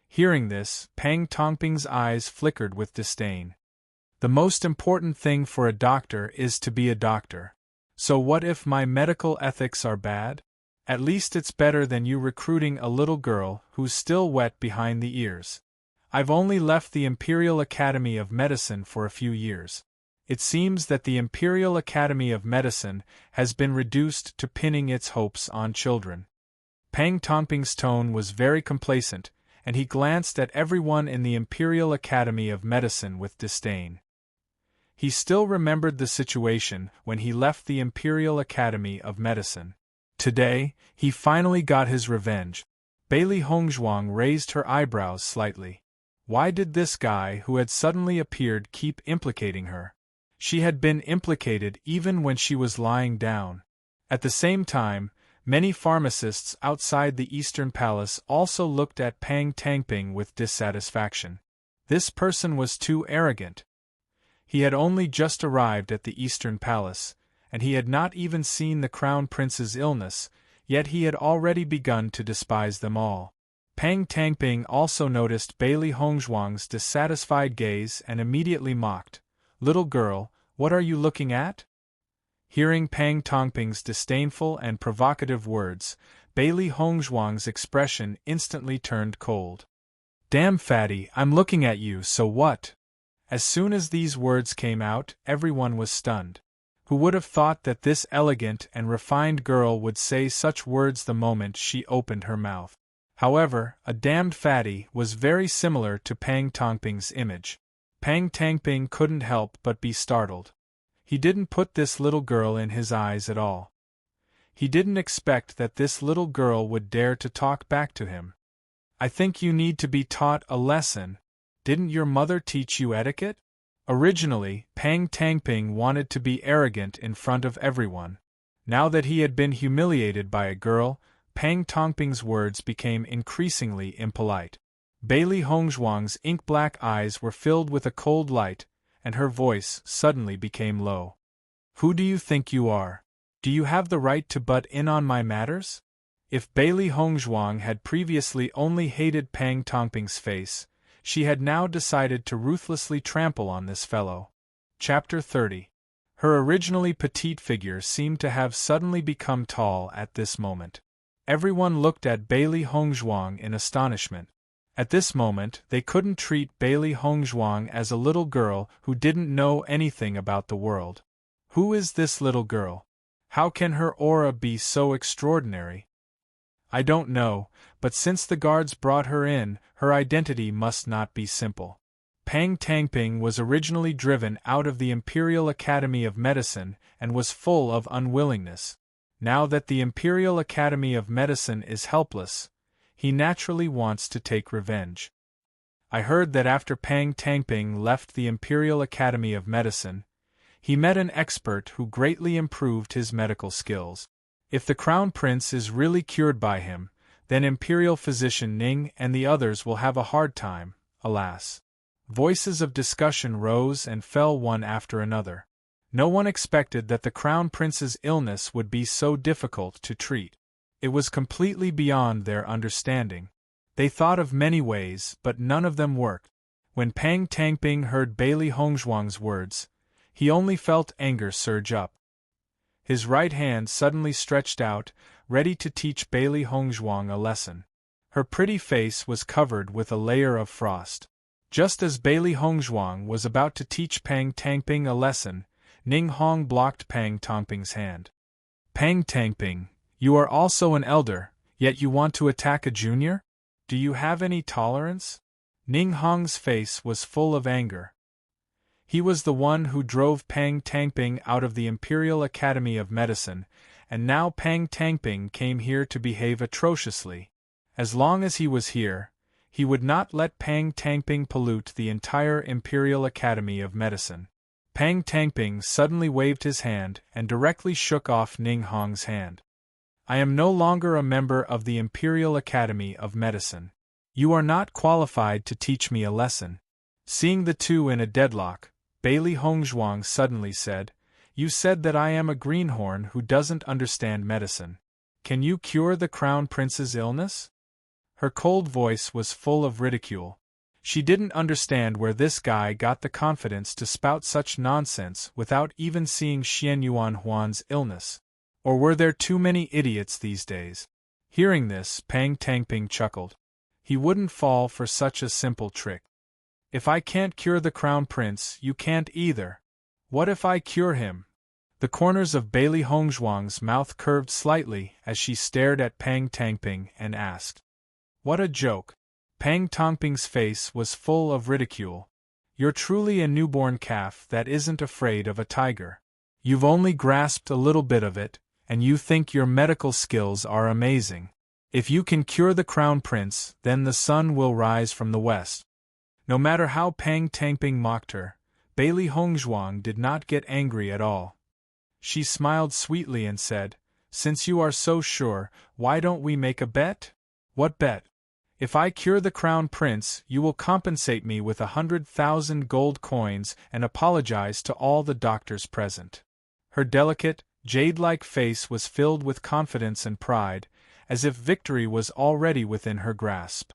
Hearing this, Pang Tongping's eyes flickered with disdain. The most important thing for a doctor is to be a doctor. So what if my medical ethics are bad? At least it's better than you recruiting a little girl who's still wet behind the ears. I've only left the Imperial Academy of Medicine for a few years. It seems that the Imperial Academy of Medicine has been reduced to pinning its hopes on children. Pang Tongping's tone was very complacent, and he glanced at everyone in the Imperial Academy of Medicine with disdain. He still remembered the situation when he left the Imperial Academy of Medicine. Today, he finally got his revenge. Bailey Hongzhuang raised her eyebrows slightly. Why did this guy who had suddenly appeared keep implicating her? She had been implicated even when she was lying down. At the same time, many pharmacists outside the Eastern Palace also looked at Pang Tangping with dissatisfaction. This person was too arrogant. He had only just arrived at the Eastern Palace, and he had not even seen the Crown Prince's illness, yet he had already begun to despise them all. Pang Tangping also noticed Bailey Hongzhuang's dissatisfied gaze and immediately mocked. Little girl, what are you looking at? Hearing Pang Tongping's disdainful and provocative words, Bailey Hongzhuang's expression instantly turned cold. Damn fatty, I'm looking at you, so what? As soon as these words came out, everyone was stunned. Who would have thought that this elegant and refined girl would say such words the moment she opened her mouth? However, a damned fatty was very similar to Pang Tongping's image. Pang Tangping couldn't help but be startled. He didn't put this little girl in his eyes at all. He didn't expect that this little girl would dare to talk back to him. I think you need to be taught a lesson. Didn't your mother teach you etiquette? Originally, Pang Tangping wanted to be arrogant in front of everyone. Now that he had been humiliated by a girl, Pang Tongping's words became increasingly impolite. Bailey Hongzhuang's ink-black eyes were filled with a cold light, and her voice suddenly became low. Who do you think you are? Do you have the right to butt in on my matters? If Bailey Hongzhuang had previously only hated Pang Tongping's face, she had now decided to ruthlessly trample on this fellow. Chapter 30. Her originally petite figure seemed to have suddenly become tall at this moment. Everyone looked at Bailey Hongzhuang in astonishment. At this moment, they couldn't treat Bailey Hongzhuang as a little girl who didn't know anything about the world. Who is this little girl? How can her aura be so extraordinary? I don't know, but since the guards brought her in, her identity must not be simple. Pang Tangping was originally driven out of the Imperial Academy of Medicine and was full of unwillingness. Now that the Imperial Academy of Medicine is helpless, he naturally wants to take revenge. I heard that after Pang Tangping left the Imperial Academy of Medicine, he met an expert who greatly improved his medical skills. If the Crown Prince is really cured by him, then Imperial Physician Ning and the others will have a hard time, alas. Voices of discussion rose and fell one after another. No one expected that the Crown Prince's illness would be so difficult to treat. It was completely beyond their understanding. They thought of many ways, but none of them worked. When Pang Tangping heard Bailey Hongzhuang's words, he only felt anger surge up. His right hand suddenly stretched out, ready to teach Bailey Hongzhuang a lesson. Her pretty face was covered with a layer of frost. Just as Bailey Hongzhuang was about to teach Pang Tangping a lesson, Ning Hong blocked Pang Tangping's hand. Pang Tangping, you are also an elder, yet you want to attack a junior? Do you have any tolerance? Ning Hong's face was full of anger. He was the one who drove Pang Tangping out of the Imperial Academy of Medicine, and now Pang Tangping came here to behave atrociously. As long as he was here, he would not let Pang Tangping pollute the entire Imperial Academy of Medicine. Pang Tangping suddenly waved his hand and directly shook off Ning Hong's hand. I am no longer a member of the Imperial Academy of Medicine. You are not qualified to teach me a lesson. Seeing the two in a deadlock, Bailey Hongzhuang suddenly said, You said that I am a greenhorn who doesn't understand medicine. Can you cure the Crown Prince's illness? Her cold voice was full of ridicule. She didn't understand where this guy got the confidence to spout such nonsense without even seeing Xian Yuan Huan's illness. Or were there too many idiots these days? Hearing this, Pang Tangping chuckled. He wouldn't fall for such a simple trick. If I can't cure the Crown Prince, you can't either. What if I cure him? The corners of Bailey Hongzhuang's mouth curved slightly as she stared at Pang Tangping and asked. What a joke. Pang Tangping's face was full of ridicule. You're truly a newborn calf that isn't afraid of a tiger. You've only grasped a little bit of it, and you think your medical skills are amazing. If you can cure the Crown Prince, then the sun will rise from the west. No matter how Pang Tangping mocked her, Bailey Hongzhuang did not get angry at all. She smiled sweetly and said, Since you are so sure, why don't we make a bet? What bet? If I cure the Crown Prince, you will compensate me with 100,000 gold coins and apologize to all the doctors present. Her delicate, jade-like face was filled with confidence and pride, as if victory was already within her grasp.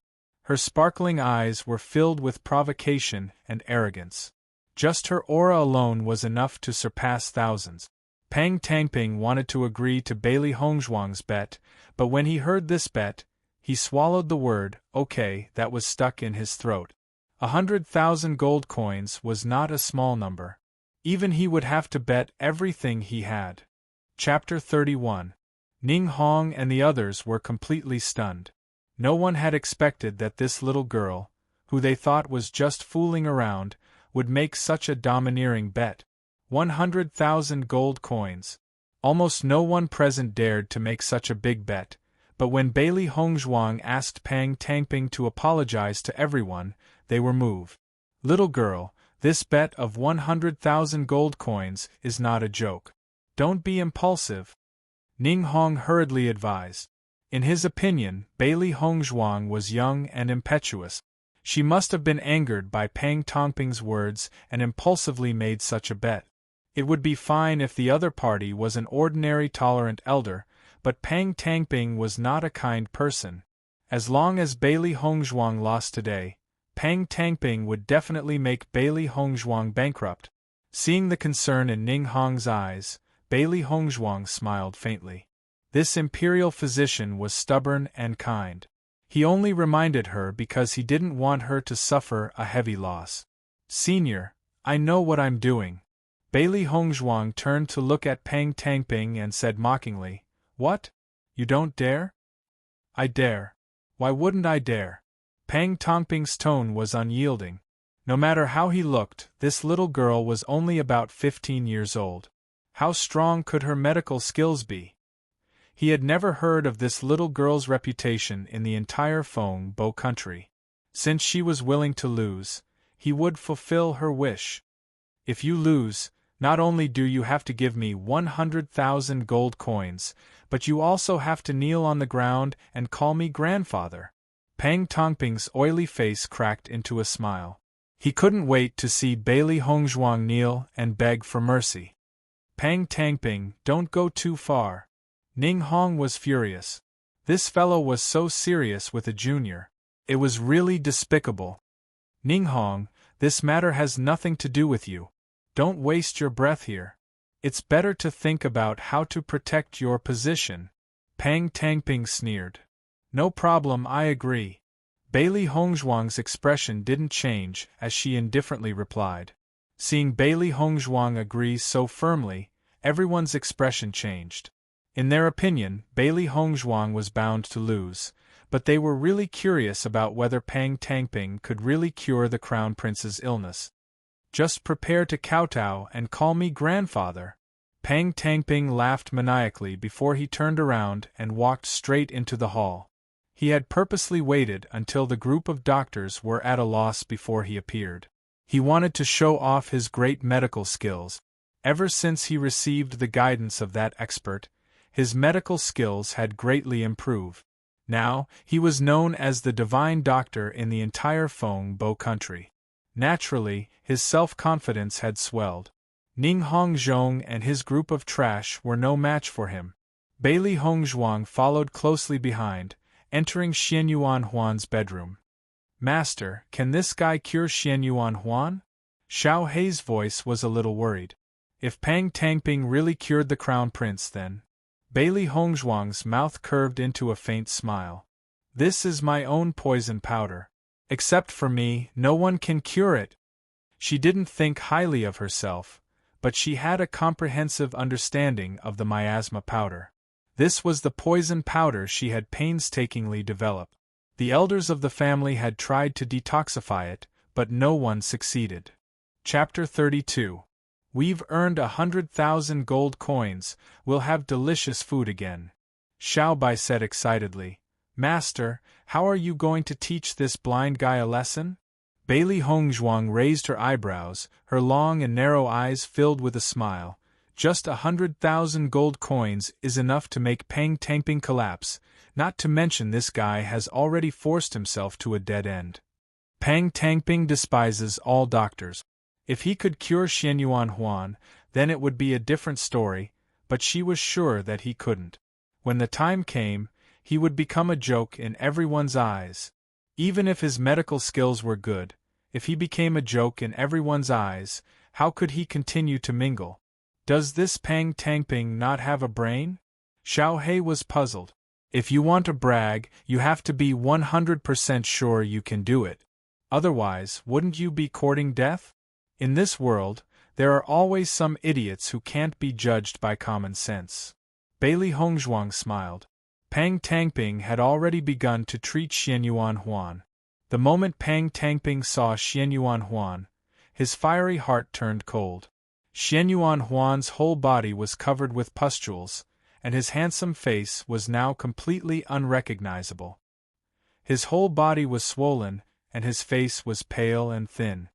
Her sparkling eyes were filled with provocation and arrogance. Just her aura alone was enough to surpass thousands. Pang Tangping wanted to agree to Bailey Hongzhuang's bet, but when he heard this bet, he swallowed the word, okay, that was stuck in his throat. 100,000 gold coins was not a small number. Even he would have to bet everything he had. Chapter 31. Ning Hong and the others were completely stunned. No one had expected that this little girl, who they thought was just fooling around, would make such a domineering bet. 100,000 gold coins. Almost no one present dared to make such a big bet, but when Bailey Hongzhuang asked Pang Tangping to apologize to everyone, they were moved. Little girl, this bet of 100,000 gold coins is not a joke. Don't be impulsive. Ning Hong hurriedly advised. In his opinion, Bailey Hongzhuang was young and impetuous. She must have been angered by Pang Tangping's words and impulsively made such a bet. It would be fine if the other party was an ordinary tolerant elder, but Pang Tangping was not a kind person. As long as Bailey Hongzhuang lost today, Pang Tangping would definitely make Bailey Hongzhuang bankrupt. Seeing the concern in Ning Hong's eyes, Bailey Hongzhuang smiled faintly. This imperial physician was stubborn and kind. He only reminded her because he didn't want her to suffer a heavy loss. Senior, I know what I'm doing. Bailey Hongzhuang turned to look at Pang Tangping and said mockingly, What? You don't dare? I dare. Why wouldn't I dare? Pang Tangping's tone was unyielding. No matter how he looked, this little girl was only about 15 years old. How strong could her medical skills be? He had never heard of this little girl's reputation in the entire Feng Bo country. Since she was willing to lose, he would fulfill her wish. If you lose, not only do you have to give me 100,000 gold coins, but you also have to kneel on the ground and call me grandfather. Pang Tongping's oily face cracked into a smile. He couldn't wait to see Bailey Hongzhuang kneel and beg for mercy. Pang Tangping, don't go too far. Ning Hong was furious. This fellow was so serious with a junior. It was really despicable. Ning Hong, this matter has nothing to do with you. Don't waste your breath here. It's better to think about how to protect your position. Pang Tangping sneered. No problem, I agree. Bailey Hongzhuang's expression didn't change as she indifferently replied. Seeing Bailey Hongzhuang agree so firmly, everyone's expression changed. In their opinion, Bailey Hongzhuang was bound to lose, but they were really curious about whether Pang Tangping could really cure the Crown Prince's illness. Just prepare to kowtow and call me grandfather. Pang Tangping laughed maniacally before he turned around and walked straight into the hall. He had purposely waited until the group of doctors were at a loss before he appeared. He wanted to show off his great medical skills. Ever since he received the guidance of that expert, his medical skills had greatly improved. Now, he was known as the divine doctor in the entire Feng Bo country. Naturally, his self-confidence had swelled. Ning Hongzhong and his group of trash were no match for him. Bailey Hongzhuang followed closely behind, entering Xianyuan Huan's bedroom. Master, can this guy cure Xianyuan Huan? Xiao Hei's voice was a little worried. If Pang Tangping really cured the Crown Prince then… Bailey Hongzhuang's mouth curved into a faint smile. This is my own poison powder. Except for me, no one can cure it. She didn't think highly of herself, but she had a comprehensive understanding of the miasma powder. This was the poison powder she had painstakingly developed. The elders of the family had tried to detoxify it, but no one succeeded. Chapter 32. We've earned 100,000 gold coins, we'll have delicious food again. Xiao Bai said excitedly. Master, how are you going to teach this blind guy a lesson? Bailey Hongzhuang raised her eyebrows, her long and narrow eyes filled with a smile. Just 100,000 gold coins is enough to make Pang Tangping collapse, not to mention this guy has already forced himself to a dead end. Pang Tangping despises all doctors. If he could cure Xianyuan Huan, then it would be a different story, but she was sure that he couldn't. When the time came, he would become a joke in everyone's eyes. Even if his medical skills were good, if he became a joke in everyone's eyes, how could he continue to mingle? Does this Pang Tangping not have a brain? Xiao Hei was puzzled. If you want to brag, you have to be 100% sure you can do it. Otherwise, wouldn't you be courting death? In this world, there are always some idiots who can't be judged by common sense. Bailey Hongzhuang smiled. Pang Tangping had already begun to treat Xianyuan Huan. The moment Pang Tangping saw Xianyuan Huan, his fiery heart turned cold. Xianyuan Huan's whole body was covered with pustules, and his handsome face was now completely unrecognizable. His whole body was swollen, and his face was pale and thin.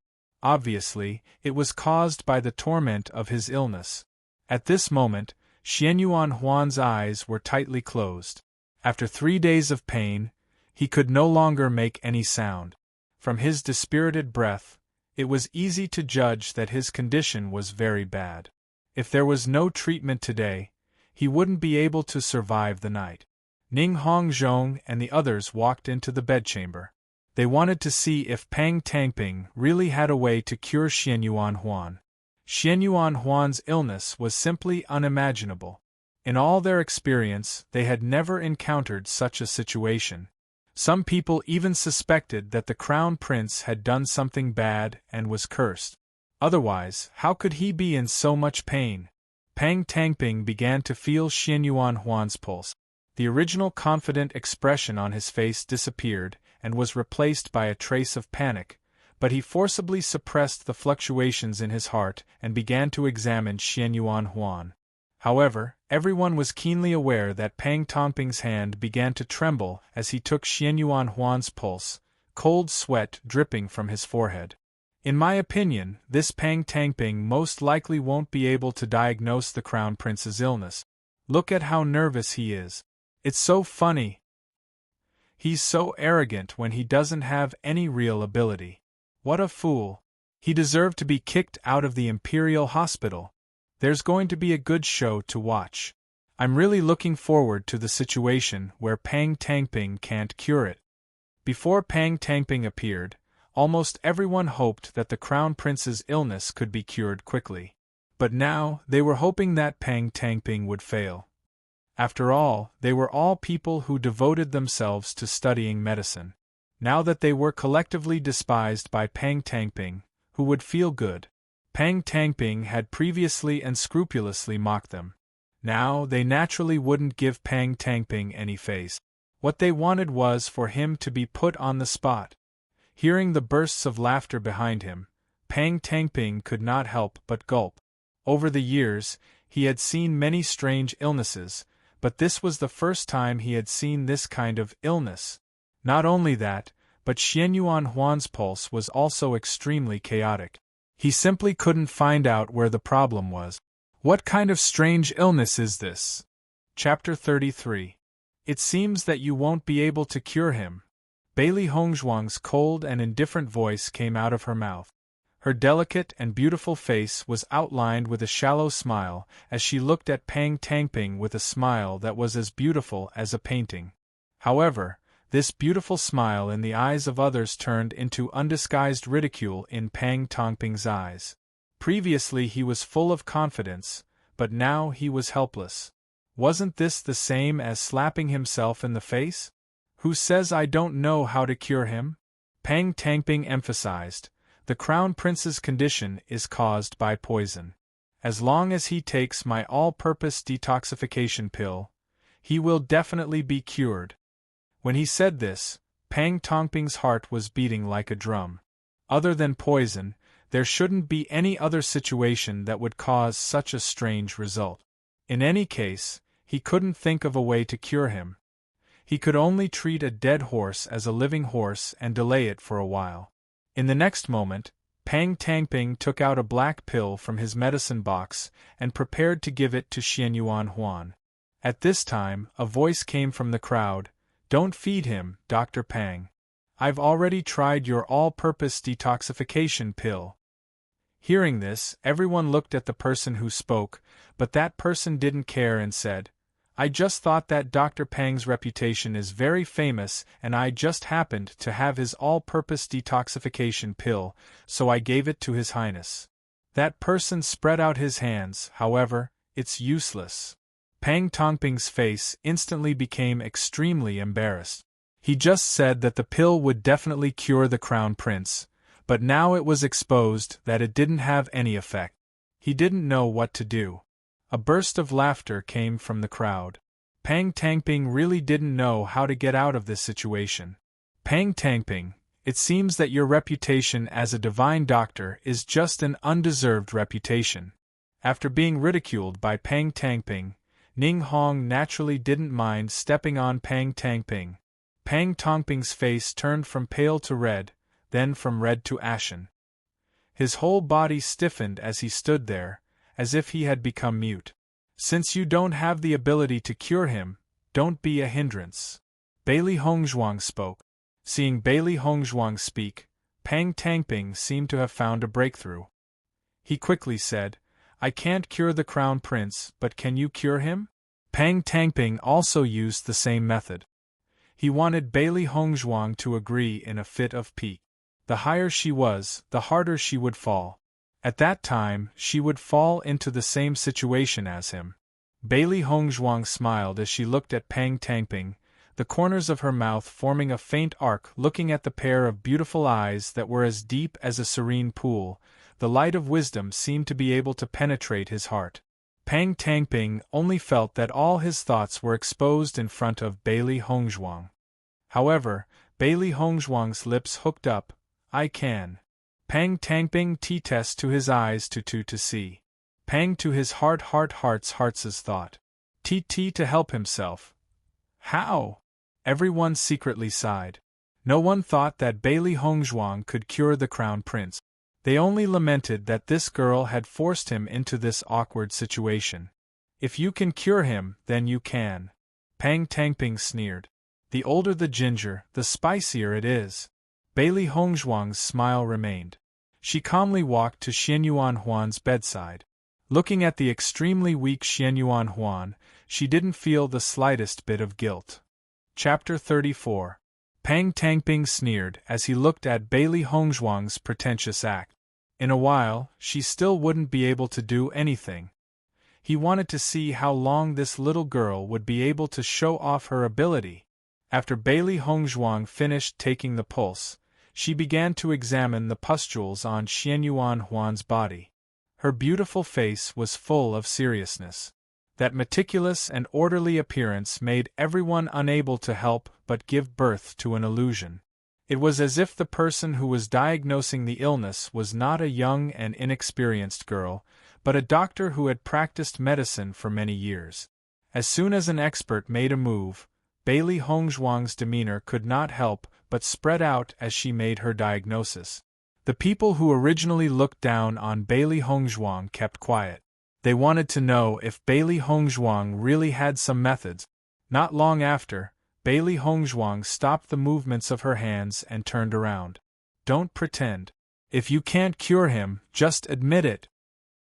Obviously, it was caused by the torment of his illness. At this moment, Xianyuan Huan's eyes were tightly closed. After 3 days of pain, he could no longer make any sound. From his dispirited breath, it was easy to judge that his condition was very bad. If there was no treatment today, he wouldn't be able to survive the night. Ning Hongzhong and the others walked into the bedchamber. They wanted to see if Pang Tangping really had a way to cure Xianyuan Huan. Xianyuan Huan's illness was simply unimaginable. In all their experience, they had never encountered such a situation. Some people even suspected that the Crown Prince had done something bad and was cursed. Otherwise, how could he be in so much pain? Pang Tangping began to feel Xianyuan Huan's pulse. The original confident expression on his face disappeared and was replaced by a trace of panic, but he forcibly suppressed the fluctuations in his heart and began to examine Xianyuan Huan. However, everyone was keenly aware that Pang Tongping's hand began to tremble as he took Xianyuan Huan's pulse, cold sweat dripping from his forehead. In my opinion, this Pang Tongping most likely won't be able to diagnose the Crown Prince's illness. Look at how nervous he is. It's so funny. He's so arrogant when he doesn't have any real ability. What a fool. He deserved to be kicked out of the Imperial Hospital. There's going to be a good show to watch. I'm really looking forward to the situation where Pang Tongping can't cure it. Before Pang Tongping appeared, almost everyone hoped that the Crown Prince's illness could be cured quickly. But now, they were hoping that Pang Tongping would fail. After all, they were all people who devoted themselves to studying medicine. Now that they were collectively despised by Pang Tongping, who would feel good? Pang Tongping had previously unscrupulously mocked them. Now they naturally wouldn't give Pang Tongping any face. What they wanted was for him to be put on the spot. Hearing the bursts of laughter behind him, Pang Tongping could not help but gulp. Over the years, he had seen many strange illnesses, but this was the first time he had seen this kind of illness. Not only that, but Xianyuan Huan's pulse was also extremely chaotic. He simply couldn't find out where the problem was. What kind of strange illness is this? Chapter 33. It seems that you won't be able to cure him. Bailey Hongzhuang's cold and indifferent voice came out of her mouth. Her delicate and beautiful face was outlined with a shallow smile as she looked at Pang Tongping with a smile that was as beautiful as a painting. However, this beautiful smile in the eyes of others turned into undisguised ridicule in Pang Tongping's eyes. Previously he was full of confidence, but now he was helpless. Wasn't this the same as slapping himself in the face? Who says I don't know how to cure him? Pang Tongping emphasized, the Crown Prince's condition is caused by poison. As long as he takes my all-purpose detoxification pill, he will definitely be cured. When he said this, Pang Tongping's heart was beating like a drum. Other than poison, there shouldn't be any other situation that would cause such a strange result. In any case, he couldn't think of a way to cure him. He could only treat a dead horse as a living horse and delay it for a while. In the next moment, Pang Tongping took out a black pill from his medicine box and prepared to give it to Xianyuan Huan. At this time, a voice came from the crowd. Don't feed him, Dr. Pang. I've already tried your all-purpose detoxification pill. Hearing this, everyone looked at the person who spoke, but that person didn't care and said, I just thought that Dr. Pang's reputation is very famous and I just happened to have his all-purpose detoxification pill, so I gave it to His Highness. That person spread out his hands, however, it's useless. Pang Tongping's face instantly became extremely embarrassed. He just said that the pill would definitely cure the Crown Prince, but now it was exposed that it didn't have any effect. He didn't know what to do. A burst of laughter came from the crowd. Pang Tongping really didn't know how to get out of this situation. Pang Tongping, it seems that your reputation as a divine doctor is just an undeserved reputation. After being ridiculed by Pang Tongping, Ning Hong naturally didn't mind stepping on Pang Tongping. Pang Tongping's face turned from pale to red, then from red to ashen. His whole body stiffened as he stood there, as if he had become mute. Since you don't have the ability to cure him, don't be a hindrance. Bailey Hongzhuang spoke. Seeing Bailey Hongzhuang speak, Pang Tongping seemed to have found a breakthrough. He quickly said, I can't cure the Crown Prince, but can you cure him? Pang Tongping also used the same method. He wanted Bailey Hongzhuang to agree in a fit of pique. The higher she was, the harder she would fall. At that time, she would fall into the same situation as him. Bailey Hongzhuang smiled as she looked at Pang Tongping, the corners of her mouth forming a faint arc looking at the pair of beautiful eyes that were as deep as a serene pool. The light of wisdom seemed to be able to penetrate his heart. Pang Tongping only felt that all his thoughts were exposed in front of Bailey Hongzhuang. However, Bailey Hongzhuang's lips hooked up. I can. Pang Tongping T-test to his eyes to see. Pang to his heart's thought. TT to help himself. How? Everyone secretly sighed. No one thought that Bailey Hongzhuang could cure the crown prince. They only lamented that this girl had forced him into this awkward situation. If you can cure him, then you can. Pang Tangping sneered. The older the ginger, the spicier it is. Bailey Hongzhuang's smile remained. She calmly walked to Xianyuan Huan's bedside. Looking at the extremely weak Xianyuan Huan, she didn't feel the slightest bit of guilt. Chapter 34. Pang Tangping sneered as he looked at Bailey Hongzhuang's pretentious act. In a while, she still wouldn't be able to do anything. He wanted to see how long this little girl would be able to show off her ability. After Bailey Hongzhuang finished taking the pulse, she began to examine the pustules on Xianyuan Huan's body. Her beautiful face was full of seriousness. That meticulous and orderly appearance made everyone unable to help but give birth to an illusion. It was as if the person who was diagnosing the illness was not a young and inexperienced girl, but a doctor who had practiced medicine for many years. As soon as an expert made a move, Bailey Hongzhuang's demeanor could not help but spread out as she made her diagnosis. The people who originally looked down on Bailey Hongzhuang kept quiet. They wanted to know if Bailey Hongzhuang really had some methods. Not long after, Bailey Hongzhuang stopped the movements of her hands and turned around. Don't pretend. If you can't cure him, just admit it.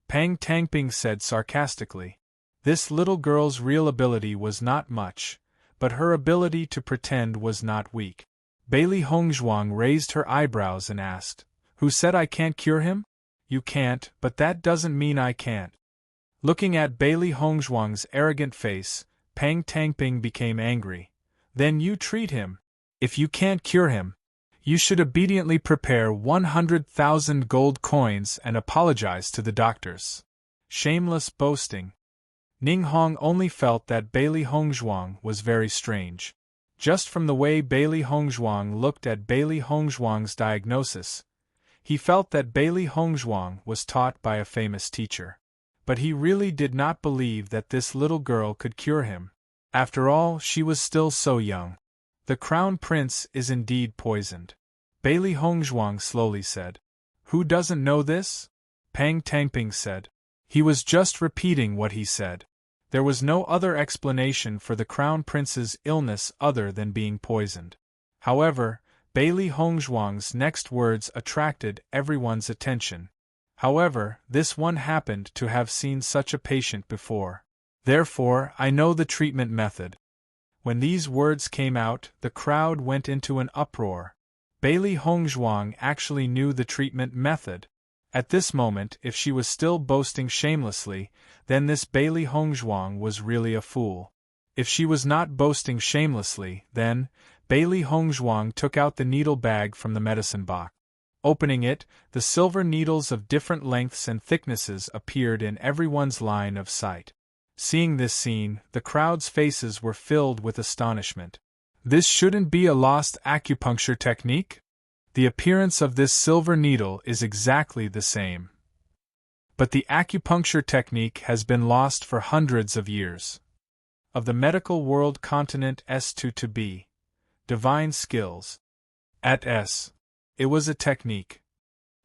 Pang Tangping said sarcastically. This little girl's real ability was not much, but her ability to pretend was not weak. Bailey Hongzhuang raised her eyebrows and asked, Who said I can't cure him? You can't, but that doesn't mean I can't. Looking at Bailey Hongzhuang's arrogant face, Pang Tangping became angry. Then you treat him. If you can't cure him, you should obediently prepare 100,000 gold coins and apologize to the doctors. Shameless boasting. Ning Hong only felt that Bailey Hongzhuang was very strange. Just from the way Bailey Hongzhuang looked at Bailey Hongzhuang's diagnosis, he felt that Bailey Hongzhuang was taught by a famous teacher. But he really did not believe that this little girl could cure him. After all, she was still so young. The crown prince is indeed poisoned. Bailey Hongzhuang slowly said. Who doesn't know this? Pang Tangping said. He was just repeating what he said. There was no other explanation for the crown prince's illness other than being poisoned. However, Bailey Hongzhuang's next words attracted everyone's attention. However, this one happened to have seen such a patient before. Therefore, I know the treatment method. When these words came out, the crowd went into an uproar. Bailey Hongzhuang actually knew the treatment method. At this moment, if she was still boasting shamelessly, then this Bailey Hongzhuang was really a fool. If she was not boasting shamelessly, then Bailey Hongzhuang took out the needle bag from the medicine box. Opening it, the silver needles of different lengths and thicknesses appeared in everyone's line of sight. Seeing this scene, the crowd's faces were filled with astonishment. This shouldn't be a lost acupuncture technique? The appearance of this silver needle is exactly the same. But the acupuncture technique has been lost for hundreds of years. Of the medical world continent S2 to B. Divine skills. At S. It was a technique.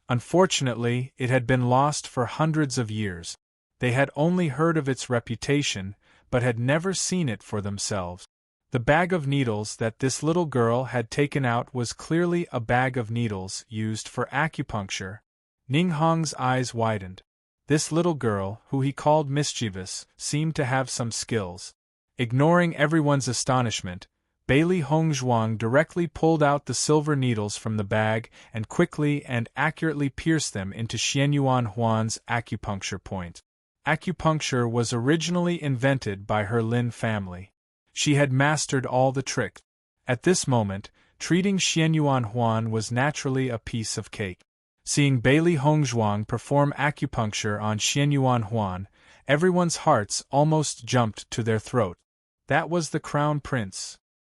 Unfortunately, it had been lost for hundreds of years. They had only heard of its reputation, but had never seen it for themselves. The bag of needles that this little girl had taken out was clearly a bag of needles used for acupuncture. Ning Hong's eyes widened. This little girl, who he called mischievous, seemed to have some skills. Ignoring everyone's astonishment, Bailey Hongzhuang directly pulled out the silver needles from the bag and quickly and accurately pierced them into Xianyuan Huan's acupuncture point. Acupuncture was originally invented by her Lin family. She had mastered all the tricks. At this moment, treating Xianyuan Huan was naturally a piece of cake. Seeing Bailey Hongzhuang perform acupuncture on Xianyuan Huan, everyone's hearts almost jumped to their throat. That was the crown prince.